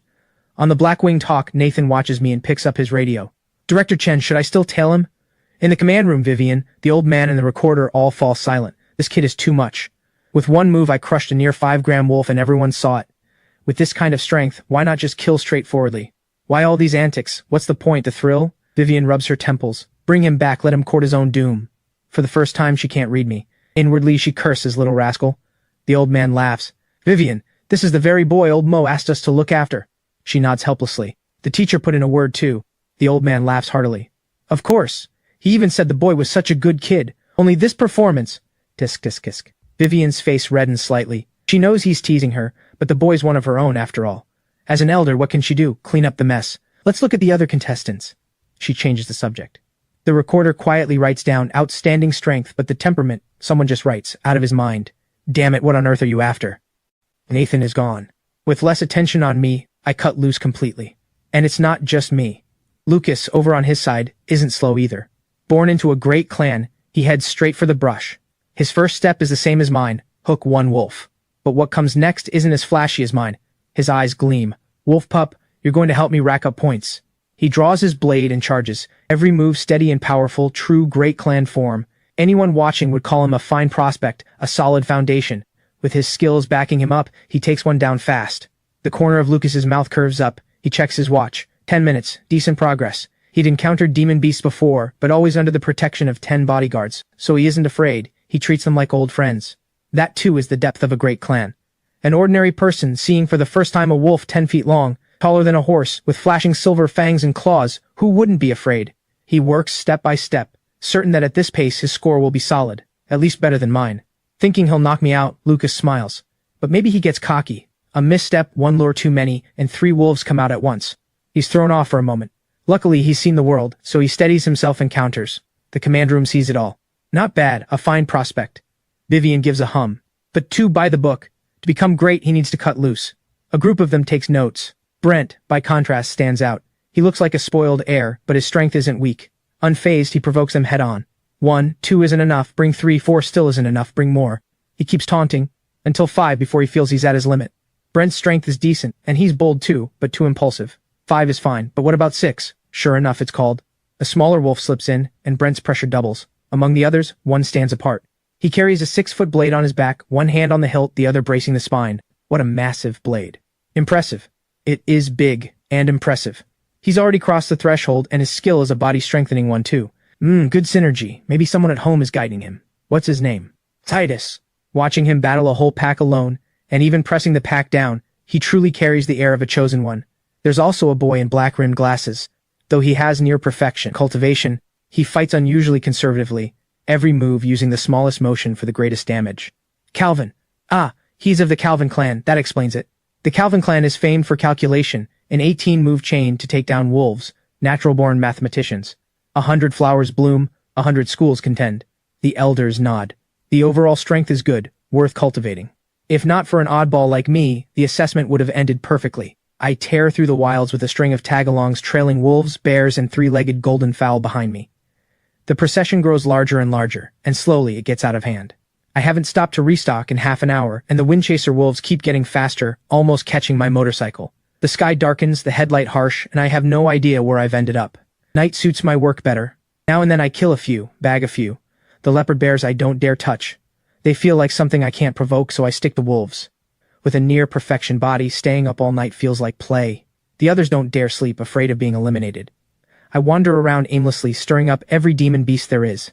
On the black-winged hawk, Nathan watches me and picks up his radio. "Director Chen, should I still tail him?" In the command room, Vivian, the old man and the recorder all fall silent. This kid is too much. With one move, I crushed a near 5-gram wolf and everyone saw it. With this kind of strength, why not just kill straightforwardly? Why all these antics? What's the point, the thrill? Vivian rubs her temples. Bring him back, let him court his own doom. For the first time, she can't read me. Inwardly, she curses, little rascal. The old man laughs. "Vivian, this is the very boy old Mo asked us to look after." She nods helplessly. "The teacher put in a word too." The old man laughs heartily. "Of course. He even said the boy was such a good kid. Only this performance—" Tisk tisk tisk. Vivian's face reddens slightly. She knows he's teasing her, but the boy's one of her own after all. As an elder, what can she do? Clean up the mess. Let's look at the other contestants. She changes the subject. The recorder quietly writes down outstanding strength, but the temperament, someone just writes, out of his mind. Damn it, what on earth are you after? Nathan is gone. With less attention on me, I cut loose completely. And it's not just me. Lucas, over on his side, isn't slow either. Born into a great clan, he heads straight for the brush. His first step is the same as mine, hook one wolf. But what comes next isn't as flashy as mine. His eyes gleam. "Wolf pup, you're going to help me rack up points." He draws his blade and charges, every move steady and powerful, true great clan form. Anyone watching would call him a fine prospect, a solid foundation. With his skills backing him up, he takes one down fast. The corner of Lucas's mouth curves up. He checks his watch. 10 minutes, decent progress. He'd encountered demon beasts before, but always under the protection of 10 bodyguards, so he isn't afraid. He treats them like old friends. That too is the depth of a great clan. An ordinary person seeing for the first time a wolf 10 feet long, taller than a horse, with flashing silver fangs and claws, who wouldn't be afraid? He works step by step, certain that at this pace his score will be solid, at least better than mine. Thinking he'll knock me out, Lucas smiles. But maybe he gets cocky. A misstep, one lure too many, and 3 wolves come out at once. He's thrown off for a moment. Luckily, he's seen the world, so he steadies himself and counters. The command room sees it all. Not bad, a fine prospect. Vivian gives a hum. But 2 by the book. To become great, he needs to cut loose. A group of them takes notes. Brent, by contrast, stands out. He looks like a spoiled heir, but his strength isn't weak. Unfazed, he provokes them head-on. 1, 2 isn't enough, bring 3, 4 still isn't enough, bring more. He keeps taunting, until 5 before he feels he's at his limit. Brent's strength is decent, and he's bold too, but too impulsive. 5 is fine, but what about 6? Sure enough, it's called. A smaller wolf slips in, and Brent's pressure doubles. Among the others, 1 stands apart. He carries a 6-foot blade on his back, one hand on the hilt, the other bracing the spine. What a massive blade. Impressive. It is big, and impressive. He's already crossed the threshold, and his skill is a body-strengthening one too. Good synergy. Maybe someone at home is guiding him. What's his name? Titus. Watching him battle a whole pack alone, and even pressing the pack down, he truly carries the air of a chosen one. There's also a boy in black-rimmed glasses. Though he has near perfection cultivation, he fights unusually conservatively, every move using the smallest motion for the greatest damage. Calvin. Ah, he's of the Calvin clan, that explains it. The Calvin clan is famed for calculation, an 18-move chain to take down wolves, natural-born mathematicians. 100 flowers bloom, 100 schools contend. The elders nod. The overall strength is good, worth cultivating. If not for an oddball like me, the assessment would have ended perfectly. I tear through the wilds with a string of tagalongs trailing wolves, bears, and 3-legged golden fowl behind me. The procession grows larger and larger, and slowly it gets out of hand. I haven't stopped to restock in half an hour, and the windchaser wolves keep getting faster, almost catching my motorcycle. The sky darkens, the headlight harsh, and I have no idea where I've ended up. Night suits my work better. Now and then I kill a few, bag a few. The leopard bears I don't dare touch. They feel like something I can't provoke, so I stick to wolves. With a near-perfection body, staying up all night feels like play. The others don't dare sleep, afraid of being eliminated. I wander around aimlessly, stirring up every demon beast there is.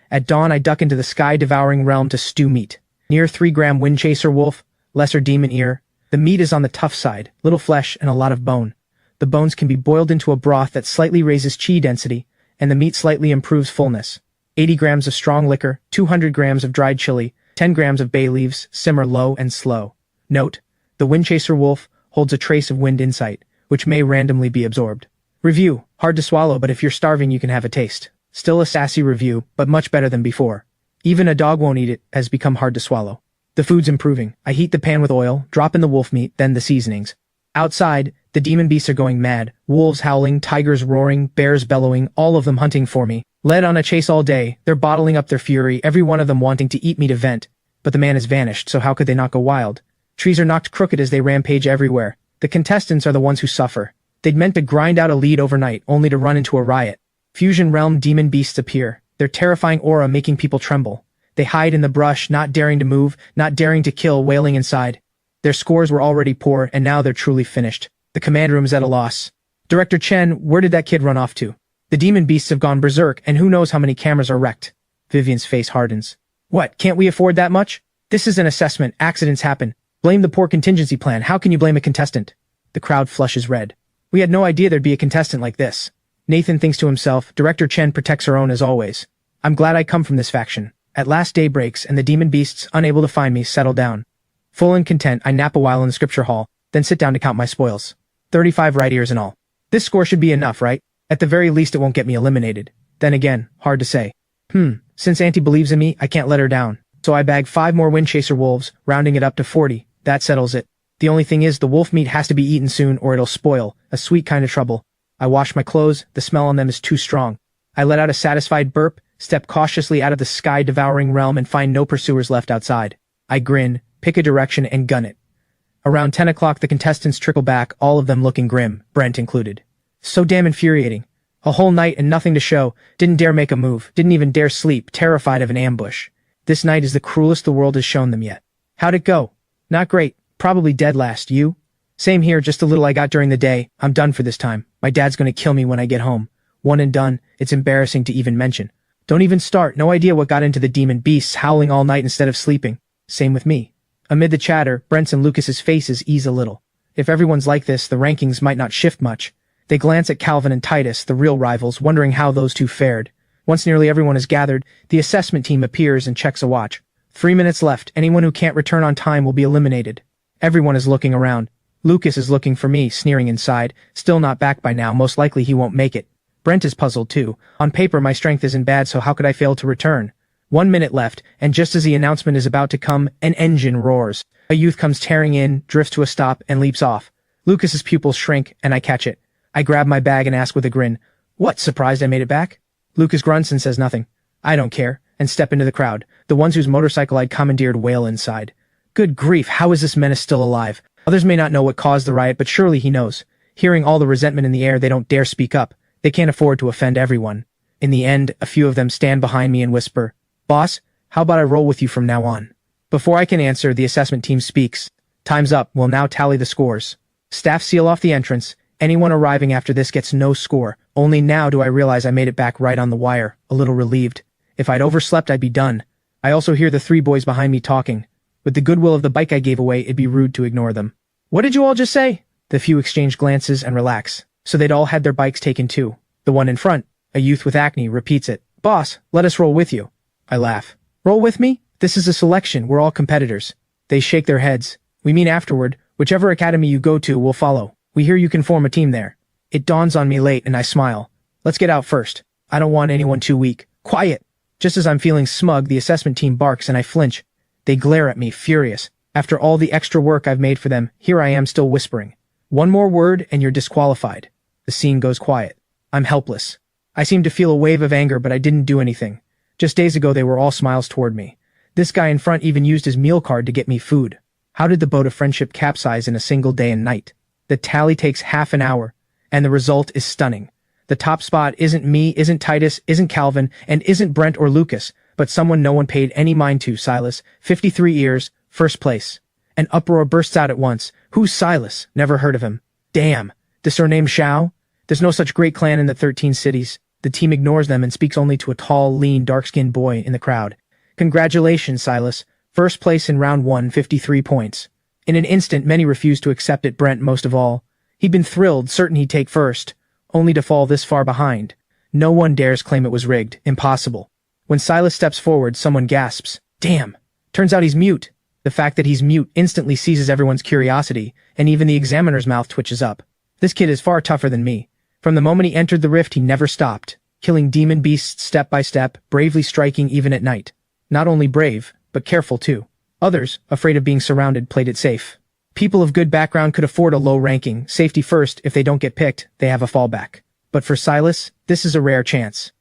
At dawn I duck into the sky-devouring realm to stew meat. Near 3-gram windchaser wolf, lesser demon ear. The meat is on the tough side, little flesh and a lot of bone. The bones can be boiled into a broth that slightly raises chi density, and the meat slightly improves fullness. 80 grams of strong liquor, 200 grams of dried chili, 10 grams of bay leaves, simmer low and slow. Note: the windchaser wolf holds a trace of wind insight, which may randomly be absorbed. Review: hard to swallow, but if you're starving you can have a taste. Still a sassy review, but much better than before. Even a dog won't eat it, has become hard to swallow. The food's improving. I heat the pan with oil, drop in the wolf meat, then the seasonings. Outside, the demon beasts are going mad. Wolves howling, tigers roaring, bears bellowing, all of them hunting for me. Led on a chase all day, they're bottling up their fury, every one of them wanting to eat me to vent. But the man has vanished, so how could they not go wild? Trees are knocked crooked as they rampage everywhere. The contestants are the ones who suffer. They'd meant to grind out a lead overnight, only to run into a riot. Fusion realm demon beasts appear, their terrifying aura making people tremble. They hide in the brush, not daring to move, not daring to kill, wailing inside. Their scores were already poor, and now they're truly finished. The command room is at a loss. Director Chen, where did that kid run off to? The demon beasts have gone berserk, and who knows how many cameras are wrecked. Vivian's face hardens. What, can't we afford that much? This is an assessment, accidents happen. Blame the poor contingency plan, how can you blame a contestant? The crowd flushes red. We had no idea there'd be a contestant like this. Nathan thinks to himself, Director Chen protects her own as always. I'm glad I come from this faction. At last day breaks, and the demon beasts, unable to find me, settle down. Full and content, I nap a while in the scripture hall, then sit down to count my spoils. 35 right ears in all. This score should be enough, right? At the very least it won't get me eliminated. Then again, hard to say. Since Auntie believes in me, I can't let her down. So I bag 5 more windchaser wolves, rounding it up to 40. That settles it. The only thing is the wolf meat has to be eaten soon or it'll spoil, a sweet kind of trouble. I wash my clothes, the smell on them is too strong. I let out a satisfied burp, step cautiously out of the sky-devouring realm and find no pursuers left outside. I grin, pick a direction and gun it. Around 10 o'clock the contestants trickle back, all of them looking grim, Brent included. So damn infuriating. A whole night and nothing to show, didn't dare make a move, didn't even dare sleep, terrified of an ambush. This night is the cruelest the world has shown them yet. How'd it go? Not great, probably dead last, you? Same here, just a little I got during the day, I'm done for this time. My dad's gonna kill me when I get home. One and done, it's embarrassing to even mention. Don't even start, no idea what got into the demon beasts howling all night instead of sleeping. Same with me. Amid the chatter, Brent's and Lucas's faces ease a little. If everyone's like this, the rankings might not shift much. They glance at Calvin and Titus, the real rivals, wondering how those two fared. Once nearly everyone is gathered, the assessment team appears and checks a watch. 3 minutes left, anyone who can't return on time will be eliminated. Everyone is looking around. Lucas is looking for me, sneering inside, still not back by now, most likely he won't make it. Brent is puzzled too. On paper my strength isn't bad, so how could I fail to return? 1 minute left, and just as the announcement is about to come, an engine roars. A youth comes tearing in, drifts to a stop, and leaps off. Lucas's pupils shrink, and I catch it. I grab my bag and ask with a grin, "What, surprised I made it back?" Lucas grunts and says nothing. I don't care, and step into the crowd. The ones whose motorcycle I'd commandeered wail inside. Good grief, how is this menace still alive? Others may not know what caused the riot, but surely he knows. Hearing all the resentment in the air, they don't dare speak up. They can't afford to offend everyone. In the end, a few of them stand behind me and whisper, "Boss, how about I roll with you from now on?" Before I can answer, the assessment team speaks. Time's up, we'll now tally the scores. Staff seal off the entrance. Anyone arriving after this gets no score. Only now do I realize I made it back right on the wire, a little relieved. If I'd overslept, I'd be done. I also hear the 3 boys behind me talking. With the goodwill of the bike I gave away, it'd be rude to ignore them. What did you all just say? The few exchange glances and relax. So they'd all had their bikes taken too. The one in front, a youth with acne, repeats it. "Boss, let us roll with you." I laugh. "Roll with me? This is a selection, we're all competitors." They shake their heads. "We mean afterward, whichever academy you go to, we'll follow. We hear you can form a team there." It dawns on me late and I smile. "Let's get out first. I don't want anyone too weak." "Quiet!" Just as I'm feeling smug, the assessment team barks and I flinch. They glare at me, furious. After all the extra work I've made for them, here I am still whispering. "One more word and you're disqualified." The scene goes quiet. I'm helpless. I seem to feel a wave of anger, but I didn't do anything. Just days ago they were all smiles toward me. This guy in front even used his meal card to get me food. How did the boat of friendship capsize in a single day and night? The tally takes half an hour, and the result is stunning. The top spot isn't me, isn't Titus, isn't Calvin, and isn't Brent or Lucas, but someone no one paid any mind to, Silas, 53 years, first place. An uproar bursts out at once. Who's Silas? Never heard of him. Damn. The surname Shao? There's no such great clan in the 13 cities. The team ignores them and speaks only to a tall, lean, dark-skinned boy in the crowd. Congratulations, Silas. First place in round 1, 53 points. In an instant, many refused to accept it, Brent most of all. He'd been thrilled, certain he'd take first, only to fall this far behind. No one dares claim it was rigged. Impossible. When Silas steps forward, someone gasps. Damn. Turns out he's mute. The fact that he's mute instantly seizes everyone's curiosity, and even the examiner's mouth twitches up. This kid is far tougher than me. From the moment he entered the rift, he never stopped, killing demon beasts step by step, bravely striking even at night. Not only brave, but careful too. Others, afraid of being surrounded, played it safe. People of good background could afford a low ranking, safety first. If they don't get picked, they have a fallback. But for Silas, this is a rare chance.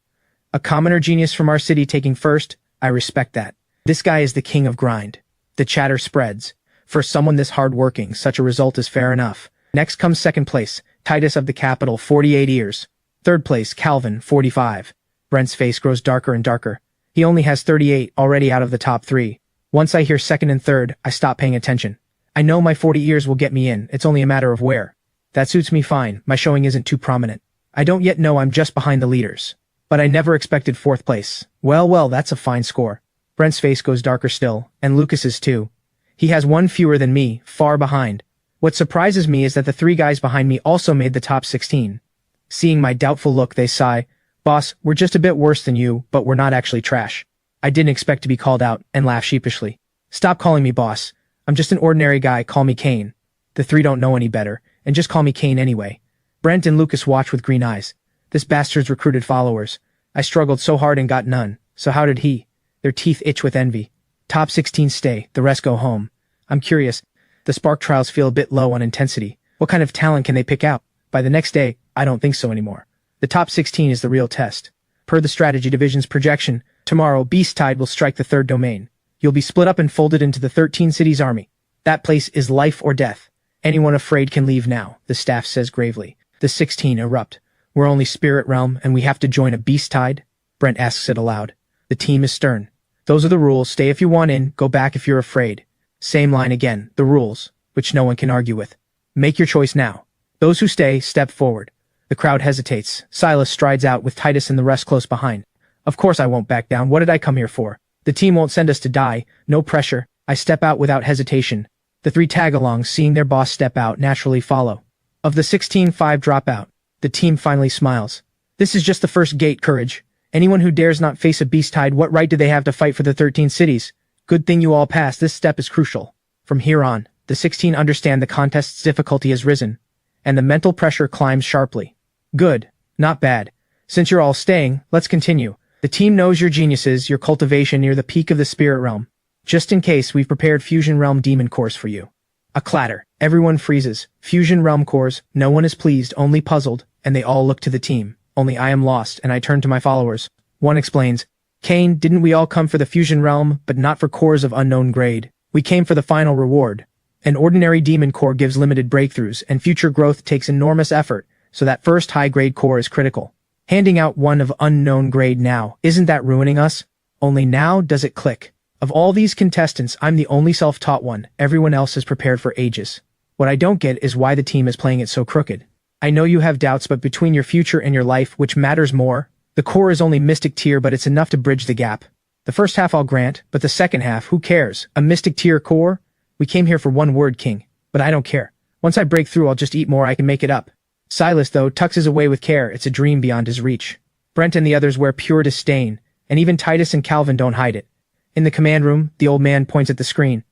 A commoner genius from our city taking first, I respect that. This guy is the king of grind. The chatter spreads. For someone this hard-working, such a result is fair enough. Next comes second place, Titus of the capital, 48 years. Third place, Calvin, 45. Brent's face grows darker and darker. He only has 38, already out of the top 3. Once I hear second and third, I stop paying attention. I know my 40 years will get me in, it's only a matter of where. That suits me fine, my showing isn't too prominent. I don't yet know I'm just behind the leaders. But I never expected 4th place. Well, that's a fine score. Brent's face goes darker still, and Lucas's too. He has 1 fewer than me, far behind. What surprises me is that the 3 guys behind me also made the top 16. Seeing my doubtful look, they sigh. "Boss, we're just a bit worse than you, but we're not actually trash." I didn't expect to be called out, and laugh sheepishly. "Stop calling me boss. I'm just an ordinary guy, call me Kane." The 3 don't know any better, and just call me Kane anyway. Brent and Lucas watch with green eyes. This bastard's recruited followers. I struggled so hard and got none, so how did he? Their teeth itch with envy. Top 16 stay, the rest go home. I'm curious. The Spark trials feel a bit low on intensity. What kind of talent can they pick out? By the next day, I don't think so anymore. The top 16 is the real test. Per the strategy division's projection, tomorrow Beast Tide will strike the 3rd domain. You'll be split up and folded into the 13 cities army. That place is life or death. Anyone afraid can leave now, the staff says gravely. The 16 erupt. We're only spirit realm and we have to join a beast tide? Brent asks it aloud. The team is stern. Those are the rules. Stay if you want in, go back if you're afraid. Same line again. The rules, which no one can argue with. Make your choice now. Those who stay, step forward. The crowd hesitates. Silas strides out with Titus and the rest close behind. Of course I won't back down. What did I come here for? The team won't send us to die. No pressure. I step out without hesitation. The 3 tag-alongs, seeing their boss step out, naturally follow. Of the 16, 5 drop out. The team finally smiles. This is just the first gate, courage. Anyone who dares not face a beast tide, what right do they have to fight for the 13 cities? Good thing you all passed. This step is crucial. From here on, the 16 understand the contest's difficulty has risen, and the mental pressure climbs sharply. Good. Not bad. Since you're all staying, let's continue. The team knows your geniuses, your cultivation near the peak of the spirit realm. Just in case, we've prepared Fusion Realm Demon Cores for you. A clatter. Everyone freezes. Fusion Realm Cores. No one is pleased, only puzzled, and they all look to the team. Only I am lost, and I turn to my followers. One explains, Kane, didn't we all come for the Fusion Realm, but not for cores of unknown grade? We came for the final reward. An ordinary demon core gives limited breakthroughs, and future growth takes enormous effort, so that first high-grade core is critical. Handing out one of unknown grade now, isn't that ruining us? Only now does it click. Of all these contestants, I'm the only self-taught one. Everyone else is prepared for ages. What I don't get is why the team is playing it so crooked. I know you have doubts, but between your future and your life, which matters more? The core is only mystic tier, but it's enough to bridge the gap. The first half I'll grant, but the second half, who cares? A mystic tier core? We came here for one word, King. But I don't care. Once I break through, I'll just eat more. I can make it up. Silas, though, tucks his away with care. It's a dream beyond his reach. Brent and the others wear pure disdain, and even Titus and Calvin don't hide it. In the command room, the old man points at the screen.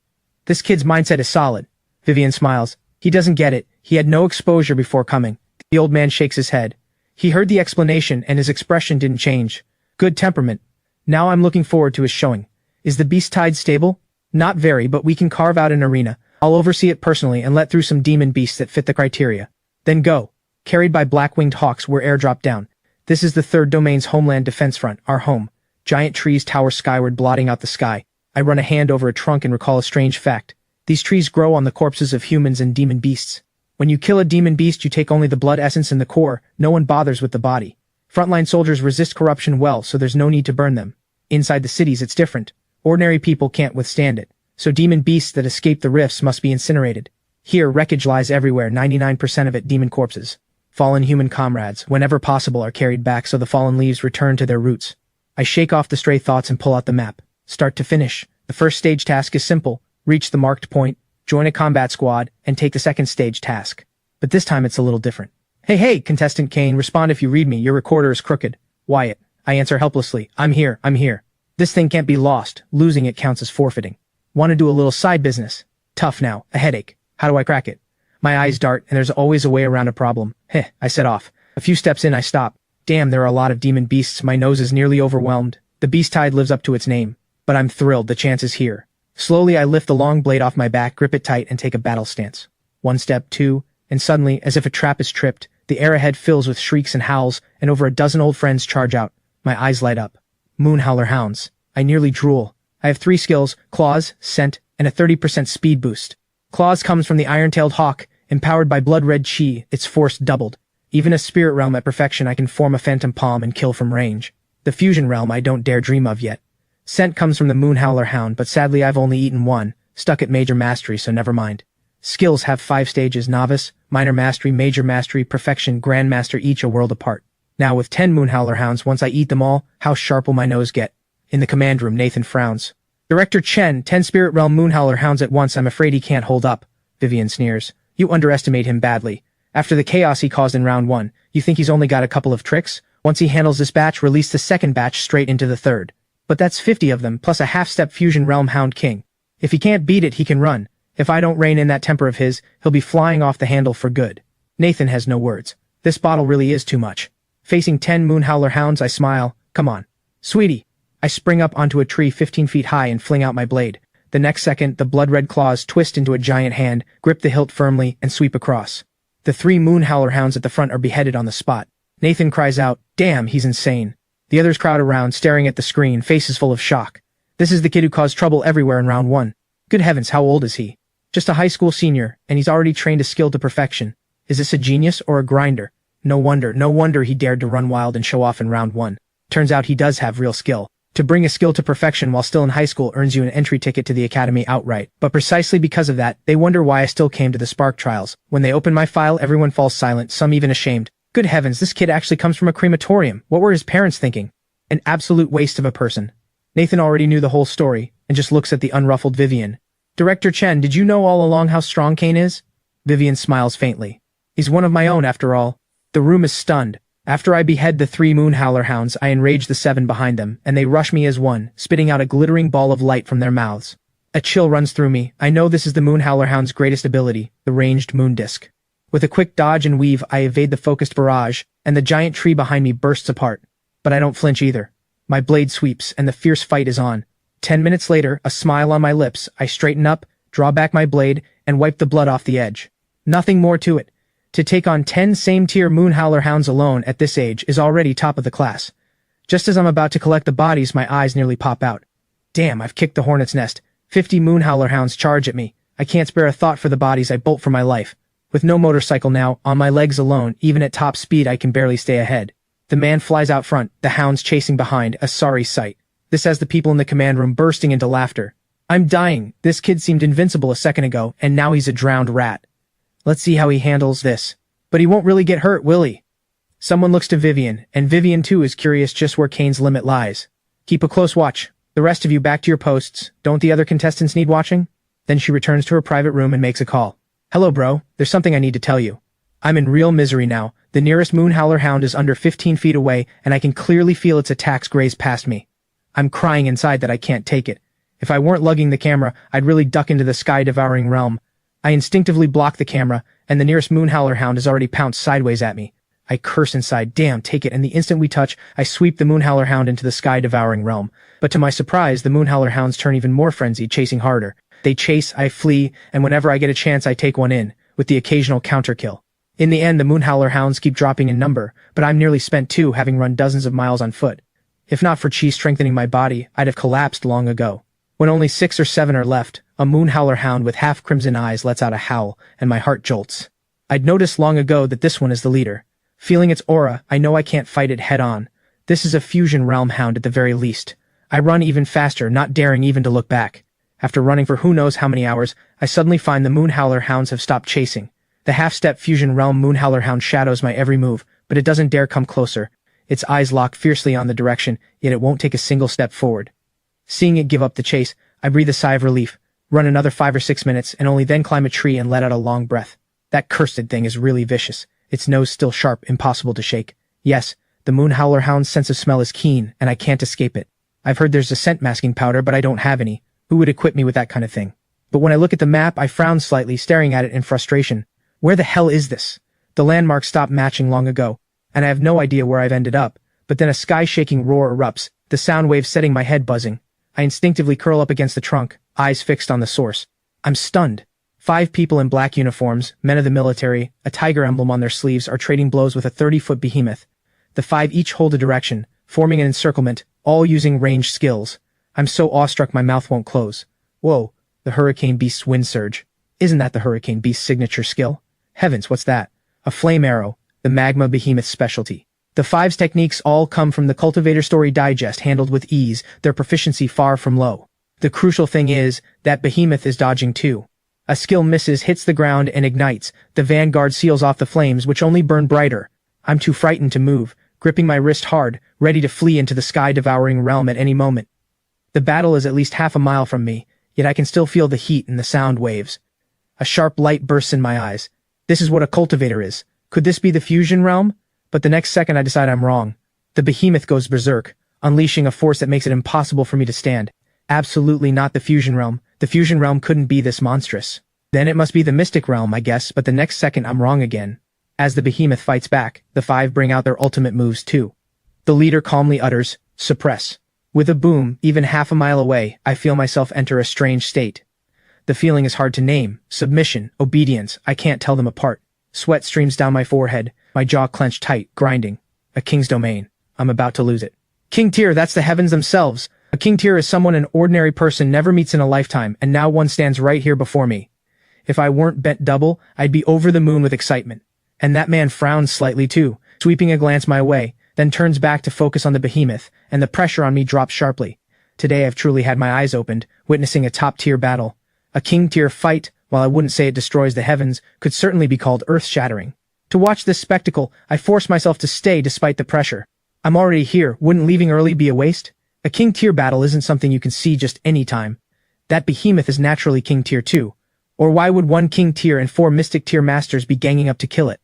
This kid's mindset is solid. Vivian smiles. He doesn't get it. He had no exposure before coming. The old man shakes his head. He heard the explanation and his expression didn't change. Good temperament. Now I'm looking forward to his showing. Is the beast tide stable? Not very, but we can carve out an arena. I'll oversee it personally and let through some demon beasts that fit the criteria. Then go. Carried by black-winged hawks, we're airdropped down. This is the third domain's homeland defense front, our home. Giant trees tower skyward, blotting out the sky. I run a hand over a trunk and recall a strange fact. These trees grow on the corpses of humans and demon beasts. When you kill a demon beast, you take only the blood essence and the core. No one bothers with the body. Frontline soldiers resist corruption well, so there's no need to burn them. Inside the cities, it's different. Ordinary people can't withstand it. So demon beasts that escape the rifts must be incinerated. Here, wreckage lies everywhere, 99% of it demon corpses. Fallen human comrades, whenever possible, are carried back so the fallen leaves return to their roots. I shake off the stray thoughts and pull out the map. Start to finish. The first stage task is simple. Reach the marked point, join a combat squad, and take the second stage task. But this time it's a little different. Hey, contestant Kane, respond if you read me. Your recorder is crooked. Wyatt. I answer helplessly. I'm here. This thing can't be lost. Losing it counts as forfeiting. Want to do a little side business. Tough now. A headache. How do I crack it? My eyes dart, and there's always a way around a problem. I set off. A few steps in, I stop. Damn, there are a lot of demon beasts. My nose is nearly overwhelmed. The beast tide lives up to its name. But I'm thrilled. The chance is here. Slowly, I lift the long blade off my back, grip it tight, and take a battle stance. 1 step, 2, and suddenly, as if a trap is tripped, the air ahead fills with shrieks and howls, and over a dozen old friends charge out. My eyes light up. Moonhowler hounds. I nearly drool. I have 3 skills, claws, scent, and a 30% speed boost. Claws comes from the iron-tailed hawk, empowered by blood-red chi, its force doubled. Even a spirit realm at perfection, I can form a phantom palm and kill from range. The fusion realm I don't dare dream of yet. Scent comes from the Moonhowler hound, but sadly I've only eaten 1, stuck at major mastery, so never mind. Skills have 5 stages: novice, minor mastery, major mastery, perfection, grandmaster, each a world apart. Now with 10 Moonhowler hounds, once I eat them all, how sharp will my nose get? In the command room, Nathan frowns. Director Chen, 10 spirit realm Moonhowler hounds at once. I'm afraid he can't hold up. Vivian sneers. You underestimate him badly. After the chaos he caused in round 1, you think he's only got a couple of tricks? Once he handles this batch, release the second batch straight into the third. But that's 50 of them, plus a half-step fusion realm hound king. If he can't beat it, he can run. If I don't rein in that temper of his, he'll be flying off the handle for good. Nathan has no words. This bottle really is too much. Facing 10 Moonhowler hounds, I smile. Come on. Sweetie. I spring up onto a tree 15 feet high and fling out my blade. The next second, the blood-red claws twist into a giant hand, grip the hilt firmly, and sweep across. The 3 Moonhowler hounds at the front are beheaded on the spot. Nathan cries out, "Damn, he's insane." The others crowd around, staring at the screen, faces full of shock. This is the kid who caused trouble everywhere in round 1. Good heavens, how old is he? Just a high school senior, and he's already trained a skill to perfection. Is this a genius or a grinder? No wonder he dared to run wild and show off in round 1. Turns out he does have real skill. To bring a skill to perfection while still in high school earns you an entry ticket to the academy outright. But precisely because of that, they wonder why I still came to the Spark trials. When they open my file, everyone falls silent, some even ashamed. Good heavens, this kid actually comes from a crematorium. What were his parents thinking? An absolute waste of a person. Nathan already knew the whole story, and just looks at the unruffled Vivian. Director Chen, did you know all along how strong Kane is? Vivian smiles faintly. He's one of my own, after all. The room is stunned. After I behead the 3 Moonhowler hounds, I enrage the 7 behind them, and they rush me as one, spitting out a glittering ball of light from their mouths. A chill runs through me. I know this is the Moonhowler hound's greatest ability, the ranged moon disc. With a quick dodge and weave, I evade the focused barrage, and the giant tree behind me bursts apart. But I don't flinch either. My blade sweeps, and the fierce fight is on. 10 minutes later, a smile on my lips, I straighten up, draw back my blade, and wipe the blood off the edge. Nothing more to it. To take on 10 same-tier Moonhowler hounds alone at this age is already top of the class. Just as I'm about to collect the bodies, my eyes nearly pop out. Damn, I've kicked the hornet's nest. 50 Moonhowler hounds charge at me. I can't spare a thought for the bodies, I bolt for my life. With no motorcycle now, on my legs alone, even at top speed I can barely stay ahead. The man flies out front, the hounds chasing behind, a sorry sight. This has the people in the command room bursting into laughter. I'm dying. This kid seemed invincible a second ago, and now he's a drowned rat. Let's see how he handles this. But he won't really get hurt, will he? Someone looks to Vivian, and Vivian too is curious just where Kane's limit lies. Keep a close watch. The rest of you back to your posts. Don't the other contestants need watching? Then she returns to her private room and makes a call. Hello, bro. There's something I need to tell you. I'm in real misery now. The nearest Moonhowler hound is under 15 feet away, and I can clearly feel its attacks graze past me. I'm crying inside that I can't take it. If I weren't lugging the camera, I'd really duck into the sky-devouring realm. I instinctively block the camera, and the nearest Moonhowler hound has already pounced sideways at me. I curse inside, damn, take it, and the instant we touch, I sweep the Moonhowler hound into the sky-devouring realm. But to my surprise, the Moonhowler hounds turn even more frenzied, chasing harder. They chase, I flee, and whenever I get a chance I take one in, with the occasional counter-kill. In the end, the Moonhowler hounds keep dropping in number, but I'm nearly spent too, having run dozens of miles on foot. If not for Chi strengthening my body, I'd have collapsed long ago. When only 6 or 7 are left, a Moonhowler hound with half-crimson eyes lets out a howl, and my heart jolts. I'd noticed long ago that this one is the leader. Feeling its aura, I know I can't fight it head-on. This is a fusion realm hound at the very least. I run even faster, not daring even to look back. After running for who knows how many hours, I suddenly find the Moonhowler hounds have stopped chasing. The half-step fusion realm Moonhowler hound shadows my every move, but it doesn't dare come closer. Its eyes lock fiercely on the direction, yet it won't take a single step forward. Seeing it give up the chase, I breathe a sigh of relief, run another 5 or 6 minutes, and only then climb a tree and let out a long breath. That cursed thing is really vicious. Its nose still sharp, impossible to shake. Yes, the Moonhowler hound's sense of smell is keen, and I can't escape it. I've heard there's a scent masking powder, but I don't have any. Who would equip me with that kind of thing? But when I look at the map, I frown slightly, staring at it in frustration. Where the hell is this? The landmarks stopped matching long ago, and I have no idea where I've ended up. But then a sky-shaking roar erupts, the sound wave setting my head buzzing. I instinctively curl up against the trunk, eyes fixed on the source. I'm stunned. 5 people in black uniforms, men of the military, a tiger emblem on their sleeves, are trading blows with a 30-foot behemoth. The 5 each hold a direction, forming an encirclement, all using ranged skills. I'm so awestruck my mouth won't close. Whoa, the Hurricane Beast's wind surge. Isn't that the Hurricane Beast's signature skill? Heavens, what's that? A flame arrow, the magma behemoth's specialty. The 5's techniques all come from the Cultivator Story Digest, handled with ease, their proficiency far from low. The crucial thing is, that behemoth is dodging too. A skill misses, hits the ground, and ignites. The Vanguard seals off the flames, which only burn brighter. I'm too frightened to move, gripping my wrist hard, ready to flee into the sky-devouring realm at any moment. The battle is at least half a mile from me, yet I can still feel the heat and the sound waves. A sharp light bursts in my eyes. This is what a cultivator is. Could this be the fusion realm? But the next second I decide I'm wrong. The behemoth goes berserk, unleashing a force that makes it impossible for me to stand. Absolutely not the fusion realm. The fusion realm couldn't be this monstrous. Then it must be the mystic realm, I guess, but the next second I'm wrong again. As the behemoth fights back, the 5 bring out their ultimate moves too. The leader calmly utters, "Suppress." With a boom, even half a mile away, I feel myself enter a strange state. The feeling is hard to name. Submission, obedience, I can't tell them apart. Sweat streams down my forehead, my jaw clenched tight, grinding. A king's domain. I'm about to lose it. King tier, that's the heavens themselves. A king tier is someone an ordinary person never meets in a lifetime, and now one stands right here before me. If I weren't bent double, I'd be over the moon with excitement. And that man frowns slightly too, sweeping a glance my way, then turns back to focus on the behemoth, and the pressure on me drops sharply. Today I've truly had my eyes opened, witnessing a top-tier battle. A king-tier fight, while I wouldn't say it destroys the heavens, could certainly be called earth-shattering. To watch this spectacle, I force myself to stay despite the pressure. I'm already here, wouldn't leaving early be a waste? A king-tier battle isn't something you can see just any time. That behemoth is naturally king-tier too. Or why would one king-tier and 4 mystic-tier masters be ganging up to kill it?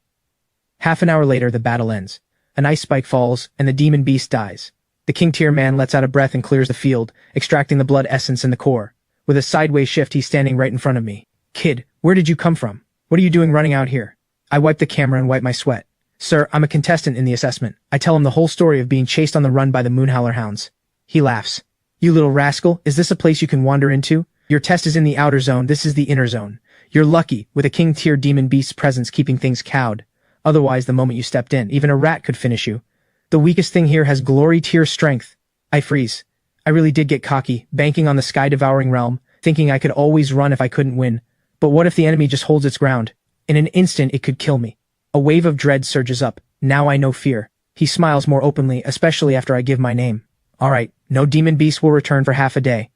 Half an hour later, the battle ends. An ice spike falls, and the demon beast dies. The king-tier man lets out a breath and clears the field, extracting the blood essence in the core. With a sideways shift, he's standing right in front of me. Kid, where did you come from? What are you doing running out here? I wipe the camera and wipe my sweat. Sir, I'm a contestant in the assessment. I tell him the whole story of being chased on the run by the Moonhowler hounds. He laughs. You little rascal, is this a place you can wander into? Your test is in the outer zone, this is the inner zone. You're lucky, with a king-tier demon beast's presence keeping things cowed. Otherwise, the moment you stepped in, even a rat could finish you. The weakest thing here has glory-tier strength. I freeze. I really did get cocky, banking on the sky-devouring realm, thinking I could always run if I couldn't win. But what if the enemy just holds its ground? In an instant, it could kill me. A wave of dread surges up. Now I know fear. He smiles more openly, especially after I give my name. Alright, no demon beast will return for half a day.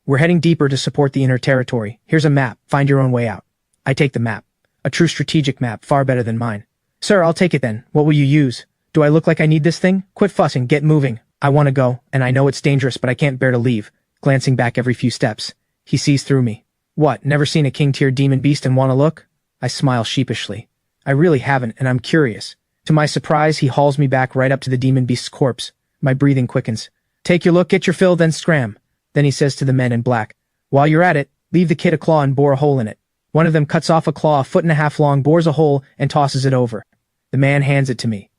We're heading deeper to support the inner territory. Here's a map. Find your own way out. I take the map. A true strategic map, far better than mine. Sir, I'll take it then. What will you use? Do I look like I need this thing? Quit fussing, get moving. I want to go, and I know it's dangerous, but I can't bear to leave. Glancing back every few steps. He sees through me. What, never seen a king-tier demon beast and want to look? I smile sheepishly. I really haven't, and I'm curious. To my surprise, he hauls me back right up to the demon beast's corpse. My breathing quickens. Take your look, get your fill, then scram. Then he says to the men in black, while you're at it, leave the kid a claw and bore a hole in it. One of them cuts off a claw 1.5 feet long, bores a hole, and tosses it over. The man hands it to me.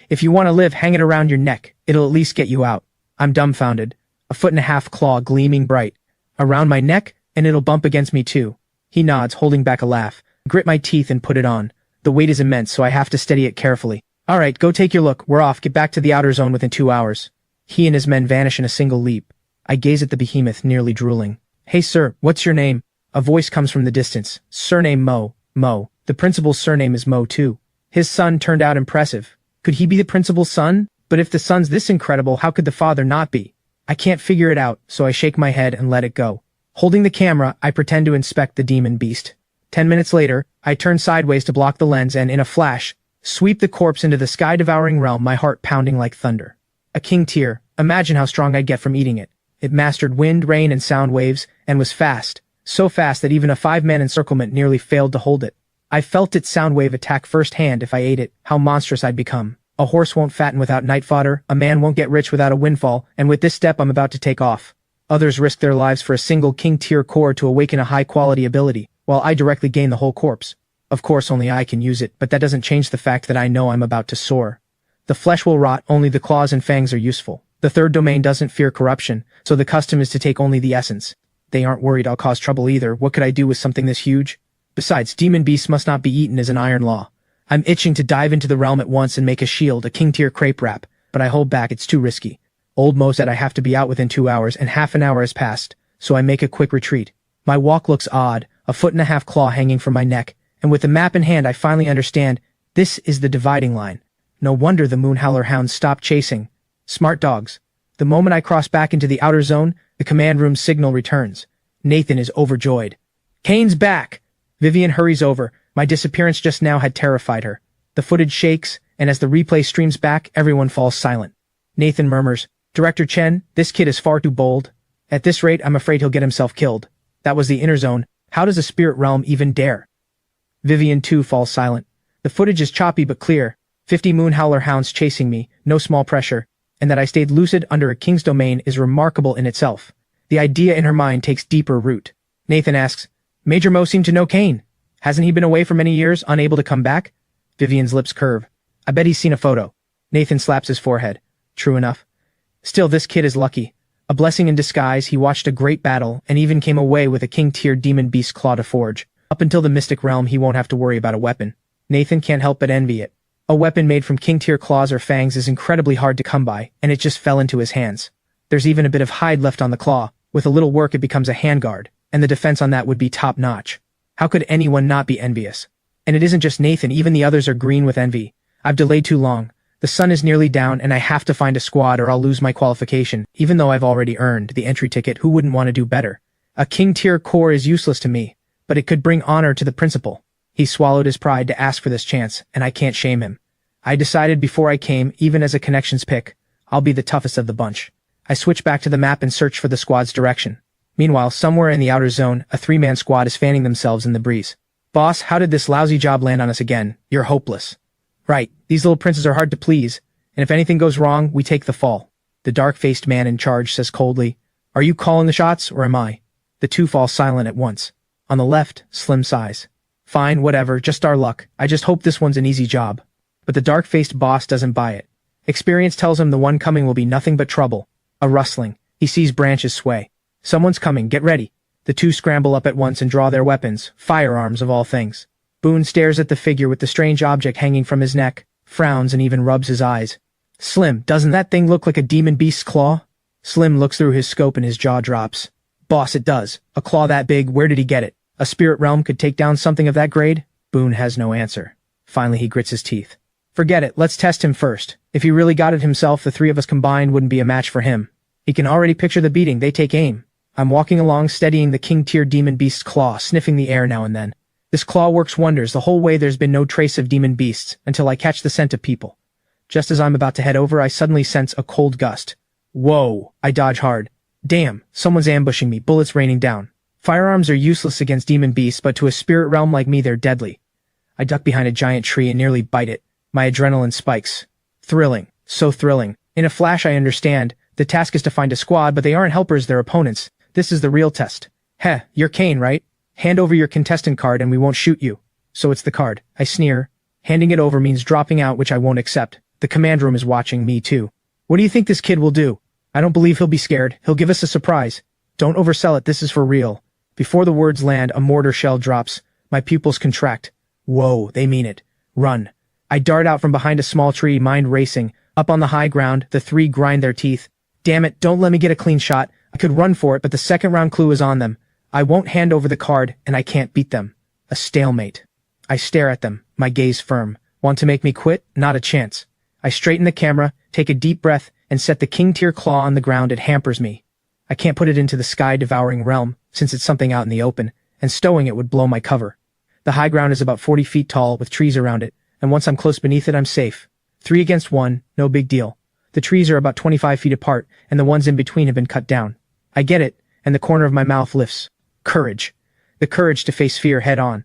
If you want to live, hang it around your neck. It'll at least get you out. I'm dumbfounded. 1.5 foot claw gleaming bright. Around my neck, and it'll bump against me too. He nods, holding back a laugh. Grit my teeth and put it on. The weight is immense, so I have to steady it carefully. Alright, go take your look. We're off. Get back to the outer zone within 2 hours. He and his men vanish in a single leap. I gaze at the behemoth, nearly drooling. Hey sir, what's your name? A voice comes from the distance. Surname Mo. Mo. The principal's surname is Mo too. His son turned out impressive. Could he be the principal's son? But if the son's this incredible, how could the father not be? I can't figure it out, so I shake my head and let it go. Holding the camera, I pretend to inspect the demon beast. 10 minutes later, I turn sideways to block the lens and, in a flash, sweep the corpse into the sky-devouring realm, my heart pounding like thunder. A king-tier. Imagine how strong I'd get from eating it. It mastered wind, rain, and sound waves, and was fast. So fast that even a 5-man encirclement nearly failed to hold it. I felt its sound wave attack firsthand. If I ate it, how monstrous I'd become. A horse won't fatten without night fodder, a man won't get rich without a windfall, and with this step I'm about to take off. Others risk their lives for a single king-tier core to awaken a high-quality ability, while I directly gain the whole corpse. Of course only I can use it, but that doesn't change the fact that I know I'm about to soar. The flesh will rot, only the claws and fangs are useful. The third domain doesn't fear corruption, so the custom is to take only the essence. They aren't worried I'll cause trouble either. What could I do with something this huge? Besides, demon beasts must not be eaten as an iron law. I'm itching to dive into the realm at once and make a shield, a king-tier crepe wrap, but I hold back, it's too risky. Old Mo said I have to be out within 2 hours, and half an hour has passed, so I make a quick retreat. My walk looks odd, 1.5 foot claw hanging from my neck, and with the map in hand I finally understand, this is the dividing line. No wonder the Moonhowler hounds stopped chasing. Smart dogs. The moment I cross back into the outer zone, the command room signal returns. Nathan is overjoyed. Kane's back! Vivian hurries over. My disappearance just now had terrified her. The footage shakes, and as the replay streams back, everyone falls silent. Nathan murmurs, Director Chen, this kid is far too bold. At this rate, I'm afraid he'll get himself killed. That was the inner zone. How does a spirit realm even dare? Vivian too falls silent. The footage is choppy but clear. 50 Moonhowler hounds chasing me, no small pressure, and that I stayed lucid under a king's domain is remarkable in itself. The idea in her mind takes deeper root. Nathan asks, Major Mo seemed to know Kane. Hasn't he been away for many years, unable to come back? Vivian's lips curve. I bet he's seen a photo. Nathan slaps his forehead. True enough. Still, this kid is lucky. A blessing in disguise, he watched a great battle, and even came away with a king-tier demon beast claw to forge. Up until the mystic realm, he won't have to worry about a weapon. Nathan can't help but envy it. A weapon made from king-tier claws or fangs is incredibly hard to come by, and it just fell into his hands. There's even a bit of hide left on the claw. With a little work it becomes a handguard, and the defense on that would be top-notch. How could anyone not be envious? And it isn't just Nathan, even the others are green with envy. I've delayed too long. The sun is nearly down and I have to find a squad or I'll lose my qualification, even though I've already earned the entry ticket. Who wouldn't want to do better? A king tier corps is useless to me, but it could bring honor to the principal. He swallowed his pride to ask for this chance, and I can't shame him. I decided before I came, even as a connections pick, I'll be the toughest of the bunch. I switch back to the map and search for the squad's direction. Meanwhile, somewhere in the outer zone, a 3-man squad is fanning themselves in the breeze. Boss, how did this lousy job land on us again? You're hopeless. Right, these little princes are hard to please, and if anything goes wrong, we take the fall. The dark-faced man in charge says coldly, "Are you calling the shots, or am I?" The two fall silent at once. On the left, Slim sighs. "Fine, whatever, just our luck. I just hope this one's an easy job." But the dark-faced boss doesn't buy it. Experience tells him the one coming will be nothing but trouble. A rustling. He sees branches sway. Someone's coming, get ready. The two scramble up at once and draw their weapons, firearms of all things. Boone stares at the figure with the strange object hanging from his neck, frowns and even rubs his eyes. "Slim, doesn't that thing look like a demon beast's claw?" Slim looks through his scope and his jaw drops. "Boss, it does. A claw that big, where did he get it? A spirit realm could take down something of that grade?" Boone has no answer. Finally he grits his teeth. "Forget it, let's test him first. If he really got it himself, the three of us combined wouldn't be a match for him." He can already picture the beating. They take aim. I'm walking along, steadying the king-tier demon beast's claw, sniffing the air now and then. This claw works wonders. The whole way there's been no trace of demon beasts, until I catch the scent of people. Just as I'm about to head over, I suddenly sense a cold gust. Whoa! I dodge hard. Damn, someone's ambushing me, bullets raining down. Firearms are useless against demon beasts, but to a spirit realm like me they're deadly. I duck behind a giant tree and nearly bite it. My adrenaline spikes. Thrilling. So thrilling. In a flash I understand. The task is to find a squad, but they aren't helpers, they're opponents. This is the real test. Heh, you're Kane, right? Hand over your contestant card and we won't shoot you. So it's the card. I sneer. Handing it over means dropping out, which I won't accept. The command room is watching me too. What do you think this kid will do? I don't believe he'll be scared. He'll give us a surprise. Don't oversell it, this is for real. Before the words land, a mortar shell drops. My pupils contract. Whoa, they mean it. Run. I dart out from behind a small tree, mind racing. Up on the high ground, the three grind their teeth. Damn it, don't let me get a clean shot. I could run for it, but the second round clue is on them. I won't hand over the card, and I can't beat them. A stalemate. I stare at them, my gaze firm. Want to make me quit? Not a chance. I straighten the camera, take a deep breath, and set the king-tier claw on the ground. It hampers me. I can't put it into the sky-devouring realm, since it's something out in the open, and stowing it would blow my cover. The high ground is about 40 feet tall, with trees around it, and once I'm close beneath it, I'm safe. 3 against 1, no big deal. The trees are about 25 feet apart, and the ones in between have been cut down. I get it, and the corner of my mouth lifts. Courage. The courage to face fear head on.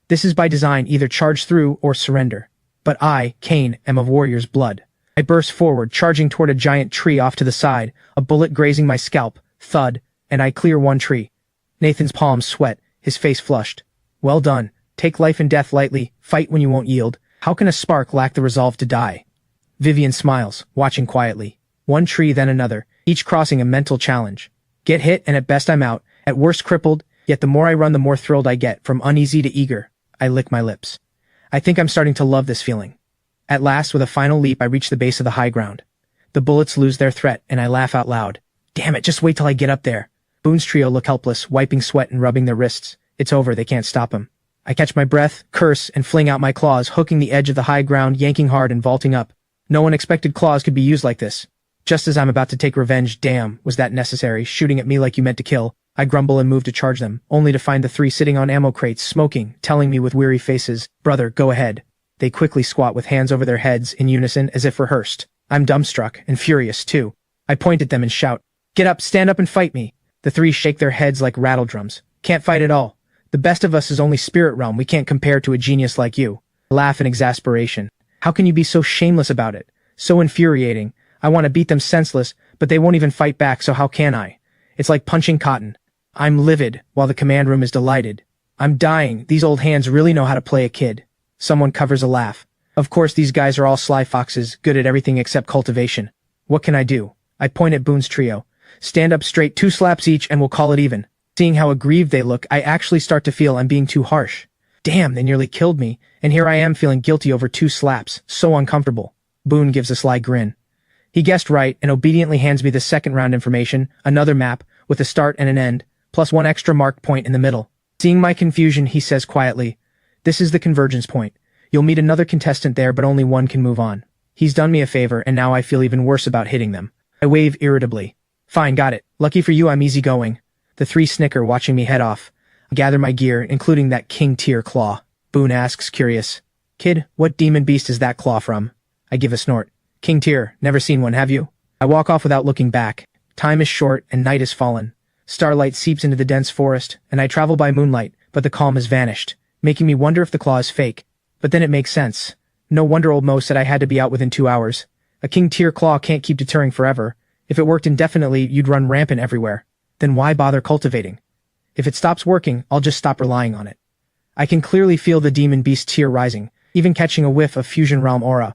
This is by design, either charge through or surrender. But I, Kane, am of warrior's blood. I burst forward, charging toward a giant tree off to the side, a bullet grazing my scalp, thud, and I clear one tree. Nathan's palms sweat, his face flushed. Well done. Take life and death lightly, fight when you won't yield. How can a spark lack the resolve to die? Vivian smiles, watching quietly. One tree, then another, each crossing a mental challenge. Get hit, and at best I'm out, at worst crippled, yet the more I run the more thrilled I get, from uneasy to eager. I lick my lips. I think I'm starting to love this feeling. At last, with a final leap, I reach the base of the high ground. The bullets lose their threat, and I laugh out loud. Damn it, just wait till I get up there. Boone's trio look helpless, wiping sweat and rubbing their wrists. It's over, they can't stop him. I catch my breath, curse, and fling out my claws, hooking the edge of the high ground, yanking hard and vaulting up. No one expected claws could be used like this. Just as I'm about to take revenge, damn, was that necessary, shooting at me like you meant to kill. I grumble and move to charge them, only to find the three sitting on ammo crates, smoking, telling me with weary faces, "Brother, go ahead." They quickly squat with hands over their heads, in unison, as if rehearsed. I'm dumbstruck, and furious too. I point at them and shout, "Get up, stand up and fight me." The three shake their heads like rattle drums. Can't fight at all. The best of us is only spirit realm, we can't compare to a genius like you. I laugh in exasperation. How can you be so shameless about it? So infuriating. I want to beat them senseless, but they won't even fight back, so how can I? It's like punching cotton. I'm livid, while the command room is delighted. I'm dying, these old hands really know how to play a kid. Someone covers a laugh. Of course these guys are all sly foxes, good at everything except cultivation. What can I do? I point at Boone's trio. Stand up straight, 2 slaps each, and we'll call it even. Seeing how aggrieved they look, I actually start to feel I'm being too harsh. Damn, they nearly killed me, and here I am feeling guilty over 2 slaps, so uncomfortable. Boone gives a sly grin. He guessed right, and obediently hands me the second round information, another map, with a start and an end, plus 1 extra marked point in the middle. Seeing my confusion, he says quietly, This is the convergence point. You'll meet another contestant there, but only one can move on. He's done me a favor, and now I feel even worse about hitting them. I wave irritably. Fine, got it. Lucky for you, I'm easygoing. The three snicker, watching me head off. I gather my gear, including that king tier claw. Boone asks, curious. Kid, what demon beast is that claw from? I give a snort. King tier, never seen one, have you? I walk off without looking back. Time is short, and night has fallen. Starlight seeps into the dense forest, and I travel by moonlight, but the calm has vanished, making me wonder if the claw is fake. But then it makes sense. No wonder old Mo said I had to be out within 2 hours. A king tier claw can't keep deterring forever. If it worked indefinitely, you'd run rampant everywhere. Then why bother cultivating? If it stops working, I'll just stop relying on it. I can clearly feel the demon beast tier rising, even catching a whiff of fusion realm aura.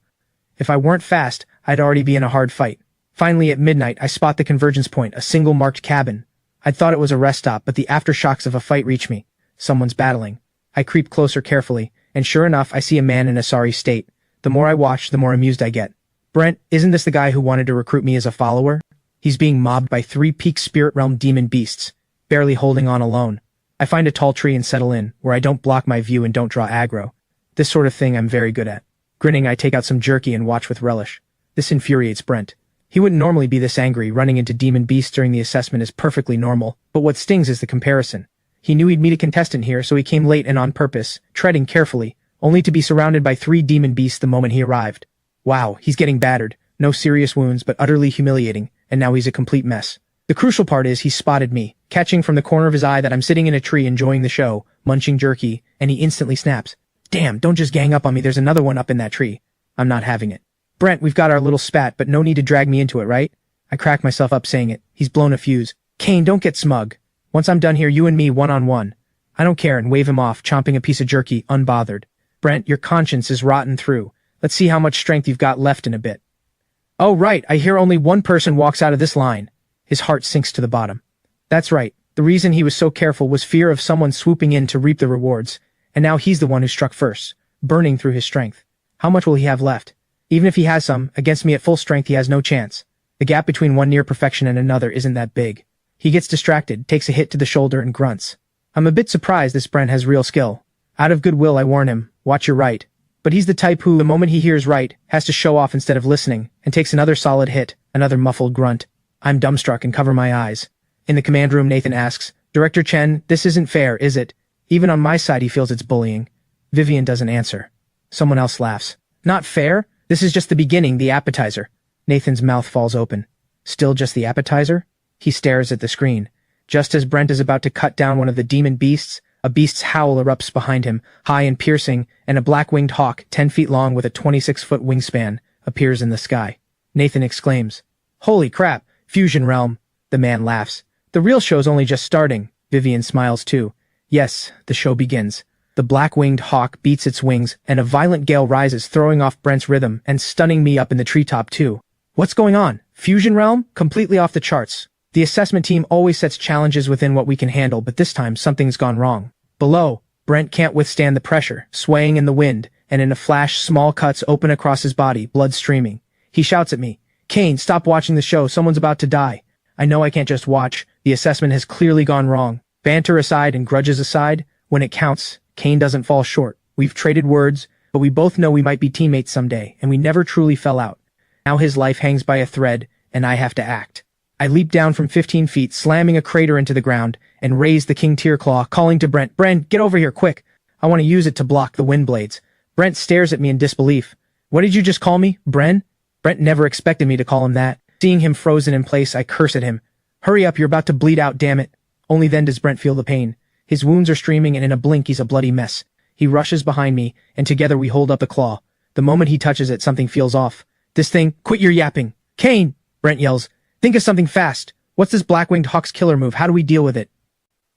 If I weren't fast, I'd already be in a hard fight. Finally, at midnight, I spot the convergence point, a single marked cabin. I'd thought it was a rest stop, but the aftershocks of a fight reach me. Someone's battling. I creep closer carefully, and sure enough, I see a man in a sorry state. The more I watch, the more amused I get. Brent, isn't this the guy who wanted to recruit me as a follower? He's being mobbed by 3 peak spirit realm demon beasts, barely holding on alone. I find a tall tree and settle in, where I don't block my view and don't draw aggro. This sort of thing I'm very good at. Grinning, I take out some jerky and watch with relish. This infuriates Brent. He wouldn't normally be this angry. Running into demon beasts during the assessment is perfectly normal, but what stings is the comparison. He knew he'd meet a contestant here, so he came late and on purpose, treading carefully, only to be surrounded by 3 demon beasts the moment he arrived. Wow, he's getting battered. No serious wounds, but utterly humiliating, and now he's a complete mess. The crucial part is he spotted me, catching from the corner of his eye that I'm sitting in a tree enjoying the show, munching jerky, and he instantly snaps. Damn, don't just gang up on me, there's another one up in that tree. I'm not having it. Brent, we've got our little spat, but no need to drag me into it, right? I crack myself up saying it. He's blown a fuse. Kane, don't get smug. Once I'm done here, you and me one-on-one. I don't care, and wave him off, chomping a piece of jerky, unbothered. Brent, your conscience is rotten through. Let's see how much strength you've got left in a bit. Oh right, I hear only one person walks out of this line. His heart sinks to the bottom. That's right, the reason he was so careful was fear of someone swooping in to reap the rewards, and now he's the one who struck first, burning through his strength. How much will he have left? Even if he has some, against me at full strength he has no chance. The gap between one near perfection and another isn't that big. He gets distracted, takes a hit to the shoulder and grunts. I'm a bit surprised this Brent has real skill. Out of goodwill I warn him, watch your right. But he's the type who, the moment he hears right, has to show off instead of listening, and takes another solid hit, another muffled grunt. I'm dumbstruck and cover my eyes. In the command room, Nathan asks, Director Chen, this isn't fair, is it? Even on my side he feels it's bullying. Vivian doesn't answer. Someone else laughs. Not fair? This is just the beginning, the appetizer. Nathan's mouth falls open. Still just the appetizer? He stares at the screen. Just as Brent is about to cut down one of the demon beasts, a beast's howl erupts behind him, high and piercing, and a black-winged hawk, 10 feet long with a 26-foot wingspan, appears in the sky. Nathan exclaims, Holy crap, Fusion Realm. The man laughs. The real show's only just starting. Vivian smiles too. Yes, the show begins. The black-winged hawk beats its wings, and a violent gale rises, throwing off Brent's rhythm and stunning me up in the treetop too. What's going on? Fusion Realm? Completely off the charts. The assessment team always sets challenges within what we can handle, but this time something's gone wrong. Below, Brent can't withstand the pressure, swaying in the wind, and in a flash small cuts open across his body, blood streaming. He shouts at me, Kane, stop watching the show, someone's about to die. I know I can't just watch, the assessment has clearly gone wrong. Banter aside and grudges aside, when it counts, Kane doesn't fall short. We've traded words, but we both know we might be teammates someday, and we never truly fell out. Now his life hangs by a thread, and I have to act. I leap down from 15 feet, slamming a crater into the ground, and raise the King Tier Claw, calling to Brent, Brent, get over here, quick. I want to use it to block the wind blades. Brent stares at me in disbelief. What did you just call me, Bren? Brent never expected me to call him that. Seeing him frozen in place, I curse at him. Hurry up, you're about to bleed out, damn it. Only then does Brent feel the pain. His wounds are streaming, and in a blink he's a bloody mess. He rushes behind me, and together we hold up the claw. The moment he touches it, something feels off. This thing, quit your yapping. Kane! Brent yells. Think of something fast. What's this black-winged hawk's killer move? How do we deal with it?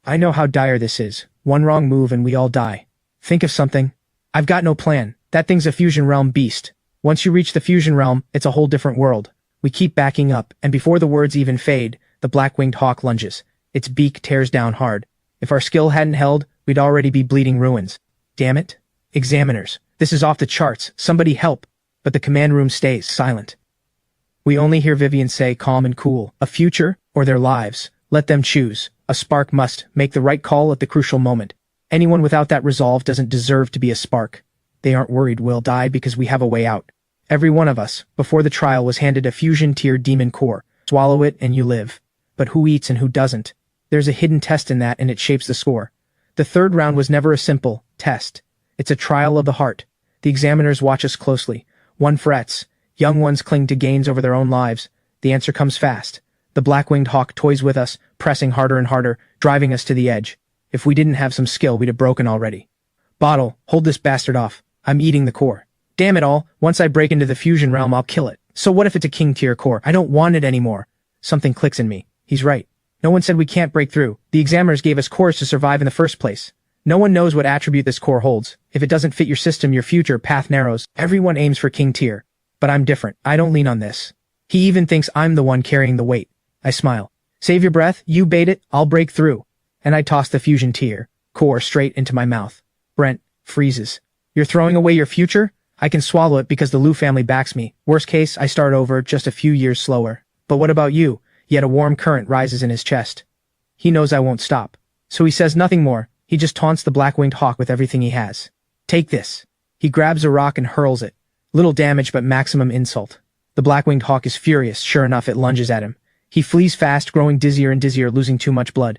I know how dire this is. One wrong move and we all die. Think of something. I've got no plan. That thing's a Fusion Realm beast. Once you reach the Fusion Realm, it's a whole different world. We keep backing up, and before the words even fade, the black-winged hawk lunges. Its beak tears down hard. If our skill hadn't held, we'd already be bleeding ruins. Damn it. Examiners. This is off the charts. Somebody help. But the command room stays silent. We only hear Vivian say, calm and cool, a future or their lives. Let them choose. A spark must make the right call at the crucial moment. Anyone without that resolve doesn't deserve to be a spark. They aren't worried we'll die because we have a way out. Every one of us, before the trial, was handed a fusion-tier demon core. Swallow it and you live. But who eats and who doesn't? There's a hidden test in that, and it shapes the score. The third round was never a simple test. It's a trial of the heart. The examiners watch us closely. One frets. Young ones cling to gains over their own lives. The answer comes fast. The black-winged hawk toys with us, pressing harder and harder, driving us to the edge. If we didn't have some skill, we'd have broken already. Bottle, hold this bastard off. I'm eating the core. Damn it all, once I break into the fusion realm, I'll kill it. So what if it's a king-tier core? I don't want it anymore. Something clicks in me. He's right. No one said we can't break through. The examiners gave us cores to survive in the first place. No one knows what attribute this core holds. If it doesn't fit your system, your future path narrows. Everyone aims for king tier. But I'm different. I don't lean on this. He even thinks I'm the one carrying the weight. I smile. Save your breath, you bait it, I'll break through. And I toss the fusion tier core straight into my mouth. Brent freezes. You're throwing away your future? I can swallow it because the Liu family backs me. Worst case, I start over, just a few years slower. But what about you? Yet a warm current rises in his chest. He knows I won't stop. So he says nothing more. He just taunts the black-winged hawk with everything he has. Take this. He grabs a rock and hurls it. Little damage but maximum insult. The black-winged hawk is furious. Sure enough, it lunges at him. He flees fast, growing dizzier and dizzier, losing too much blood.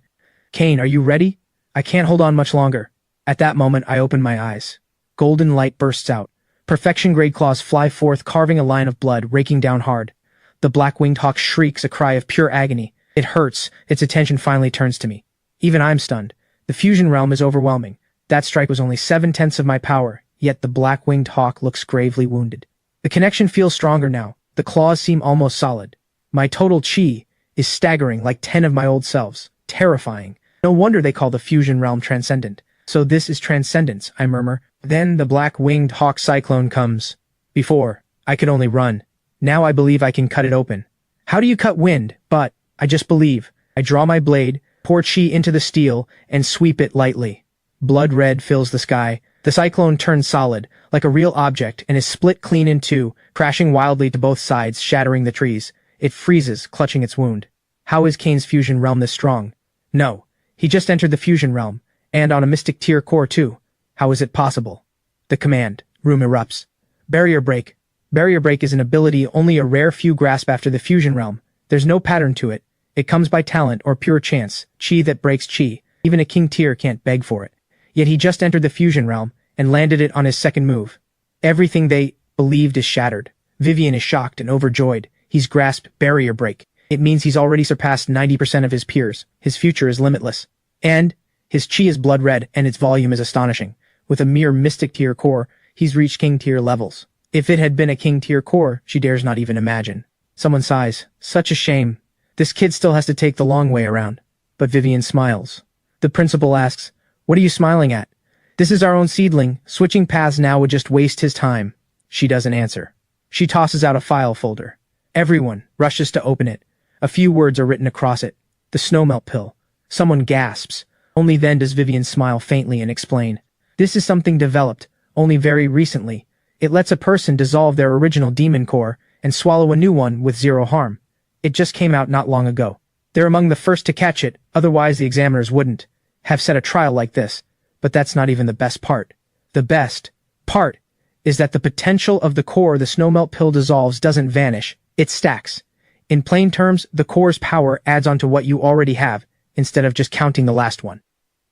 Kane, are you ready? I can't hold on much longer. At that moment, I open my eyes. Golden light bursts out. Perfection-grade claws fly forth, carving a line of blood, raking down hard. The black-winged hawk shrieks a cry of pure agony. It hurts. Its attention finally turns to me. Even I'm stunned. The fusion realm is overwhelming. That strike was only 7/10 of my power, yet the black-winged hawk looks gravely wounded. The connection feels stronger now. The claws seem almost solid. My total chi is staggering, like 10 of my old selves. Terrifying. No wonder they call the fusion realm transcendent. So this is transcendence, I murmur. Then the black-winged hawk cyclone comes. Before, I could only run. Now I believe I can cut it open. How do you cut wind? But I just believe. I draw my blade, pour chi into the steel, and sweep it lightly. Blood red fills the sky. The cyclone turns solid, like a real object, and is split clean in two, crashing wildly to both sides, shattering the trees. It freezes, clutching its wound. How is Kane's fusion realm this strong? No. He just entered the fusion realm, and on a mystic tier core too. How is it possible? The command room erupts. Barrier break. Barrier break is an ability only a rare few grasp after the fusion realm. There's no pattern to it. It comes by talent or pure chance, chi that breaks chi. Even a king tier can't beg for it. Yet he just entered the fusion realm and landed it on his second move. Everything they believed is shattered. Vivian is shocked and overjoyed. He's grasped barrier break. It means he's already surpassed 90% of his peers. His future is limitless. And his chi is blood red and its volume is astonishing. With a mere mystic tier core, he's reached king tier levels. If it had been a king tier core, she dares not even imagine. Someone sighs. Such a shame. This kid still has to take the long way around. But Vivian smiles. The principal asks, what are you smiling at? This is our own seedling. Switching paths now would just waste his time. She doesn't answer. She tosses out a file folder. Everyone rushes to open it. A few words are written across it. The snowmelt pill. Someone gasps. Only then does Vivian smile faintly and explain. This is something developed, only very recently. It lets a person dissolve their original demon core and swallow a new one with zero harm. It just came out not long ago. They're among the first to catch it, otherwise the examiners wouldn't have set a trial like this. But that's not even the best part. The best part is that the potential of the core the snowmelt pill dissolves doesn't vanish, it stacks. In plain terms, the core's power adds onto what you already have, instead of just counting the last one.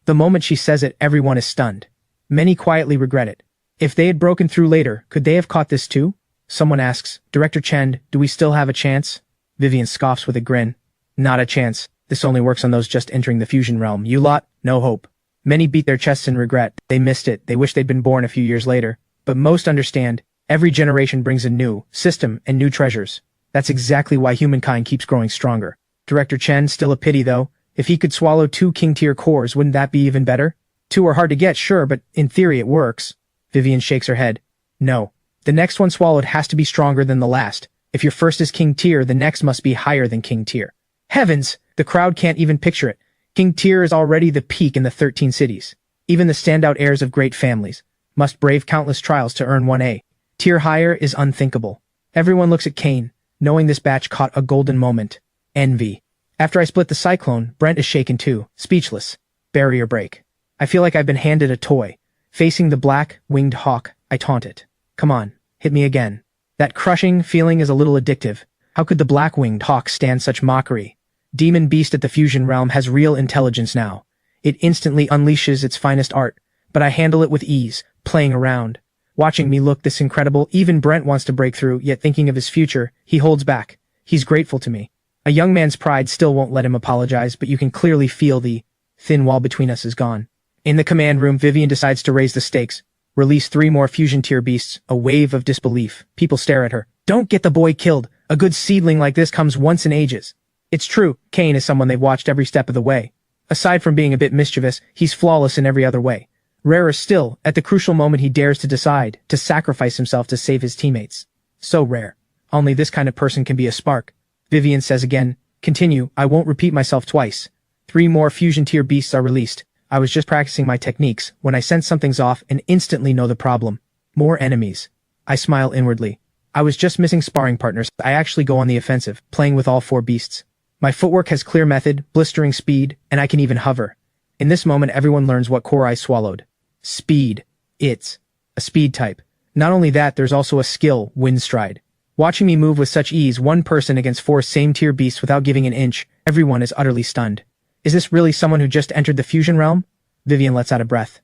The moment she says it, everyone is stunned. Many quietly regret it. If they had broken through later, could they have caught this too? Someone asks, Director Chen, do we still have a chance? Vivian scoffs with a grin. Not a chance. This only works on those just entering the fusion realm. You lot, no hope. Many beat their chests in regret. They missed it. They wish they'd been born a few years later. But most understand, every generation brings a new system and new treasures. That's exactly why humankind keeps growing stronger. Director Chen, still a pity though. If he could swallow 2 king-tier cores, wouldn't that be even better? 2 are hard to get, sure, but in theory it works. Vivian shakes her head. No. The next one swallowed has to be stronger than the last. If your first is king tier, the next must be higher than king tier. Heavens! The crowd can't even picture it. King tier is already the peak in the 13 cities. Even the standout heirs of great families must brave countless trials to earn 1A. Tier higher is unthinkable. Everyone looks at Kane, knowing this batch caught a golden moment. Envy. After I split the cyclone, Brent is shaken too, speechless. Barrier break. I feel like I've been handed a toy. Facing the black-winged hawk, I taunt it. Come on, hit me again. That crushing feeling is a little addictive. How could the black-winged hawk stand such mockery? Demon Beast at the Fusion Realm has real intelligence now. It instantly unleashes its finest art, but I handle it with ease, playing around. Watching me look this incredible, even Brent wants to break through, yet thinking of his future, he holds back. He's grateful to me. A young man's pride still won't let him apologize, but you can clearly feel the thin wall between us is gone. In the command room, Vivian decides to raise the stakes. Release 3 more fusion tier beasts, a wave of disbelief. People stare at her. Don't get the boy killed. A good seedling like this comes once in ages. It's true, Kane is someone they've watched every step of the way. Aside from being a bit mischievous, he's flawless in every other way. Rarer still, at the crucial moment he dares to decide to sacrifice himself to save his teammates. So rare. Only this kind of person can be a spark. Vivian says again, continue, I won't repeat myself twice. 3 more fusion tier beasts are released. I was just practicing my techniques when I sense something's off and instantly know the problem. More enemies. I smile inwardly. I was just missing sparring partners. I actually go on the offensive, playing with all 4 beasts. My footwork has clear method, blistering speed, and I can even hover. In this moment, everyone learns what core I swallowed. Speed. It's a speed type. Not only that, there's also a skill, Wind Stride. Watching me move with such ease, one person against 4 same-tier beasts without giving an inch, everyone is utterly stunned. Is this really someone who just entered the fusion realm? Vivian lets out a breath.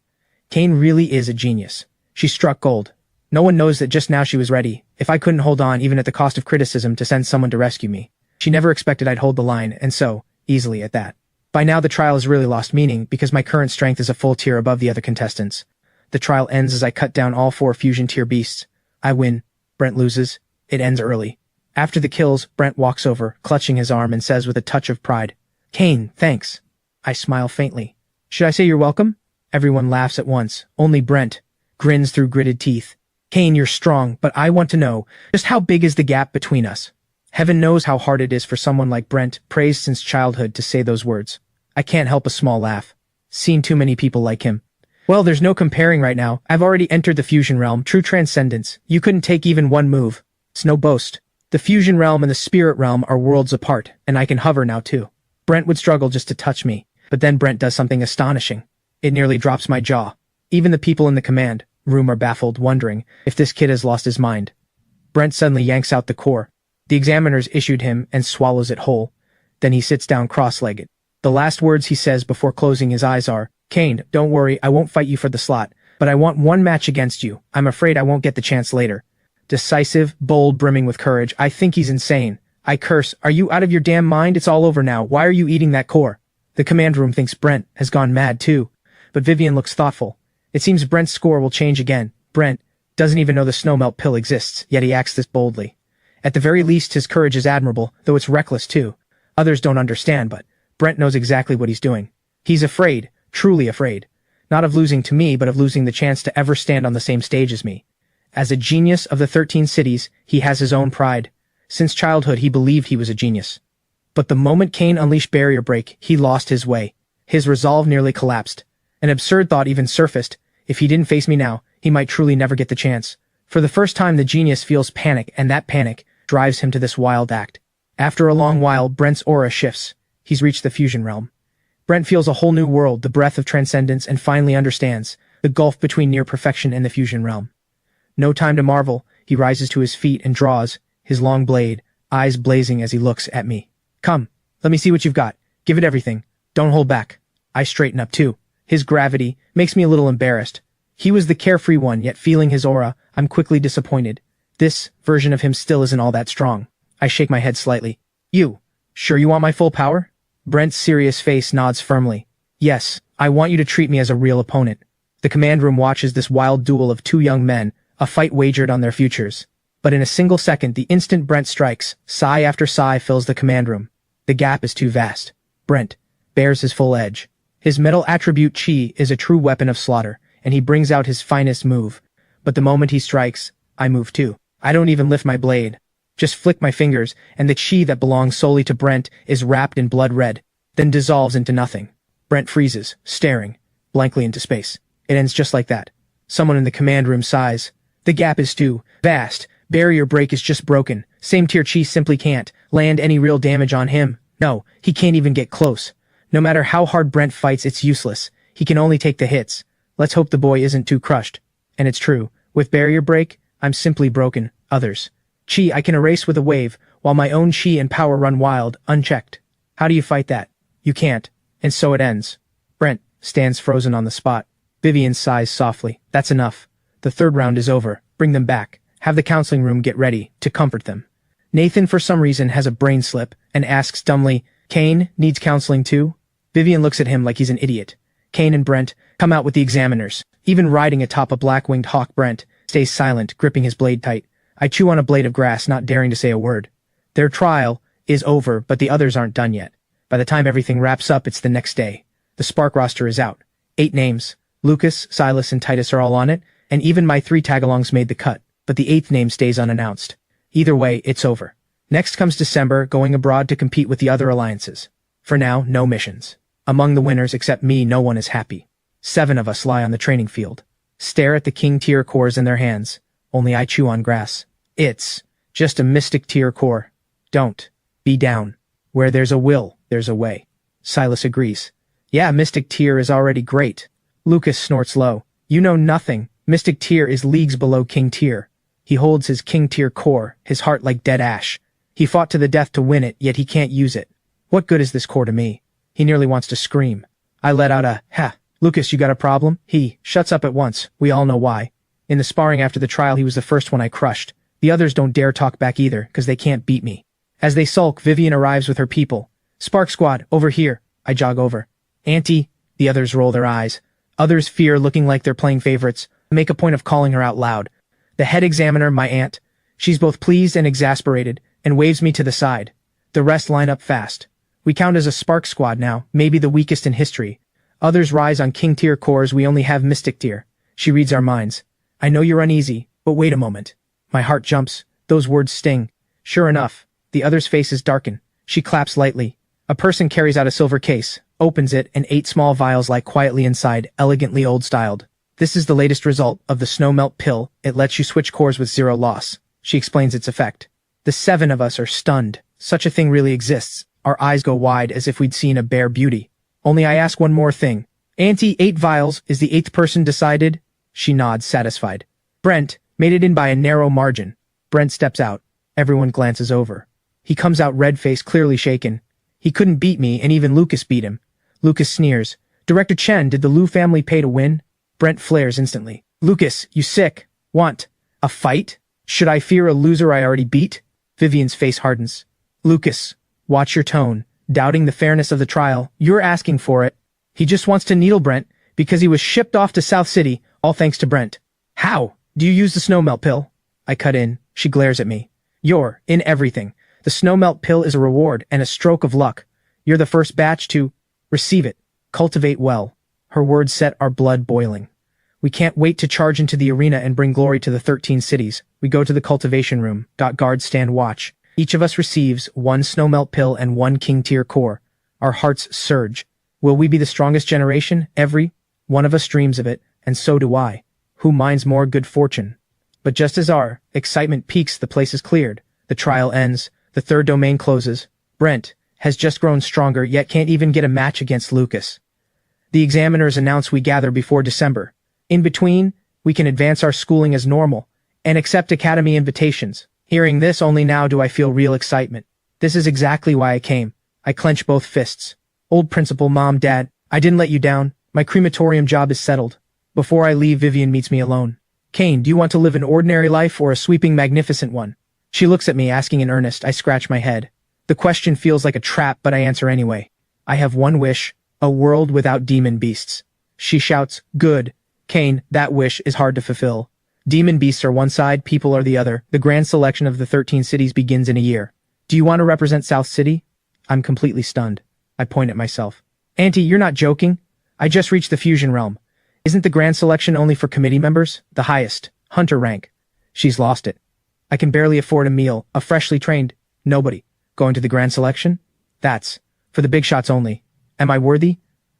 Kane really is a genius. She struck gold. No one knows that just now she was ready, if I couldn't hold on even at the cost of criticism, to send someone to rescue me. She never expected I'd hold the line, and so, easily at that. By now the trial has really lost meaning, because my current strength is a full tier above the other contestants. The trial ends as I cut down all 4 fusion tier beasts. I win. Brent loses. It ends early. After the kills, Brent walks over, clutching his arm, and says with a touch of pride, Kane, thanks. I smile faintly. Should I say you're welcome? Everyone laughs at once. Only Brent grins through gritted teeth. Kane, you're strong, but I want to know, just how big is the gap between us? Heaven knows how hard it is for someone like Brent, praised since childhood, to say those words. I can't help a small laugh. Seen too many people like him. Well, there's no comparing right now. I've already entered the fusion realm, true transcendence. You couldn't take even one move. It's no boast. The fusion realm and the spirit realm are worlds apart, and I can hover now too. Brent would struggle just to touch me, but then Brent does something astonishing. It nearly drops my jaw. Even the people in the command room are baffled, wondering if this kid has lost his mind. Brent suddenly yanks out the core. The examiners issued him and swallows it whole. Then he sits down cross-legged. The last words he says before closing his eyes are, Kane, don't worry, I won't fight you for the slot, but I want one match against you. I'm afraid I won't get the chance later. Decisive, bold, brimming with courage. I think he's insane. I curse, are you out of your damn mind? It's all over now. Why are you eating that core? The command room thinks Brent has gone mad too, but Vivian looks thoughtful. It seems Brent's score will change again. Brent doesn't even know the snowmelt pill exists, yet he acts this boldly. At the very least, his courage is admirable, though it's reckless too. Others don't understand, but Brent knows exactly what he's doing. He's afraid, truly afraid. Not of losing to me, but of losing the chance to ever stand on the same stage as me. As a genius of the 13 cities, he has his own pride. Since childhood, he believed he was a genius. But the moment Kane unleashed Barrier Break, he lost his way. His resolve nearly collapsed. An absurd thought even surfaced. If he didn't face me now, he might truly never get the chance. For the first time, the genius feels panic, and that panic drives him to this wild act. After a long while, Brent's aura shifts. He's reached the fusion realm. Brent feels a whole new world, the breath of transcendence, and finally understands the gulf between near perfection and the fusion realm. No time to marvel. He rises to his feet and draws, his long blade, eyes blazing as he looks at me. Come, let me see what you've got. Give it everything. Don't hold back. I straighten up too. His gravity makes me a little embarrassed. He was the carefree one, yet feeling his aura, I'm quickly disappointed. This version of him still isn't all that strong. I shake my head slightly. You, sure you want my full power? Brent's serious face nods firmly. Yes, I want you to treat me as a real opponent. The command room watches this wild duel of 2 young men, a fight wagered on their futures. But in a single second, the instant Brent strikes, sigh after sigh fills the command room. The gap is too vast. Brent bears his full edge. His metal attribute chi is a true weapon of slaughter, and he brings out his finest move. But the moment he strikes, I move too. I don't even lift my blade. Just flick my fingers, and the chi that belongs solely to Brent is wrapped in blood red, then dissolves into nothing. Brent freezes, staring blankly into space. It ends just like that. Someone in the command room sighs. The gap is too vast. Barrier Break is just broken. Same tier chi simply can't land any real damage on him. No, he can't even get close. No matter how hard Brent fights, it's useless. He can only take the hits. Let's hope the boy isn't too crushed. And it's true. With barrier break, I'm simply broken. Others. Chi I can erase with a wave, while my own chi and power run wild, unchecked. How do you fight that? You can't. And so it ends. Brent stands frozen on the spot. Vivian sighs softly. That's enough. The third round is over. Bring them back. Have the counseling room get ready to comfort them. Nathan for some reason has a brain slip and asks dumbly, Kane needs counseling too? Vivian looks at him like he's an idiot. Kane and Brent come out with the examiners. Even riding atop a black-winged hawk, Brent stays silent, gripping his blade tight. I chew on a blade of grass, not daring to say a word. Their trial is over, but the others aren't done yet. By the time everything wraps up, it's the next day. The Spark roster is out. 8 names. Lucas, Silas, and Titus are all on it, and even my 3 tagalongs made the cut, but the 8th name stays unannounced. Either way, it's over. Next comes December, going abroad to compete with the other alliances. For now, no missions. Among the winners, except me, no one is happy. 7 of us lie on the training field. Stare at the king tier cores in their hands. Only I chew on grass. It's just a mystic tier core. Don't be down. Where there's a will, there's a way. Silas agrees. Yeah, mystic tier is already great. Lucas snorts low. You know nothing. Mystic tier is leagues below king tier. He holds his king tier core, his heart like dead ash. He fought to the death to win it, yet he can't use it. What good is this core to me? He nearly wants to scream. I let out a, ha. Lucas, you got a problem? He shuts up at once. We all know why. In the sparring after the trial, he was the first one I crushed. The others don't dare talk back either, because they can't beat me. As they sulk, Vivian arrives with her people. Spark Squad, over here. I jog over. Auntie. The others roll their eyes. Others fear, looking like they're playing favorites. Make a point of calling her out loud. The head examiner, my aunt. She's both pleased and exasperated, and waves me to the side. The rest line up fast. We count as a Spark Squad now, maybe the weakest in history. Others rise on king tier cores, we only have mystic tier. She reads our minds. I know you're uneasy, but wait a moment. My heart jumps. Those words sting. Sure enough, the other's faces darken. She claps lightly. A person carries out a silver case, opens it, and 8 small vials lie quietly inside, elegantly old-styled. This is the latest result of the snow melt pill. It lets you switch cores with 0 loss. She explains its effect. The 7 of us are stunned. Such a thing really exists. Our eyes go wide as if we'd seen a bare beauty. Only I ask one more thing. Auntie, 8 vials, is the 8th person decided? She nods, satisfied. Brent made it in by a narrow margin. Brent steps out. Everyone glances over. He comes out red-faced, clearly shaken. He couldn't beat me, and even Lucas beat him. Lucas sneers. Director Chen, did the Liu family pay to win? Brent flares instantly. Lucas, you sick. Want a fight? Should I fear a loser I already beat? Vivian's face hardens. Lucas, watch your tone. Doubting the fairness of the trial, you're asking for it. He just wants to needle Brent, because he was shipped off to South City, all thanks to Brent. How? Do you use the snow melt pill? I cut in. She glares at me. You're in everything. The snow melt pill is a reward and a stroke of luck. You're the first batch to receive it. Cultivate well. Her words set our blood boiling. We can't wait to charge into the arena and bring glory to the 13 cities. We go to the cultivation room. Guards stand watch. Each of us receives 1 snow melt pill and 1 king tier core. Our hearts surge. Will we be the strongest generation? Every one of us dreams of it, and so do I. Who minds more good fortune? But just as our excitement peaks, the place is cleared. The trial ends. The third domain closes. Brent has just grown stronger, yet can't even get a match against Lucas. The examiners announce we gather before December. In between, we can advance our schooling as normal and accept academy invitations. Hearing this, only now do I feel real excitement. This is exactly why I came. I clench both fists. Old principal, Mom, Dad, I didn't let you down. My crematorium job is settled. Before I leave, Vivian meets me alone. Kane, do you want to live an ordinary life or a sweeping, magnificent one? She looks at me, asking in earnest. I scratch my head. The question feels like a trap, but I answer anyway. I have one wish, a world without demon beasts. She shouts, good. Kane, that wish is hard to fulfill. Demon beasts are one side, people are the other. The grand selection of the 13 cities begins in a year. Do you want to represent South City? I'm completely stunned. I point at myself. Auntie, you're not joking? I just reached the fusion realm. Isn't the grand selection only for committee members? The highest, hunter rank. She's lost it. I can barely afford a meal, a freshly trained nobody. Going to the grand selection? That's for the big shots only. Am I worthy?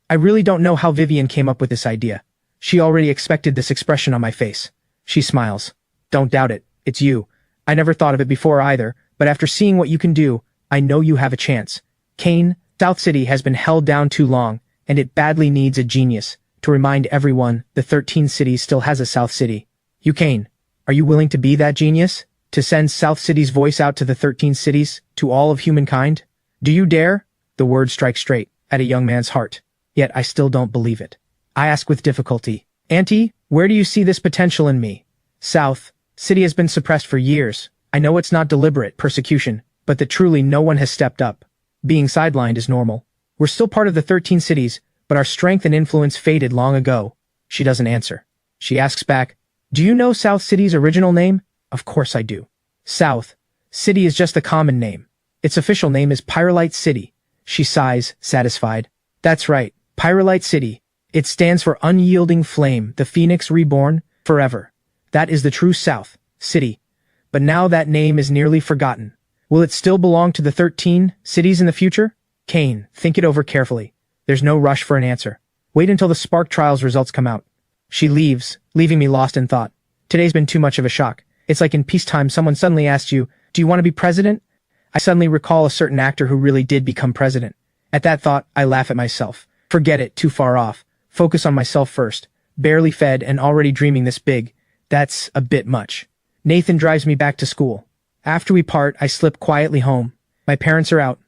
I really don't know how Vivian came up with this idea. She already expected this expression on my face. She smiles. Don't doubt it. It's you. I never thought of it before either, but after seeing what you can do, I know you have a chance. Kane, South City has been held down too long, and it badly needs a genius. to remind everyone the 13 cities still has a South City. You Kane, are you willing to be that genius? To send South City's voice out to the 13 cities, to all of humankind? Do you dare? The words strike straight at a young man's heart. Yet I still don't believe it. I ask with difficulty, Auntie, where do you see this potential in me? South City has been suppressed for years. I know it's not deliberate persecution, but that truly no one has stepped up. Being sidelined is normal. We're still part of the 13 cities, but our strength and influence faded long ago. She doesn't answer. She asks back, do you know South City's original name? Of course I do. South City is just a common name. Its official name is Pyrolite City. She sighs, satisfied. That's right, Pyrolite City. It stands for unyielding flame, the phoenix reborn, forever. That is the true South City. But now that name is nearly forgotten. Will it still belong to the 13 cities in the future? Kane, think it over carefully. There's no rush for an answer. Wait until the Spark Trials results come out. She leaves, leaving me lost in thought. Today's been too much of a shock. It's like in peacetime someone suddenly asks you, do you want to be president? I suddenly recall a certain actor who really did become president. At that thought, I laugh at myself. Forget it, too far off. Focus on myself first. Barely fed and already dreaming this big. That's a bit much. Nathan drives me back to school. After we part, I slip quietly home. My parents are out.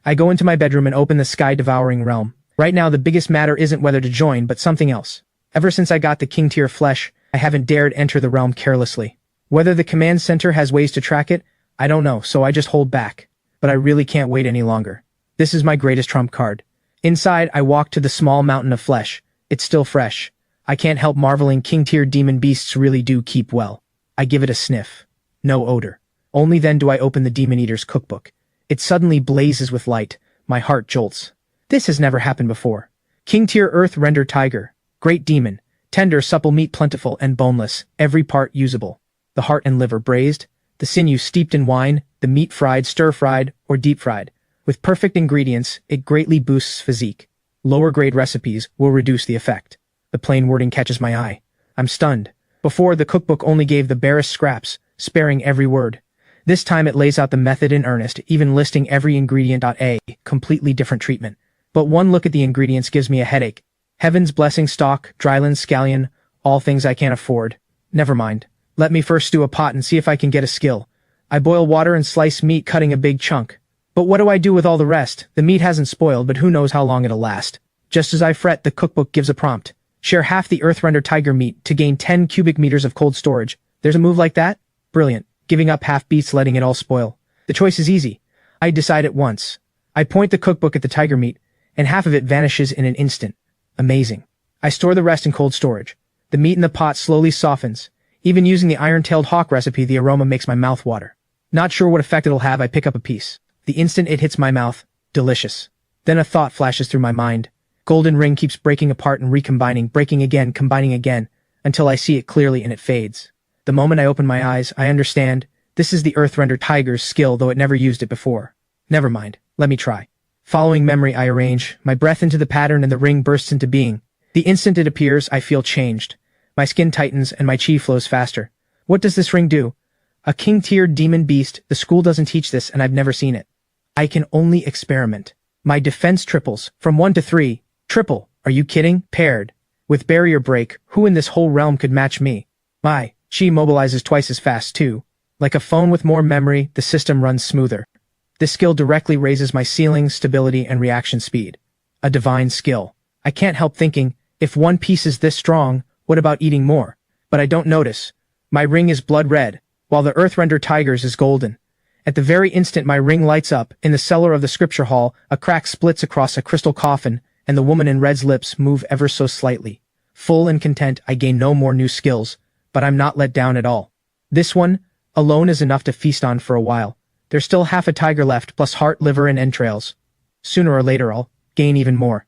I go into my bedroom and open the sky-devouring realm. Right now, the biggest matter isn't whether to join, but something else. Ever since I got the king tier flesh, I haven't dared enter the realm carelessly. Whether the command center has ways to track it, I don't know, so I just hold back. But I really can't wait any longer. This is my greatest trump card. Inside, I walk to the small mountain of flesh. It's still fresh. I can't help marveling king tier demon beasts really do keep well. I give it a sniff. No odor. Only then do I open the Demon Eater's cookbook. It suddenly blazes with light. My heart jolts. This has never happened before. King tier earth render tiger. Great demon. Tender, supple meat plentiful and boneless. Every part usable. The heart and liver braised. The sinew steeped in wine. The meat fried, stir-fried, or deep-fried. With perfect ingredients, it greatly boosts physique. Lower grade recipes will reduce the effect. The plain wording catches my eye. I'm stunned. Before, the cookbook only gave the barest scraps, sparing every word. This time it lays out the method in earnest, even listing every ingredient. A completely different treatment. But one look at the ingredients gives me a headache. Heaven's blessing stock, dryland scallion, all things I can't afford. Never mind. Let me first stew a pot and see if I can get a skill. I boil water and slice meat, cutting a big chunk. But what do I do with all the rest? The meat hasn't spoiled, but who knows how long it'll last. Just as I fret, the cookbook gives a prompt. Share half the earth-render tiger meat to gain 10 cubic meters of cold storage. There's a move like that? Brilliant. Giving up half beats letting it all spoil. The choice is easy. I decide at once. I point the cookbook at the tiger meat, and half of it vanishes in an instant. Amazing. I store the rest in cold storage. The meat in the pot slowly softens. Even using the iron-tailed hawk recipe, the aroma makes my mouth water. Not sure what effect it'll have, I pick up a piece. The instant it hits my mouth, delicious. Then a thought flashes through my mind. Golden ring keeps breaking apart and recombining, breaking again, combining again, until I see it clearly and it fades. The moment I open my eyes, I understand. This is the Earthrender Tiger's skill, though it never used it before. Never mind. Let me try. Following memory, I arrange my breath into the pattern and the ring bursts into being. The instant it appears, I feel changed. My skin tightens and my chi flows faster. What does this ring do? A king-tiered demon beast. The school doesn't teach this and I've never seen it. I can only experiment. My defense triples, from 1 to 3. Triple, are you kidding? Paired. With barrier break, who in this whole realm could match me? My chi mobilizes twice as fast too. Like a phone with more memory, the system runs smoother. This skill directly raises my ceiling, stability, and reaction speed. A divine skill. I can't help thinking, if one piece is this strong, what about eating more? But I don't notice. My ring is blood red, while the Earthrender Tiger's is golden. At the very instant my ring lights up, in the cellar of the scripture hall, a crack splits across a crystal coffin, and the woman in red's lips move ever so slightly. Full and content, I gain no more new skills, but I'm not let down at all. This one, alone, is enough to feast on for a while. There's still half a tiger left, plus heart, liver, and entrails. Sooner or later I'll gain even more.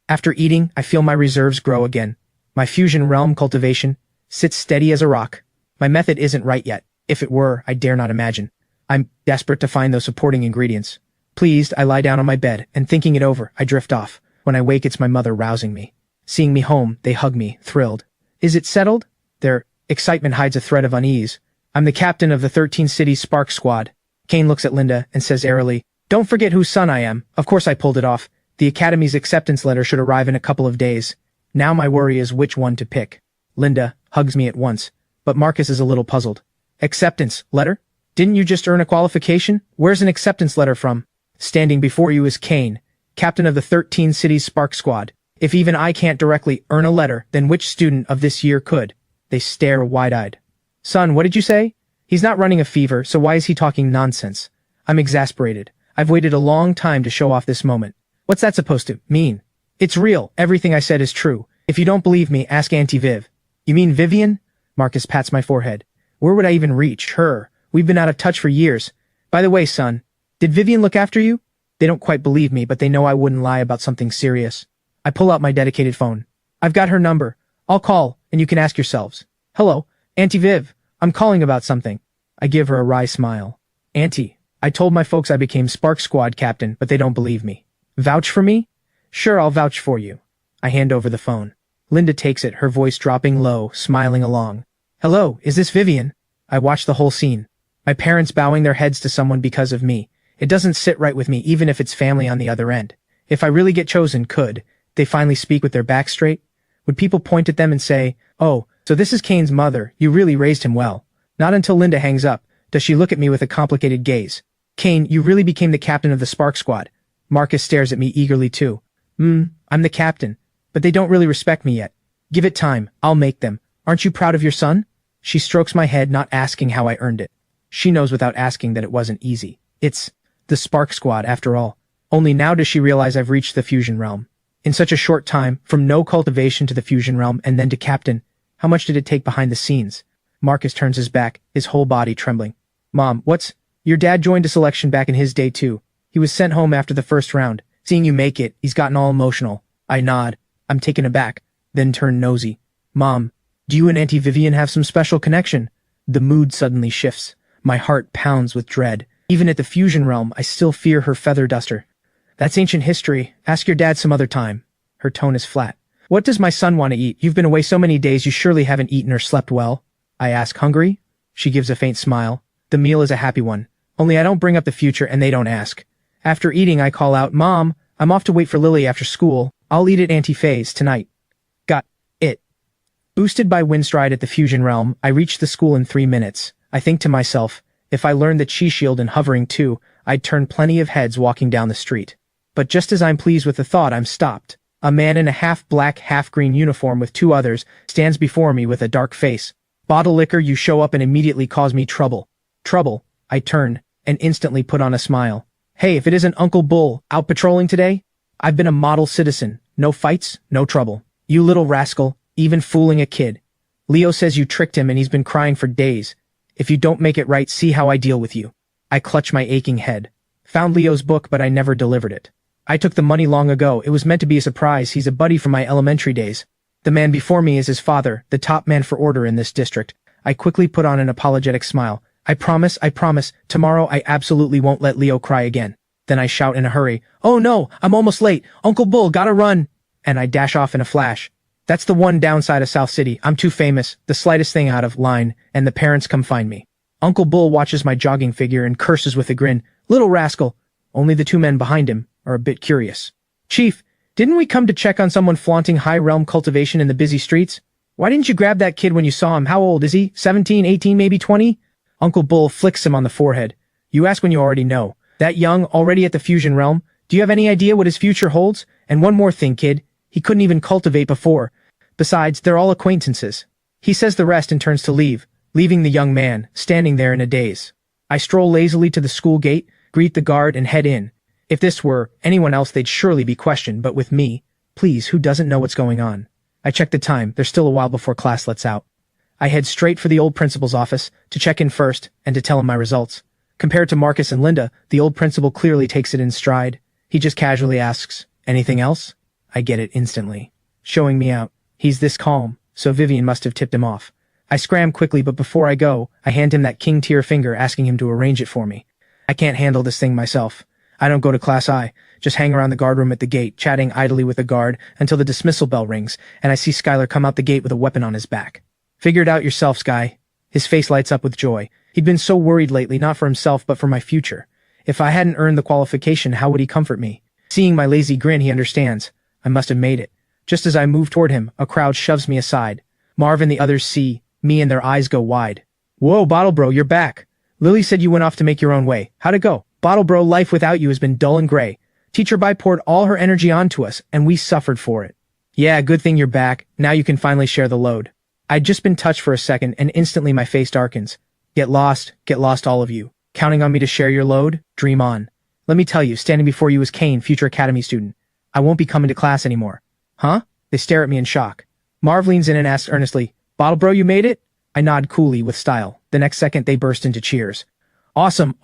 After eating, I feel my reserves grow again. My fusion realm cultivation sits steady as a rock. My method isn't right yet. If it were, I dare not imagine. I'm desperate to find those supporting ingredients. Pleased, I lie down on my bed, and thinking it over, I drift off. When I wake, it's my mother rousing me. Seeing me home, they hug me, thrilled. Is it settled? Their excitement hides a thread of unease. I'm the captain of the 13 Cities Spark Squad. Kane looks at Linda and says airily, "Don't forget whose son I am." Of course I pulled it off. The Academy's acceptance letter should arrive in a couple of days. Now my worry is which one to pick. Linda hugs me at once, but Marcus is a little puzzled. Acceptance letter? Didn't you just earn a qualification? Where's an acceptance letter from? Standing before you is Kane, captain of the 13 cities Spark Squad. If even I can't directly earn a letter, then which student of this year could? They stare wide-eyed. Son, what did you say? He's not running a fever, so why is he talking nonsense? I'm exasperated. I've waited a long time to show off this moment. What's that supposed to mean? It's real. Everything I said is true. If you don't believe me, ask Auntie Viv. You mean Vivian? Marcus pats my forehead. Where would I even reach her? We've been out of touch for years. By the way, son, did Vivian look after you? They don't quite believe me, but they know I wouldn't lie about something serious. I pull out my dedicated phone. I've got her number. I'll call, and you can ask yourselves. Hello, Auntie Viv. I'm calling about something. I give her a wry smile. Auntie, I told my folks I became Spark Squad captain, but they don't believe me. Vouch for me? Sure, I'll vouch for you. I hand over the phone. Linda takes it, her voice dropping low, smiling along. Hello, is this Vivian? I watch the whole scene. My parents bowing their heads to someone because of me. It doesn't sit right with me, even if it's family on the other end. If I really get chosen, could they finally speak with their back straight? Would people point at them and say, oh, so this is Kane's mother, you really raised him well? Not until Linda hangs up does she look at me with a complicated gaze. Kane, you really became the captain of the Spark Squad. Marcus stares at me eagerly too. I'm the captain, but they don't really respect me yet. Give it time, I'll make them. Aren't you proud of your son? She strokes my head, not asking how I earned it. She knows without asking that it wasn't easy. It's the Spark Squad, after all. Only now does she realize I've reached the fusion realm. In such a short time, from no cultivation to the fusion realm and then to captain, how much did it take behind the scenes? Marcus turns his back, his whole body trembling. Mom, your dad joined a selection back in his day too. He was sent home after the first round. Seeing you make it, he's gotten all emotional. I nod. I'm taken aback, then turn nosy. Mom, do you and Auntie Vivian have some special connection? The mood suddenly shifts. My heart pounds with dread. Even at the fusion realm, I still fear her feather duster. That's ancient history. Ask your dad some other time. Her tone is flat. What does my son want to eat? You've been away so many days, you surely haven't eaten or slept well. I ask, hungry? She gives a faint smile. The meal is a happy one. Only I don't bring up the future and they don't ask. After eating, I call out, Mom, I'm off to wait for Lily after school. I'll eat at Auntie Faye's tonight. Got it. Boosted by Windstride at the fusion realm, I reach the school in 3 minutes. I think to myself, if I learned the chi shield and hovering too, I'd turn plenty of heads walking down the street. But just as I'm pleased with the thought, I'm stopped. A man in a half-black, half-green uniform with 2 others stands before me with a dark face. Bottle liquor, you show up and immediately cause me trouble. Trouble? I turn, and instantly put on a smile. Hey, if it isn't Uncle Bull, out patrolling today? I've been a model citizen. No fights, no trouble. You little rascal, even fooling a kid. Leo says you tricked him and he's been crying for days. If you don't make it right, see how I deal with you. I clutch my aching head. Found Leo's book, but I never delivered it. I took the money long ago. It was meant to be a surprise. He's a buddy from my elementary days. The man before me is his father, the top man for order in this district. I quickly put on an apologetic smile. I promise, tomorrow I absolutely won't let Leo cry again. Then I shout in a hurry, oh no, I'm almost late. Uncle Bull, gotta run. And I dash off in a flash. That's the one downside of South City. I'm too famous, the slightest thing out of line, and the parents come find me. Uncle Bull watches my jogging figure and curses with a grin. Little rascal. Only the 2 men behind him are a bit curious. Chief, didn't we come to check on someone flaunting high realm cultivation in the busy streets? Why didn't you grab that kid when you saw him? How old is he? 17, 18, maybe 20? Uncle Bull flicks him on the forehead. You ask when you already know. That young, already at the fusion realm? Do you have any idea what his future holds? And one more thing, kid. He couldn't even cultivate before. Besides, they're all acquaintances. He says the rest and turns to leave, leaving the young man, standing there in a daze. I stroll lazily to the school gate, greet the guard, and head in. If this were anyone else, they'd surely be questioned, but with me, please, who doesn't know what's going on? I check the time. There's still a while before class lets out. I head straight for the old principal's office, to check in first, and to tell him my results. Compared to Marcus and Linda, the old principal clearly takes it in stride. He just casually asks, anything else? I get it instantly. Showing me out. He's this calm, so Vivian must have tipped him off. I scram quickly, but before I go, I hand him that king-tier finger asking him to arrange it for me. I can't handle this thing myself. I don't go to class I, just hang around the guard room at the gate, chatting idly with the guard until the dismissal bell rings, and I see Skylar come out the gate with a weapon on his back. Figure it out yourself, Sky. His face lights up with joy. He'd been so worried lately, not for himself, but for my future. If I hadn't earned the qualification, how would he comfort me? Seeing my lazy grin, he understands. I must have made it. Just as I move toward him, a crowd shoves me aside. Marv and the others see me and their eyes go wide. Whoa, Bottle Bro, you're back. Lily said you went off to make your own way. How'd it go? Bottle Bro, life without you has been dull and gray. Teacher Bai poured all her energy onto us, and we suffered for it. Yeah, good thing you're back. Now you can finally share the load. I'd just been touched for a second, and instantly my face darkens. Get lost all of you. Counting on me to share your load? Dream on. Let me tell you, standing before you is Kane, future academy student. I won't be coming to class anymore. Huh? They stare at me in shock. Marv leans in and asks earnestly, Bottle Bro, you made it? I nod coolly with style. The next second they burst into cheers. Awesome,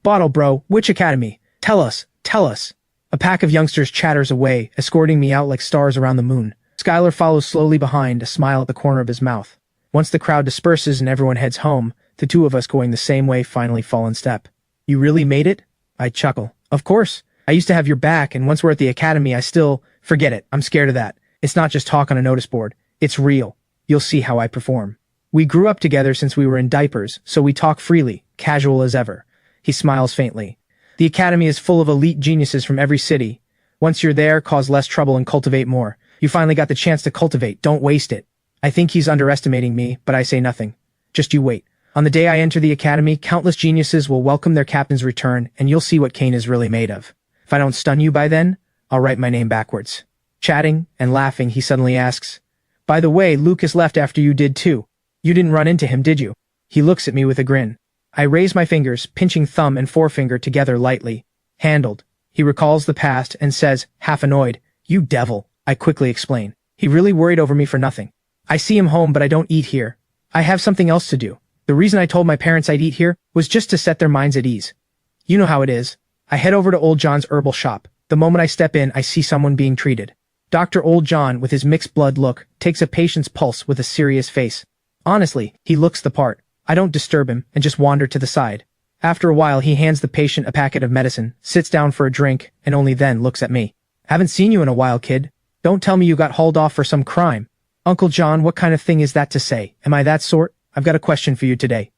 Bottle Bro, which academy? Tell us. A pack of youngsters chatters away, escorting me out like stars around the moon. Skylar follows slowly behind, a smile at the corner of his mouth. Once the crowd disperses and everyone heads home, the two of us going the same way finally fall in step. You really made it? I chuckle. Of course. I used to have your back, and once we're at the academy forget it, I'm scared of that. It's not just talk on a notice board. It's real. You'll see how I perform. We grew up together since we were in diapers, so we talk freely, casual as ever. He smiles faintly. The academy is full of elite geniuses from every city. Once you're there, cause less trouble and cultivate more. You finally got the chance to cultivate, don't waste it. I think he's underestimating me, but I say nothing. Just you wait. On the day I enter the academy, countless geniuses will welcome their captain's return, and you'll see what Kane is really made of. If I don't stun you by then, I'll write my name backwards. Chatting and laughing, he suddenly asks, By the way, Lucas left after you did too. You didn't run into him, did you? He looks at me with a grin. I raise my fingers, pinching thumb and forefinger together lightly. Handled. He recalls the past and says, half annoyed, You devil. I quickly explain. He really worried over me for nothing. I see him home, but I don't eat here. I have something else to do. The reason I told my parents I'd eat here was just to set their minds at ease. You know how it is. I head over to Old John's herbal shop. The moment I step in, I see someone being treated. Dr. Old John, with his mixed blood look, takes a patient's pulse with a serious face. Honestly, he looks the part. I don't disturb him and just wander to the side. After a while, he hands the patient a packet of medicine, sits down for a drink, and only then looks at me. Haven't seen you in a while, kid. Don't tell me you got hauled off for some crime. Uncle John, what kind of thing is that to say? Am I that sort? I've got a question for you today.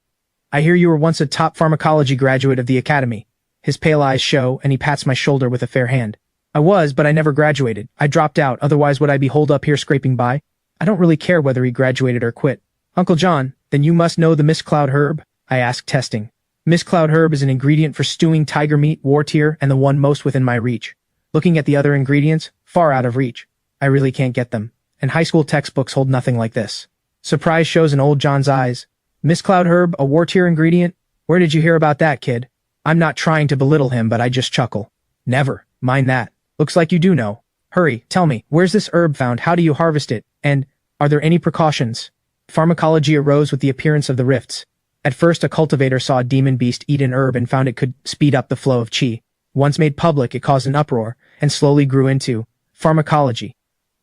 I hear you were once a top pharmacology graduate of the academy. His pale eyes show, and he pats my shoulder with a fair hand. I was, but I never graduated. I dropped out, otherwise would I be holed up here scraping by? I don't really care whether he graduated or quit. Uncle John, then you must know the Miss Cloud herb? I ask, testing. Miss Cloud herb is an ingredient for stewing tiger meat, war tier, and the one most within my reach. Looking at the other ingredients, far out of reach. I really can't get them. And high school textbooks hold nothing like this. Surprise shows in Old John's eyes. Miss Cloud herb, a war tier ingredient? Where did you hear about that, kid? I'm not trying to belittle him, but I just chuckle. Never. Mind that. Looks like you do know. Hurry, tell me, where's this herb found? How do you harvest it? And, are there any precautions? Pharmacology arose with the appearance of the rifts. At first, a cultivator saw a demon beast eat an herb and found it could speed up the flow of chi. Once made public, it caused an uproar, and slowly grew into pharmacology.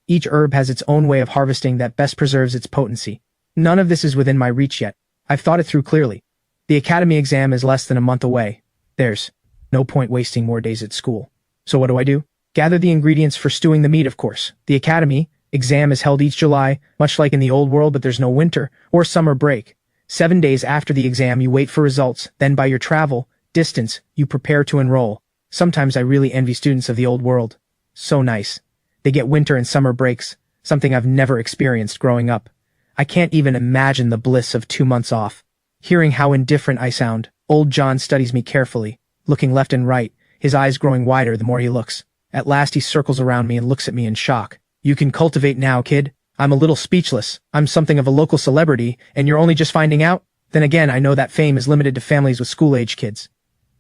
Each herb has its own way of harvesting that best preserves its potency. None of this is within my reach yet. I've thought it through clearly. The academy exam is less than a month away. There's no point wasting more days at school. So what do? Gather the ingredients for stewing the meat, of course. The academy exam is held each July, much like in the old world, but there's no winter or summer break. 7 days after the exam, you wait for results. Then by your travel distance, you prepare to enroll. Sometimes I really envy students of the old world. So nice. They get winter and summer breaks, something I've never experienced growing up. I can't even imagine the bliss of 2 months off. Hearing how indifferent I sound, Old John studies me carefully, looking left and right, his eyes growing wider the more he looks. At last he circles around me and looks at me in shock. You can cultivate now, kid. I'm a little speechless. I'm something of a local celebrity, and you're only just finding out? Then again, I know that fame is limited to families with school-age kids.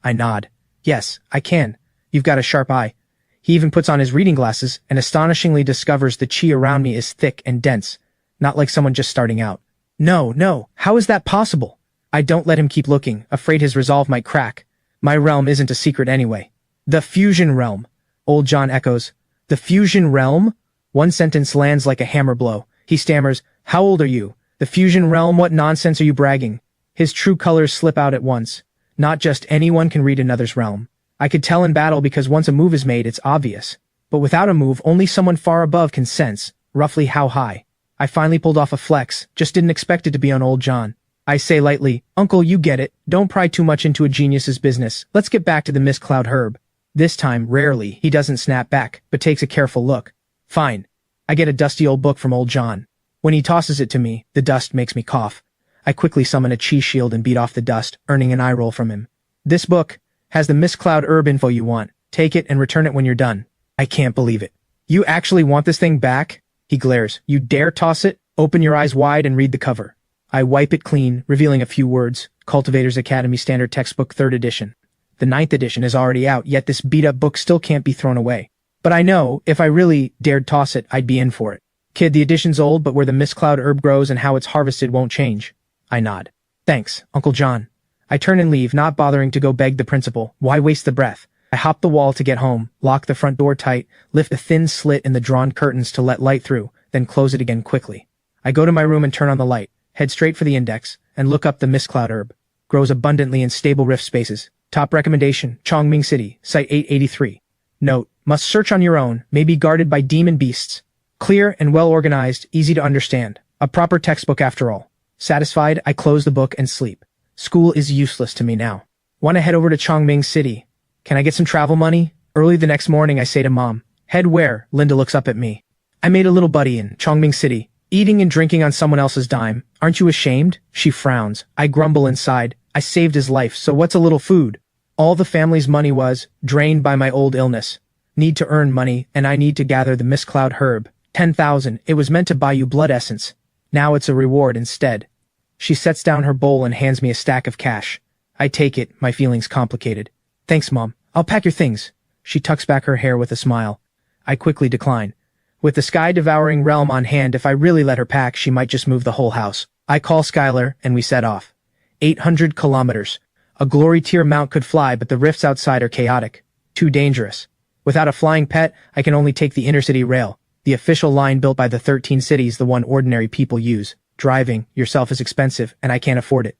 I nod. Yes, I can. You've got a sharp eye. He even puts on his reading glasses and astonishingly discovers the chi around me is thick and dense, not like someone just starting out. No, how is that possible? I don't let him keep looking, afraid his resolve might crack. My realm isn't a secret anyway. The fusion realm. Old John echoes. The fusion realm? One sentence lands like a hammer blow. He stammers, How old are you? The fusion realm? What nonsense are you bragging? His true colors slip out at once. Not just anyone can read another's realm. I could tell in battle because once a move is made, it's obvious. But without a move, only someone far above can sense, roughly how high. I finally pulled off a flex, just didn't expect it to be on Old John. I say lightly, Uncle, you get it. Don't pry too much into a genius's business. Let's get back to the Miss Cloud herb. This time, rarely, he doesn't snap back, but takes a careful look. Fine. I get a dusty old book from old John. When he tosses it to me, the dust makes me cough. I quickly summon a cheese shield and beat off the dust, earning an eye roll from him. This book has the Miss Cloud herb info you want. Take it and return it when you're done. I can't believe it. You actually want this thing back? He glares. You dare toss it? Open your eyes wide and read the cover. I wipe it clean, revealing a few words. Cultivator's Academy Standard Textbook 3rd edition. The 9th edition is already out, yet this beat-up book still can't be thrown away. But I know, if I really dared toss it, I'd be in for it. Kid, the edition's old, but where the Miss Cloud herb grows and how it's harvested won't change. I nod. Thanks, Uncle John. I turn and leave, not bothering to go beg the principal. Why waste the breath? I hop the wall to get home, lock the front door tight, lift the thin slit in the drawn curtains to let light through, then close it again quickly. I go to my room and turn on the light, head straight for the index, and look up the Miss Cloud herb. Grows abundantly in stable rift spaces. Top recommendation, Chongming City, Site 883. Note, must search on your own, may be guarded by demon beasts. Clear and well organized, easy to understand. A proper textbook after all. Satisfied, I close the book and sleep. School is useless to me now. Want to head over to Chongming City. Can I get some travel money? Early the next morning I say to Mom. Head where? Linda looks up at me. I made a little buddy in Chongming City. Eating and drinking on someone else's dime. Aren't you ashamed? She frowns. I grumble inside. I saved his life, so what's a little food? All the family's money was drained by my old illness. Need to earn money, and I need to gather the Miss Cloud herb. 10,000. It was meant to buy you blood essence. Now it's a reward instead. She sets down her bowl and hands me a stack of cash. I take it, my feelings complicated. Thanks, Mom. I'll pack your things. She tucks back her hair with a smile. I quickly decline. With the sky-devouring realm on hand, if I really let her pack, she might just move the whole house. I call Skylar, and we set off. 800 kilometers. A glory tier mount could fly, but the rifts outside are chaotic. Too dangerous. Without a flying pet, I can only take the intercity rail, the official line built by the 13 cities, the one ordinary people use. Driving yourself is expensive, and I can't afford it.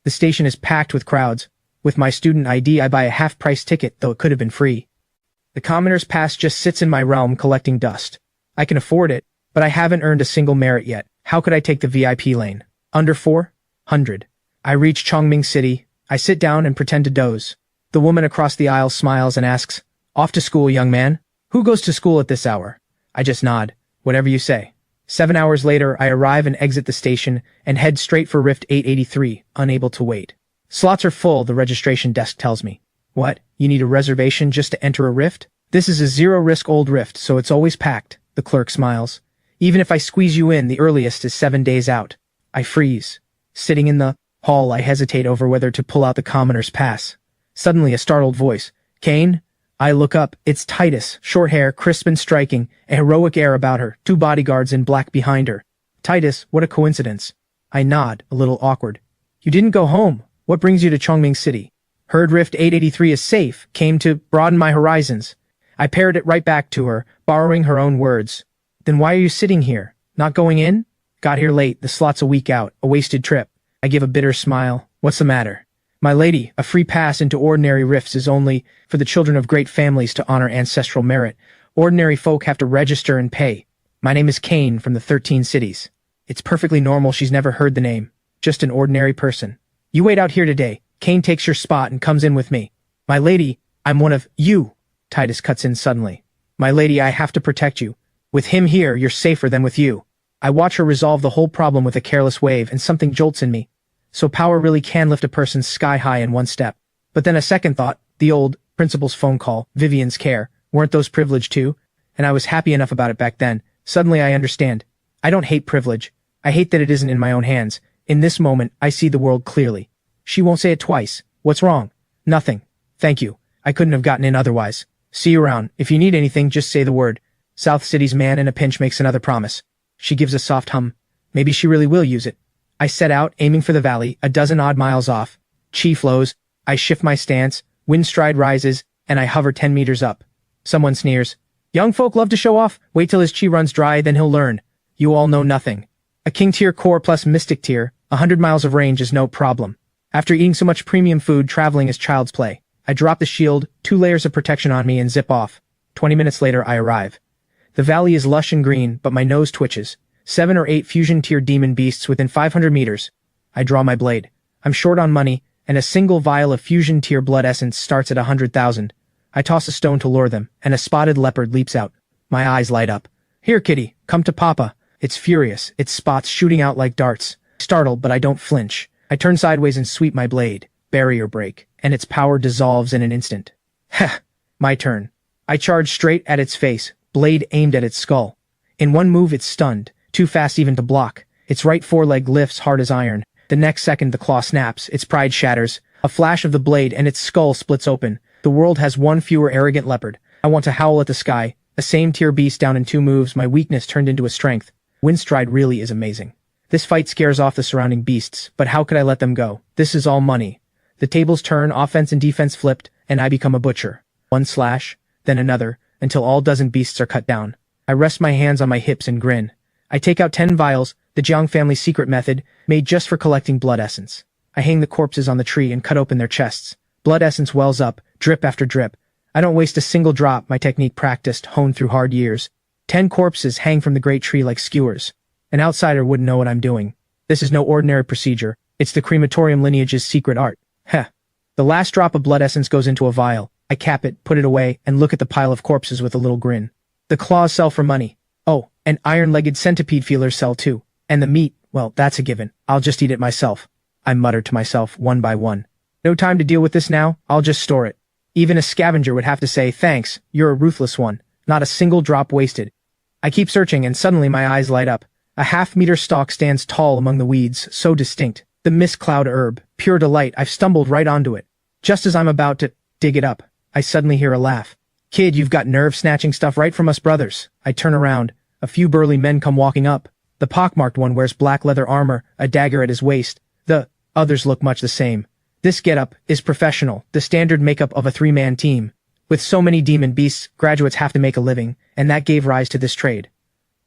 The station is packed with crowds. With my student ID, I buy a half-price ticket, though it could have been free. The Commoner's Pass just sits in my realm collecting dust. I can afford it, but I haven't earned a single merit yet. How could I take the VIP lane? Under 400. I reach Chongming City. I sit down and pretend to doze. The woman across the aisle smiles and asks, "Off to school, young man? Who goes to school at this hour?" I just nod. Whatever you say. 7 hours later, I arrive and exit the station and head straight for Rift 883, unable to wait. Slots are full, the registration desk tells me. What? You need a reservation just to enter a rift? This is a zero-risk old rift, so it's always packed, the clerk smiles. Even if I squeeze you in, the earliest is 7 days out. I freeze. Sitting in the hall, I hesitate over whether to pull out the Commoner's Pass. Suddenly, a startled voice. Kane? I look up. It's Titus, short hair, crisp and striking, a heroic air about her, 2 bodyguards in black behind her. Titus, what a coincidence. I nod, a little awkward. You didn't go home. What brings you to Chongming City? Heard Rift 883 is safe, came to broaden my horizons. I parrot it right back to her, borrowing her own words. Then why are you sitting here? Not going in? Got here late, the slot's a week out, a wasted trip. I give a bitter smile. What's the matter? My lady, a free pass into ordinary rifts is only for the children of great families to honor ancestral merit. Ordinary folk have to register and pay. My name is Kane from the 13 cities. It's perfectly normal she's never heard the name. Just an ordinary person. You wait out here today. Kane takes your spot and comes in with me. My lady, I'm one of you. Titus cuts in suddenly. My lady, I have to protect you. With him here, you're safer than with you. I watch her resolve the whole problem with a careless wave, and something jolts in me. So power really can lift a person sky high in one step. But then a second thought, the old principal's phone call, Vivian's care, weren't those privileged too? And I was happy enough about it back then. Suddenly I understand. I don't hate privilege. I hate that it isn't in my own hands. In this moment, I see the world clearly. She won't say it twice. What's wrong? Nothing. Thank you. I couldn't have gotten in otherwise. See you around. If you need anything, just say the word. South City's man in a pinch makes another promise. She gives a soft hum. Maybe she really will use it. I set out, aiming for the valley, a dozen odd miles off. Chi flows. I shift my stance. Wind stride rises, and I hover 10 meters up. Someone sneers. Young folk love to show off. Wait till his chi runs dry, then he'll learn. You all know nothing. A king tier core plus mystic tier, 100 miles of range is no problem. After eating so much premium food, traveling is child's play. I drop the shield, 2 layers of protection on me, and zip off. 20 minutes later, I arrive. The valley is lush and green, but my nose twitches. 7 or 8 fusion tier demon beasts within 500 meters. I draw my blade. I'm short on money, and a single vial of fusion tier blood essence starts at 100,000. I toss a stone to lure them, and a spotted leopard leaps out. My eyes light up. Here, kitty, Come to Papa. It's furious, its spots shooting out like darts. Startled, but I don't flinch. I turn sideways and sweep my blade. Barrier break, and its power dissolves in an instant. Heh! My turn. I charge straight at its face, blade aimed at its skull. In one move it's stunned, too fast even to block. Its right foreleg lifts hard as iron. The next second the claw snaps, its pride shatters. A flash of the blade and its skull splits open. The world has one fewer arrogant leopard. I want to howl at the sky. A same-tier beast down in 2 moves, my weakness turned into a strength. Windstride really is amazing. This fight scares off the surrounding beasts, but how could I let them go? This is all money. The tables turn, offense and defense flipped, and I become a butcher. One slash, then another, until all dozen beasts are cut down. I rest my hands on my hips and grin. I take out 10 vials, the Jiang family's secret method, made just for collecting blood essence. I hang the corpses on the tree and cut open their chests. Blood essence wells up, drip after drip. I don't waste a single drop, my technique practiced, honed through hard years. 10 corpses hang from the great tree like skewers. An outsider wouldn't know what I'm doing. This is no ordinary procedure. It's the crematorium lineage's secret art. Heh. The last drop of blood essence goes into a vial. I cap it, put it away, and look at the pile of corpses with a little grin. The claws sell for money. Oh, and iron-legged centipede feelers sell too. And the meat, well, that's a given. I'll just eat it myself. I muttered to myself, one by one. No time to deal with this now, I'll just store it. Even a scavenger would have to say, thanks, you're a ruthless one. Not a single drop wasted. I keep searching and suddenly my eyes light up. A half-meter stalk stands tall among the weeds, so distinct. The mist cloud herb, pure delight, I've stumbled right onto it. Just as I'm about to dig it up, I suddenly hear a laugh. Kid, you've got nerve-snatching stuff right from us brothers. I turn around. A few burly men come walking up. The pockmarked one wears black leather armor, a dagger at his waist. The others look much the same. This getup is professional, the standard makeup of a 3-man team. With so many demon beasts, graduates have to make a living, and that gave rise to this trade.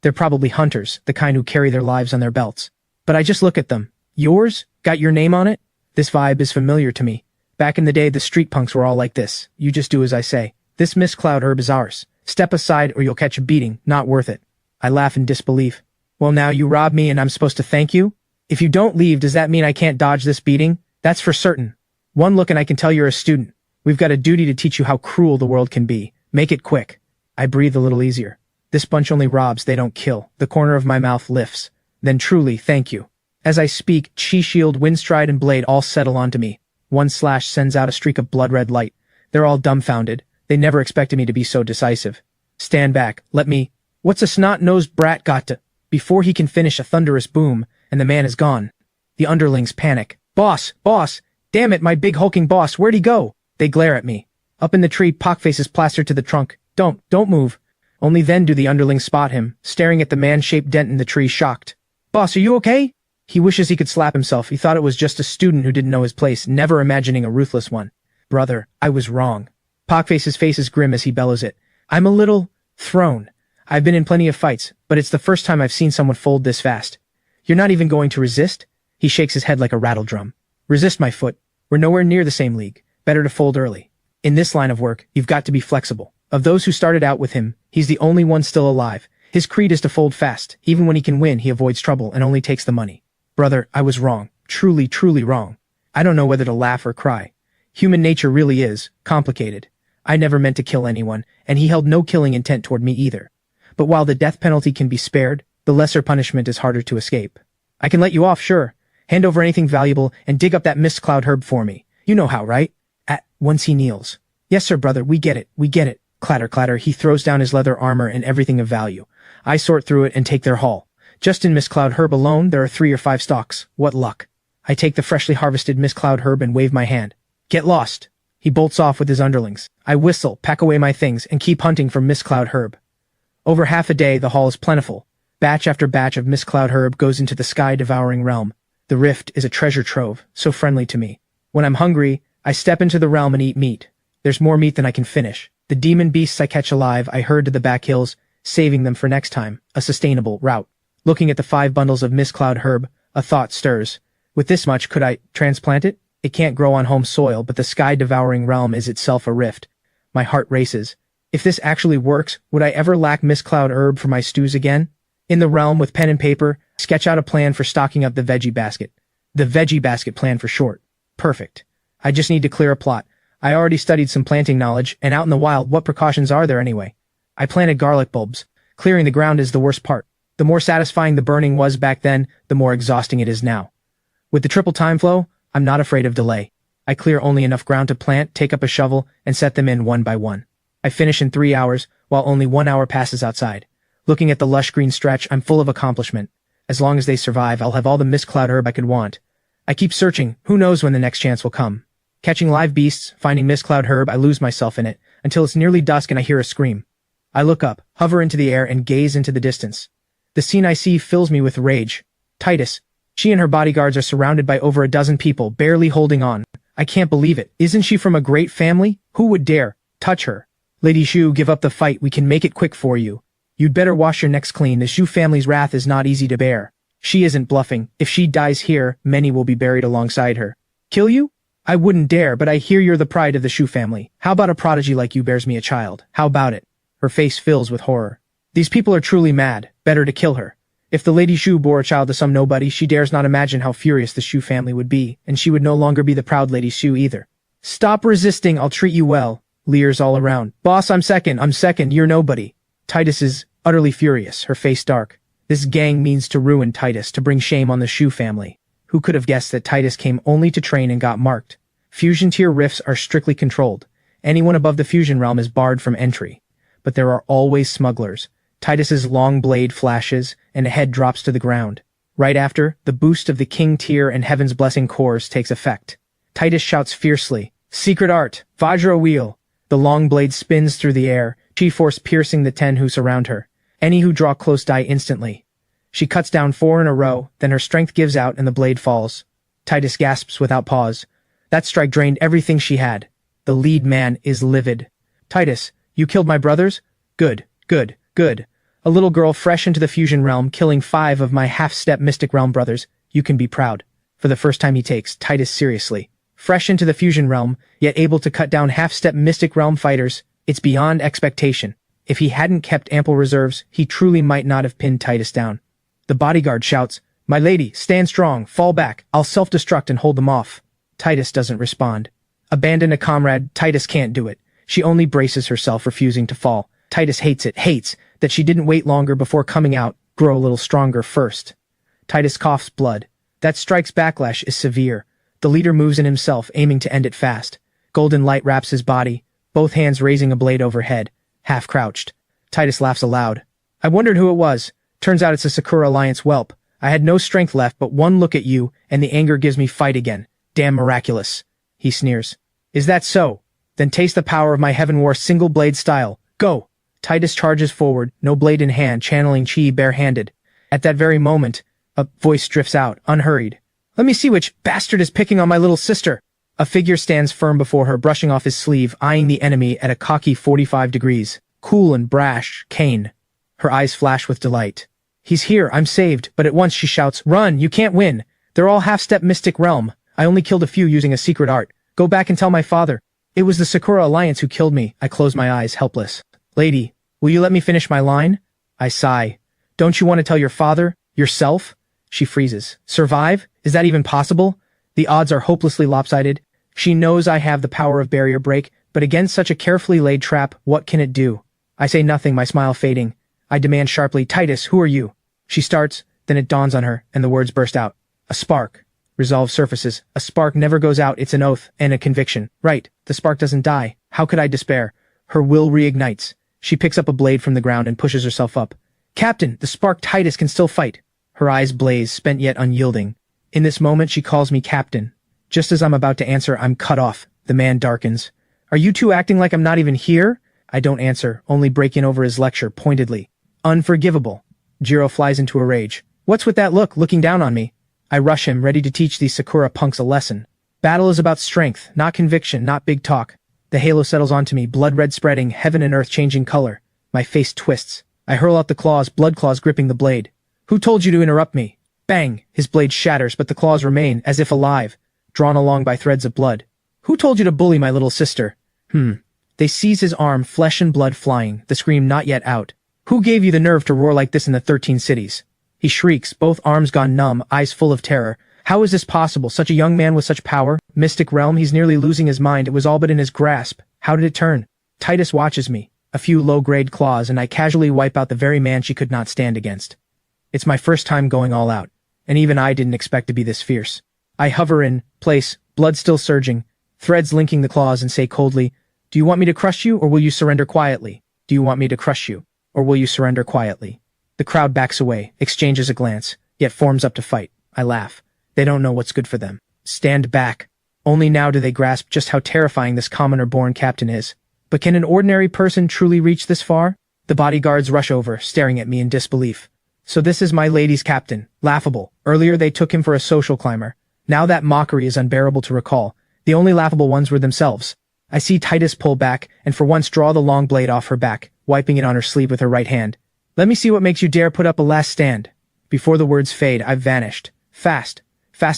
They're probably hunters, the kind who carry their lives on their belts. But I just look at them. Yours? Got your name on it? This vibe is familiar to me. Back in the day, the street punks were all like this. You just do as I say. This mist cloud herb is ours. Step aside or you'll catch a beating, not worth it. I laugh in disbelief. Well, now you robbed me and I'm supposed to thank you? If you don't leave, does that mean I can't dodge this beating? That's for certain. One look and I can tell you're a student. We've got a duty to teach you how cruel the world can be. Make it quick. I breathe a little easier. This bunch only robs, they don't kill. The corner of my mouth lifts. Then truly, thank you. As I speak, chi shield, windstride, and blade all settle onto me. One slash sends out a streak of blood-red light. They're all dumbfounded. They never expected me to be so decisive. Stand back. Let me... What's a snot-nosed brat got to... Before he can finish, a thunderous boom, and the man is gone. The underlings panic. Boss! Boss! Damn it, my big hulking boss, where'd he go? They glare at me. Up in the tree, Pockface is plastered to the trunk. Don't move. Only then do the underlings spot him, staring at the man-shaped dent in the tree, shocked. Boss, are you okay? He wishes he could slap himself. He thought it was just a student who didn't know his place, never imagining a ruthless one. Brother, I was wrong. Pockface's face is grim as he bellows it. I'm a little... thrown. I've been in plenty of fights, but it's the first time I've seen someone fold this fast. You're not even going to resist? He shakes his head like a rattle drum. Resist, my foot. We're nowhere near the same league. Better to fold early. In this line of work, you've got to be flexible. Of those who started out with him, he's the only one still alive. His creed is to fold fast. Even when he can win, he avoids trouble and only takes the money. Brother, I was wrong. Truly, truly wrong. I don't know whether to laugh or cry. Human nature really is complicated. I never meant to kill anyone, and he held no killing intent toward me either. But while the death penalty can be spared, the lesser punishment is harder to escape. I can let you off, sure. Hand over anything valuable and dig up that mist cloud herb for me. You know how, right? At once he kneels. Yes, sir, brother, we get it, we get it. Clatter, clatter, he throws down his leather armor and everything of value. I sort through it and take their haul. Just in mist cloud herb alone, there are 3 or 5 stalks. What luck. I take the freshly harvested mist cloud herb and wave my hand. Get lost. He bolts off with his underlings. I whistle, pack away my things, and keep hunting for mist cloud herb. Over half a day, the haul is plentiful. Batch after batch of mist cloud herb goes into the sky-devouring realm. The rift is a treasure trove, so friendly to me. When I'm hungry, I step into the realm and eat meat. There's more meat than I can finish. The demon beasts I catch alive, I herd to the back hills, saving them for next time, a sustainable route. Looking at the 5 bundles of mist cloud herb, a thought stirs. With this much, could I transplant it? It can't grow on home soil, but the sky-devouring realm is itself a rift. My heart races. If this actually works, would I ever lack mist cloud herb for my stews again? In the realm, with pen and paper, sketch out a plan for stocking up the veggie basket. The veggie basket plan for short. Perfect. I just need to clear a plot. I already studied some planting knowledge, and out in the wild, what precautions are there anyway? I planted garlic bulbs. Clearing the ground is the worst part. The more satisfying the burning was back then, the more exhausting it is now. With the triple time flow, I'm not afraid of delay. I clear only enough ground to plant, take up a shovel, and set them in one by one. I finish in 3 hours, while only 1 hour passes outside. Looking at the lush green stretch, I'm full of accomplishment. As long as they survive, I'll have all the mist cloud herb I could want. I keep searching, who knows when the next chance will come. Catching live beasts, finding mist cloud herb, I lose myself in it, until it's nearly dusk and I hear a scream. I look up, hover into the air, and gaze into the distance. The scene I see fills me with rage. Titus. She and her bodyguards are surrounded by over a dozen people, barely holding on. I can't believe it. Isn't she from a great family? Who would dare touch her? Lady Xu, give up the fight. We can make it quick for you. You'd better wash your necks clean. The Xu family's wrath is not easy to bear. She isn't bluffing. If she dies here, many will be buried alongside her. Kill you? I wouldn't dare, but I hear you're the pride of the Xu family. How about a prodigy like you bears me a child? How about it? Her face fills with horror. These people are truly mad. Better to kill her. If the Lady Xu bore a child to some nobody, she dares not imagine how furious the Xu family would be, and she would no longer be the proud Lady Xu either. Stop resisting, I'll treat you well. Leers all around. Boss, I'm second, you're nobody. Titus is utterly furious, her face dark. This gang means to ruin Titus, to bring shame on the Xu family. Who could have guessed that Titus came only to train and got marked? Fusion tier rifts are strictly controlled. Anyone above the fusion realm is barred from entry. But there are always smugglers. Titus's long blade flashes, and a head drops to the ground. Right after, the boost of the King tier and Heaven's Blessing cores takes effect. Titus shouts fiercely, "Secret art! Vajra wheel!" The long blade spins through the air, chi force piercing the 10 who surround her. Any who draw close die instantly. She cuts down 4 in a row, then her strength gives out and the blade falls. Titus gasps without pause. That strike drained everything she had. The lead man is livid. Titus, you killed my brothers? Good, good, good. A little girl fresh into the fusion realm, killing 5 of my half-step mystic realm brothers. You can be proud. For the first time he takes Titus seriously. Fresh into the fusion realm, yet able to cut down half-step mystic realm fighters, it's beyond expectation. If he hadn't kept ample reserves, he truly might not have pinned Titus down. The bodyguard shouts, "My lady, stand strong, fall back, I'll self-destruct and hold them off." Titus doesn't respond. Abandon a comrade, Titus can't do it. She only braces herself, refusing to fall. Titus hates it, hates that she didn't wait longer before coming out, grow a little stronger first. Titus coughs blood. That strike's backlash is severe. The leader moves in himself, aiming to end it fast. Golden light wraps his body, both hands raising a blade overhead, half crouched. Titus laughs aloud. I wondered who it was. Turns out it's a Sakura Alliance whelp. I had no strength left, but one look at you, and the anger gives me fight again. Damn miraculous. He sneers. Is that so? Then taste the power of my Heaven War single blade style. Go! Titus charges forward, no blade in hand, channeling chi bare-handed. At that very moment, a voice drifts out, unhurried. Let me see which bastard is picking on my little sister. A figure stands firm before her, brushing off his sleeve, eyeing the enemy at a cocky 45 degrees. Cool and brash, Kane. Her eyes flash with delight. He's here, I'm saved, but at once she shouts, Run, you can't win. They're all half-step mystic realm. I only killed a few using a secret art. Go back and tell my father. It was the Sakura Alliance who killed me. I close my eyes, helpless. Lady, will you let me finish my line? I sigh. Don't you want to tell your father? Yourself? She freezes. Survive? Is that even possible? The odds are hopelessly lopsided. She knows I have the power of barrier break, but against such a carefully laid trap, what can it do? I say nothing, my smile fading. I demand sharply, Titus, who are you? She starts, then it dawns on her, and the words burst out. A spark. Resolve surfaces. A spark never goes out, it's an oath, and a conviction. Right, the spark doesn't die. How could I despair? Her will reignites. She picks up a blade from the ground and pushes herself up. Captain, the spark Titus can still fight. Her eyes blaze, spent yet unyielding. In this moment she calls me captain. Just as I'm about to answer, I'm cut off. The man darkens. Are you two acting like I'm not even here? I don't answer, only break in over his lecture, pointedly. Unforgivable. Jiro flies into a rage. What's with that look, looking down on me? I rush him, ready to teach these Sakura punks a lesson. Battle is about strength, not conviction, not big talk. The halo settles onto me, blood red spreading, heaven and earth changing color. My face twists. I hurl out the claws, blood claws gripping the blade. Who told you to interrupt me? Bang! His blade shatters, but the claws remain, as if alive, drawn along by threads of blood. Who told you to bully my little sister? They seize his arm, flesh and blood flying, the scream not yet out. Who gave you the nerve to roar like this in the 13 cities? He shrieks, both arms gone numb, eyes full of terror. How is this possible? Such a young man with such power? Mystic realm, he's nearly losing his mind. It was all but in his grasp. How did it turn? Titus watches me. A few low-grade claws, and I casually wipe out the very man she could not stand against. It's my first time going all out, and even I didn't expect to be this fierce. I hover in place, blood still surging, threads linking the claws, and say coldly, "Do you want me to crush you, or will you surrender quietly? Do you want me to crush you, or will you surrender quietly?" The crowd backs away, exchanges a glance, yet forms up to fight. I laugh. They don't know what's good for them. Stand back. Only now do they grasp just how terrifying this commoner-born captain is. But can an ordinary person truly reach this far? The bodyguards rush over, staring at me in disbelief. So this is my lady's captain. Laughable. Earlier they took him for a social climber. Now that mockery is unbearable to recall. The only laughable ones were themselves. I see Titus pull back, and for once draw the long blade off her back, wiping it on her sleeve with her right hand. "Let me see what makes you dare put up a last stand." Before the words fade, I've vanished. Fast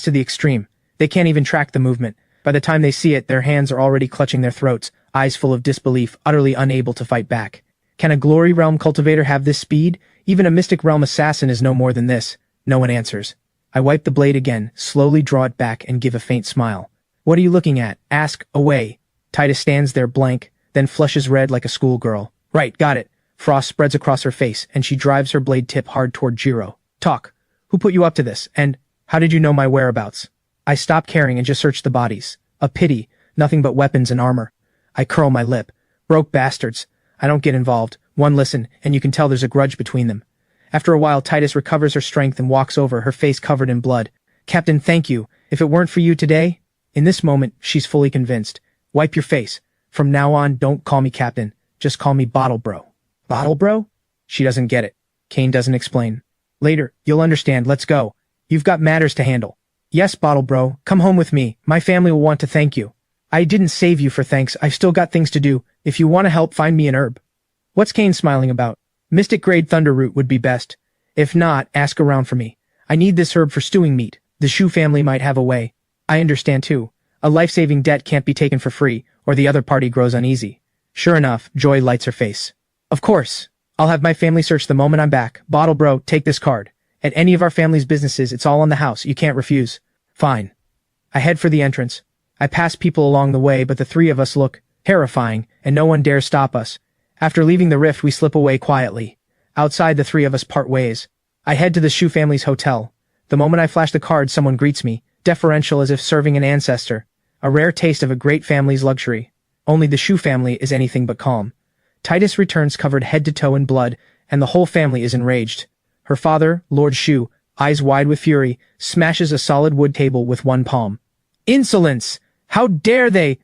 to the extreme. They can't even track the movement. By the time they see it, their hands are already clutching their throats, eyes full of disbelief, utterly unable to fight back. Can a Glory Realm cultivator have this speed? Even a Mystic Realm assassin is no more than this. No one answers. I wipe the blade again, slowly draw it back, and give a faint smile. "What are you looking at? Ask away." Titus stands there blank, then flushes red like a schoolgirl. "Right, got it." Frost spreads across her face, and she drives her blade tip hard toward Jiro. "Talk. Who put you up to this? And how did you know my whereabouts?" I stop caring and just search the bodies. A pity. Nothing but weapons and armor. I curl my lip. Broke bastards. I don't get involved. One listen, and you can tell there's a grudge between them. After a while, Titus recovers her strength and walks over, her face covered in blood. "Captain, thank you. If it weren't for you today..." In this moment, she's fully convinced. "Wipe your face. From now on, don't call me Captain. Just call me Bottle Bro." "Bottle Bro?" She doesn't get it. Kane doesn't explain. "Later, you'll understand. Let's go. You've got matters to handle." "Yes, Bottle Bro. Come home with me. My family will want to thank you." "I didn't save you for thanks. I've still got things to do. If you want to help, find me an herb." "What's Kane smiling about?" "Mystic grade thunder root would be best. If not, ask around for me. I need this herb for stewing meat. The Shu family might have a way." "I understand too. A life-saving debt can't be taken for free, or the other party grows uneasy." Sure enough, joy lights her face. "Of course. I'll have my family search the moment I'm back. Bottle Bro, take this card. At any of our family's businesses, it's all on the house. You can't refuse." "Fine." I head for the entrance. I pass people along the way, but the three of us look terrifying, and no one dares stop us. After leaving the rift, we slip away quietly. Outside, the three of us part ways. I head to the Shu family's hotel. The moment I flash the card, someone greets me, deferential as if serving an ancestor. A rare taste of a great family's luxury. Only the Shu family is anything but calm. Titus returns covered head to toe in blood, and the whole family is enraged. Her father, Lord Shu, eyes wide with fury, smashes a solid wood table with one palm. "Insolence! How dare they!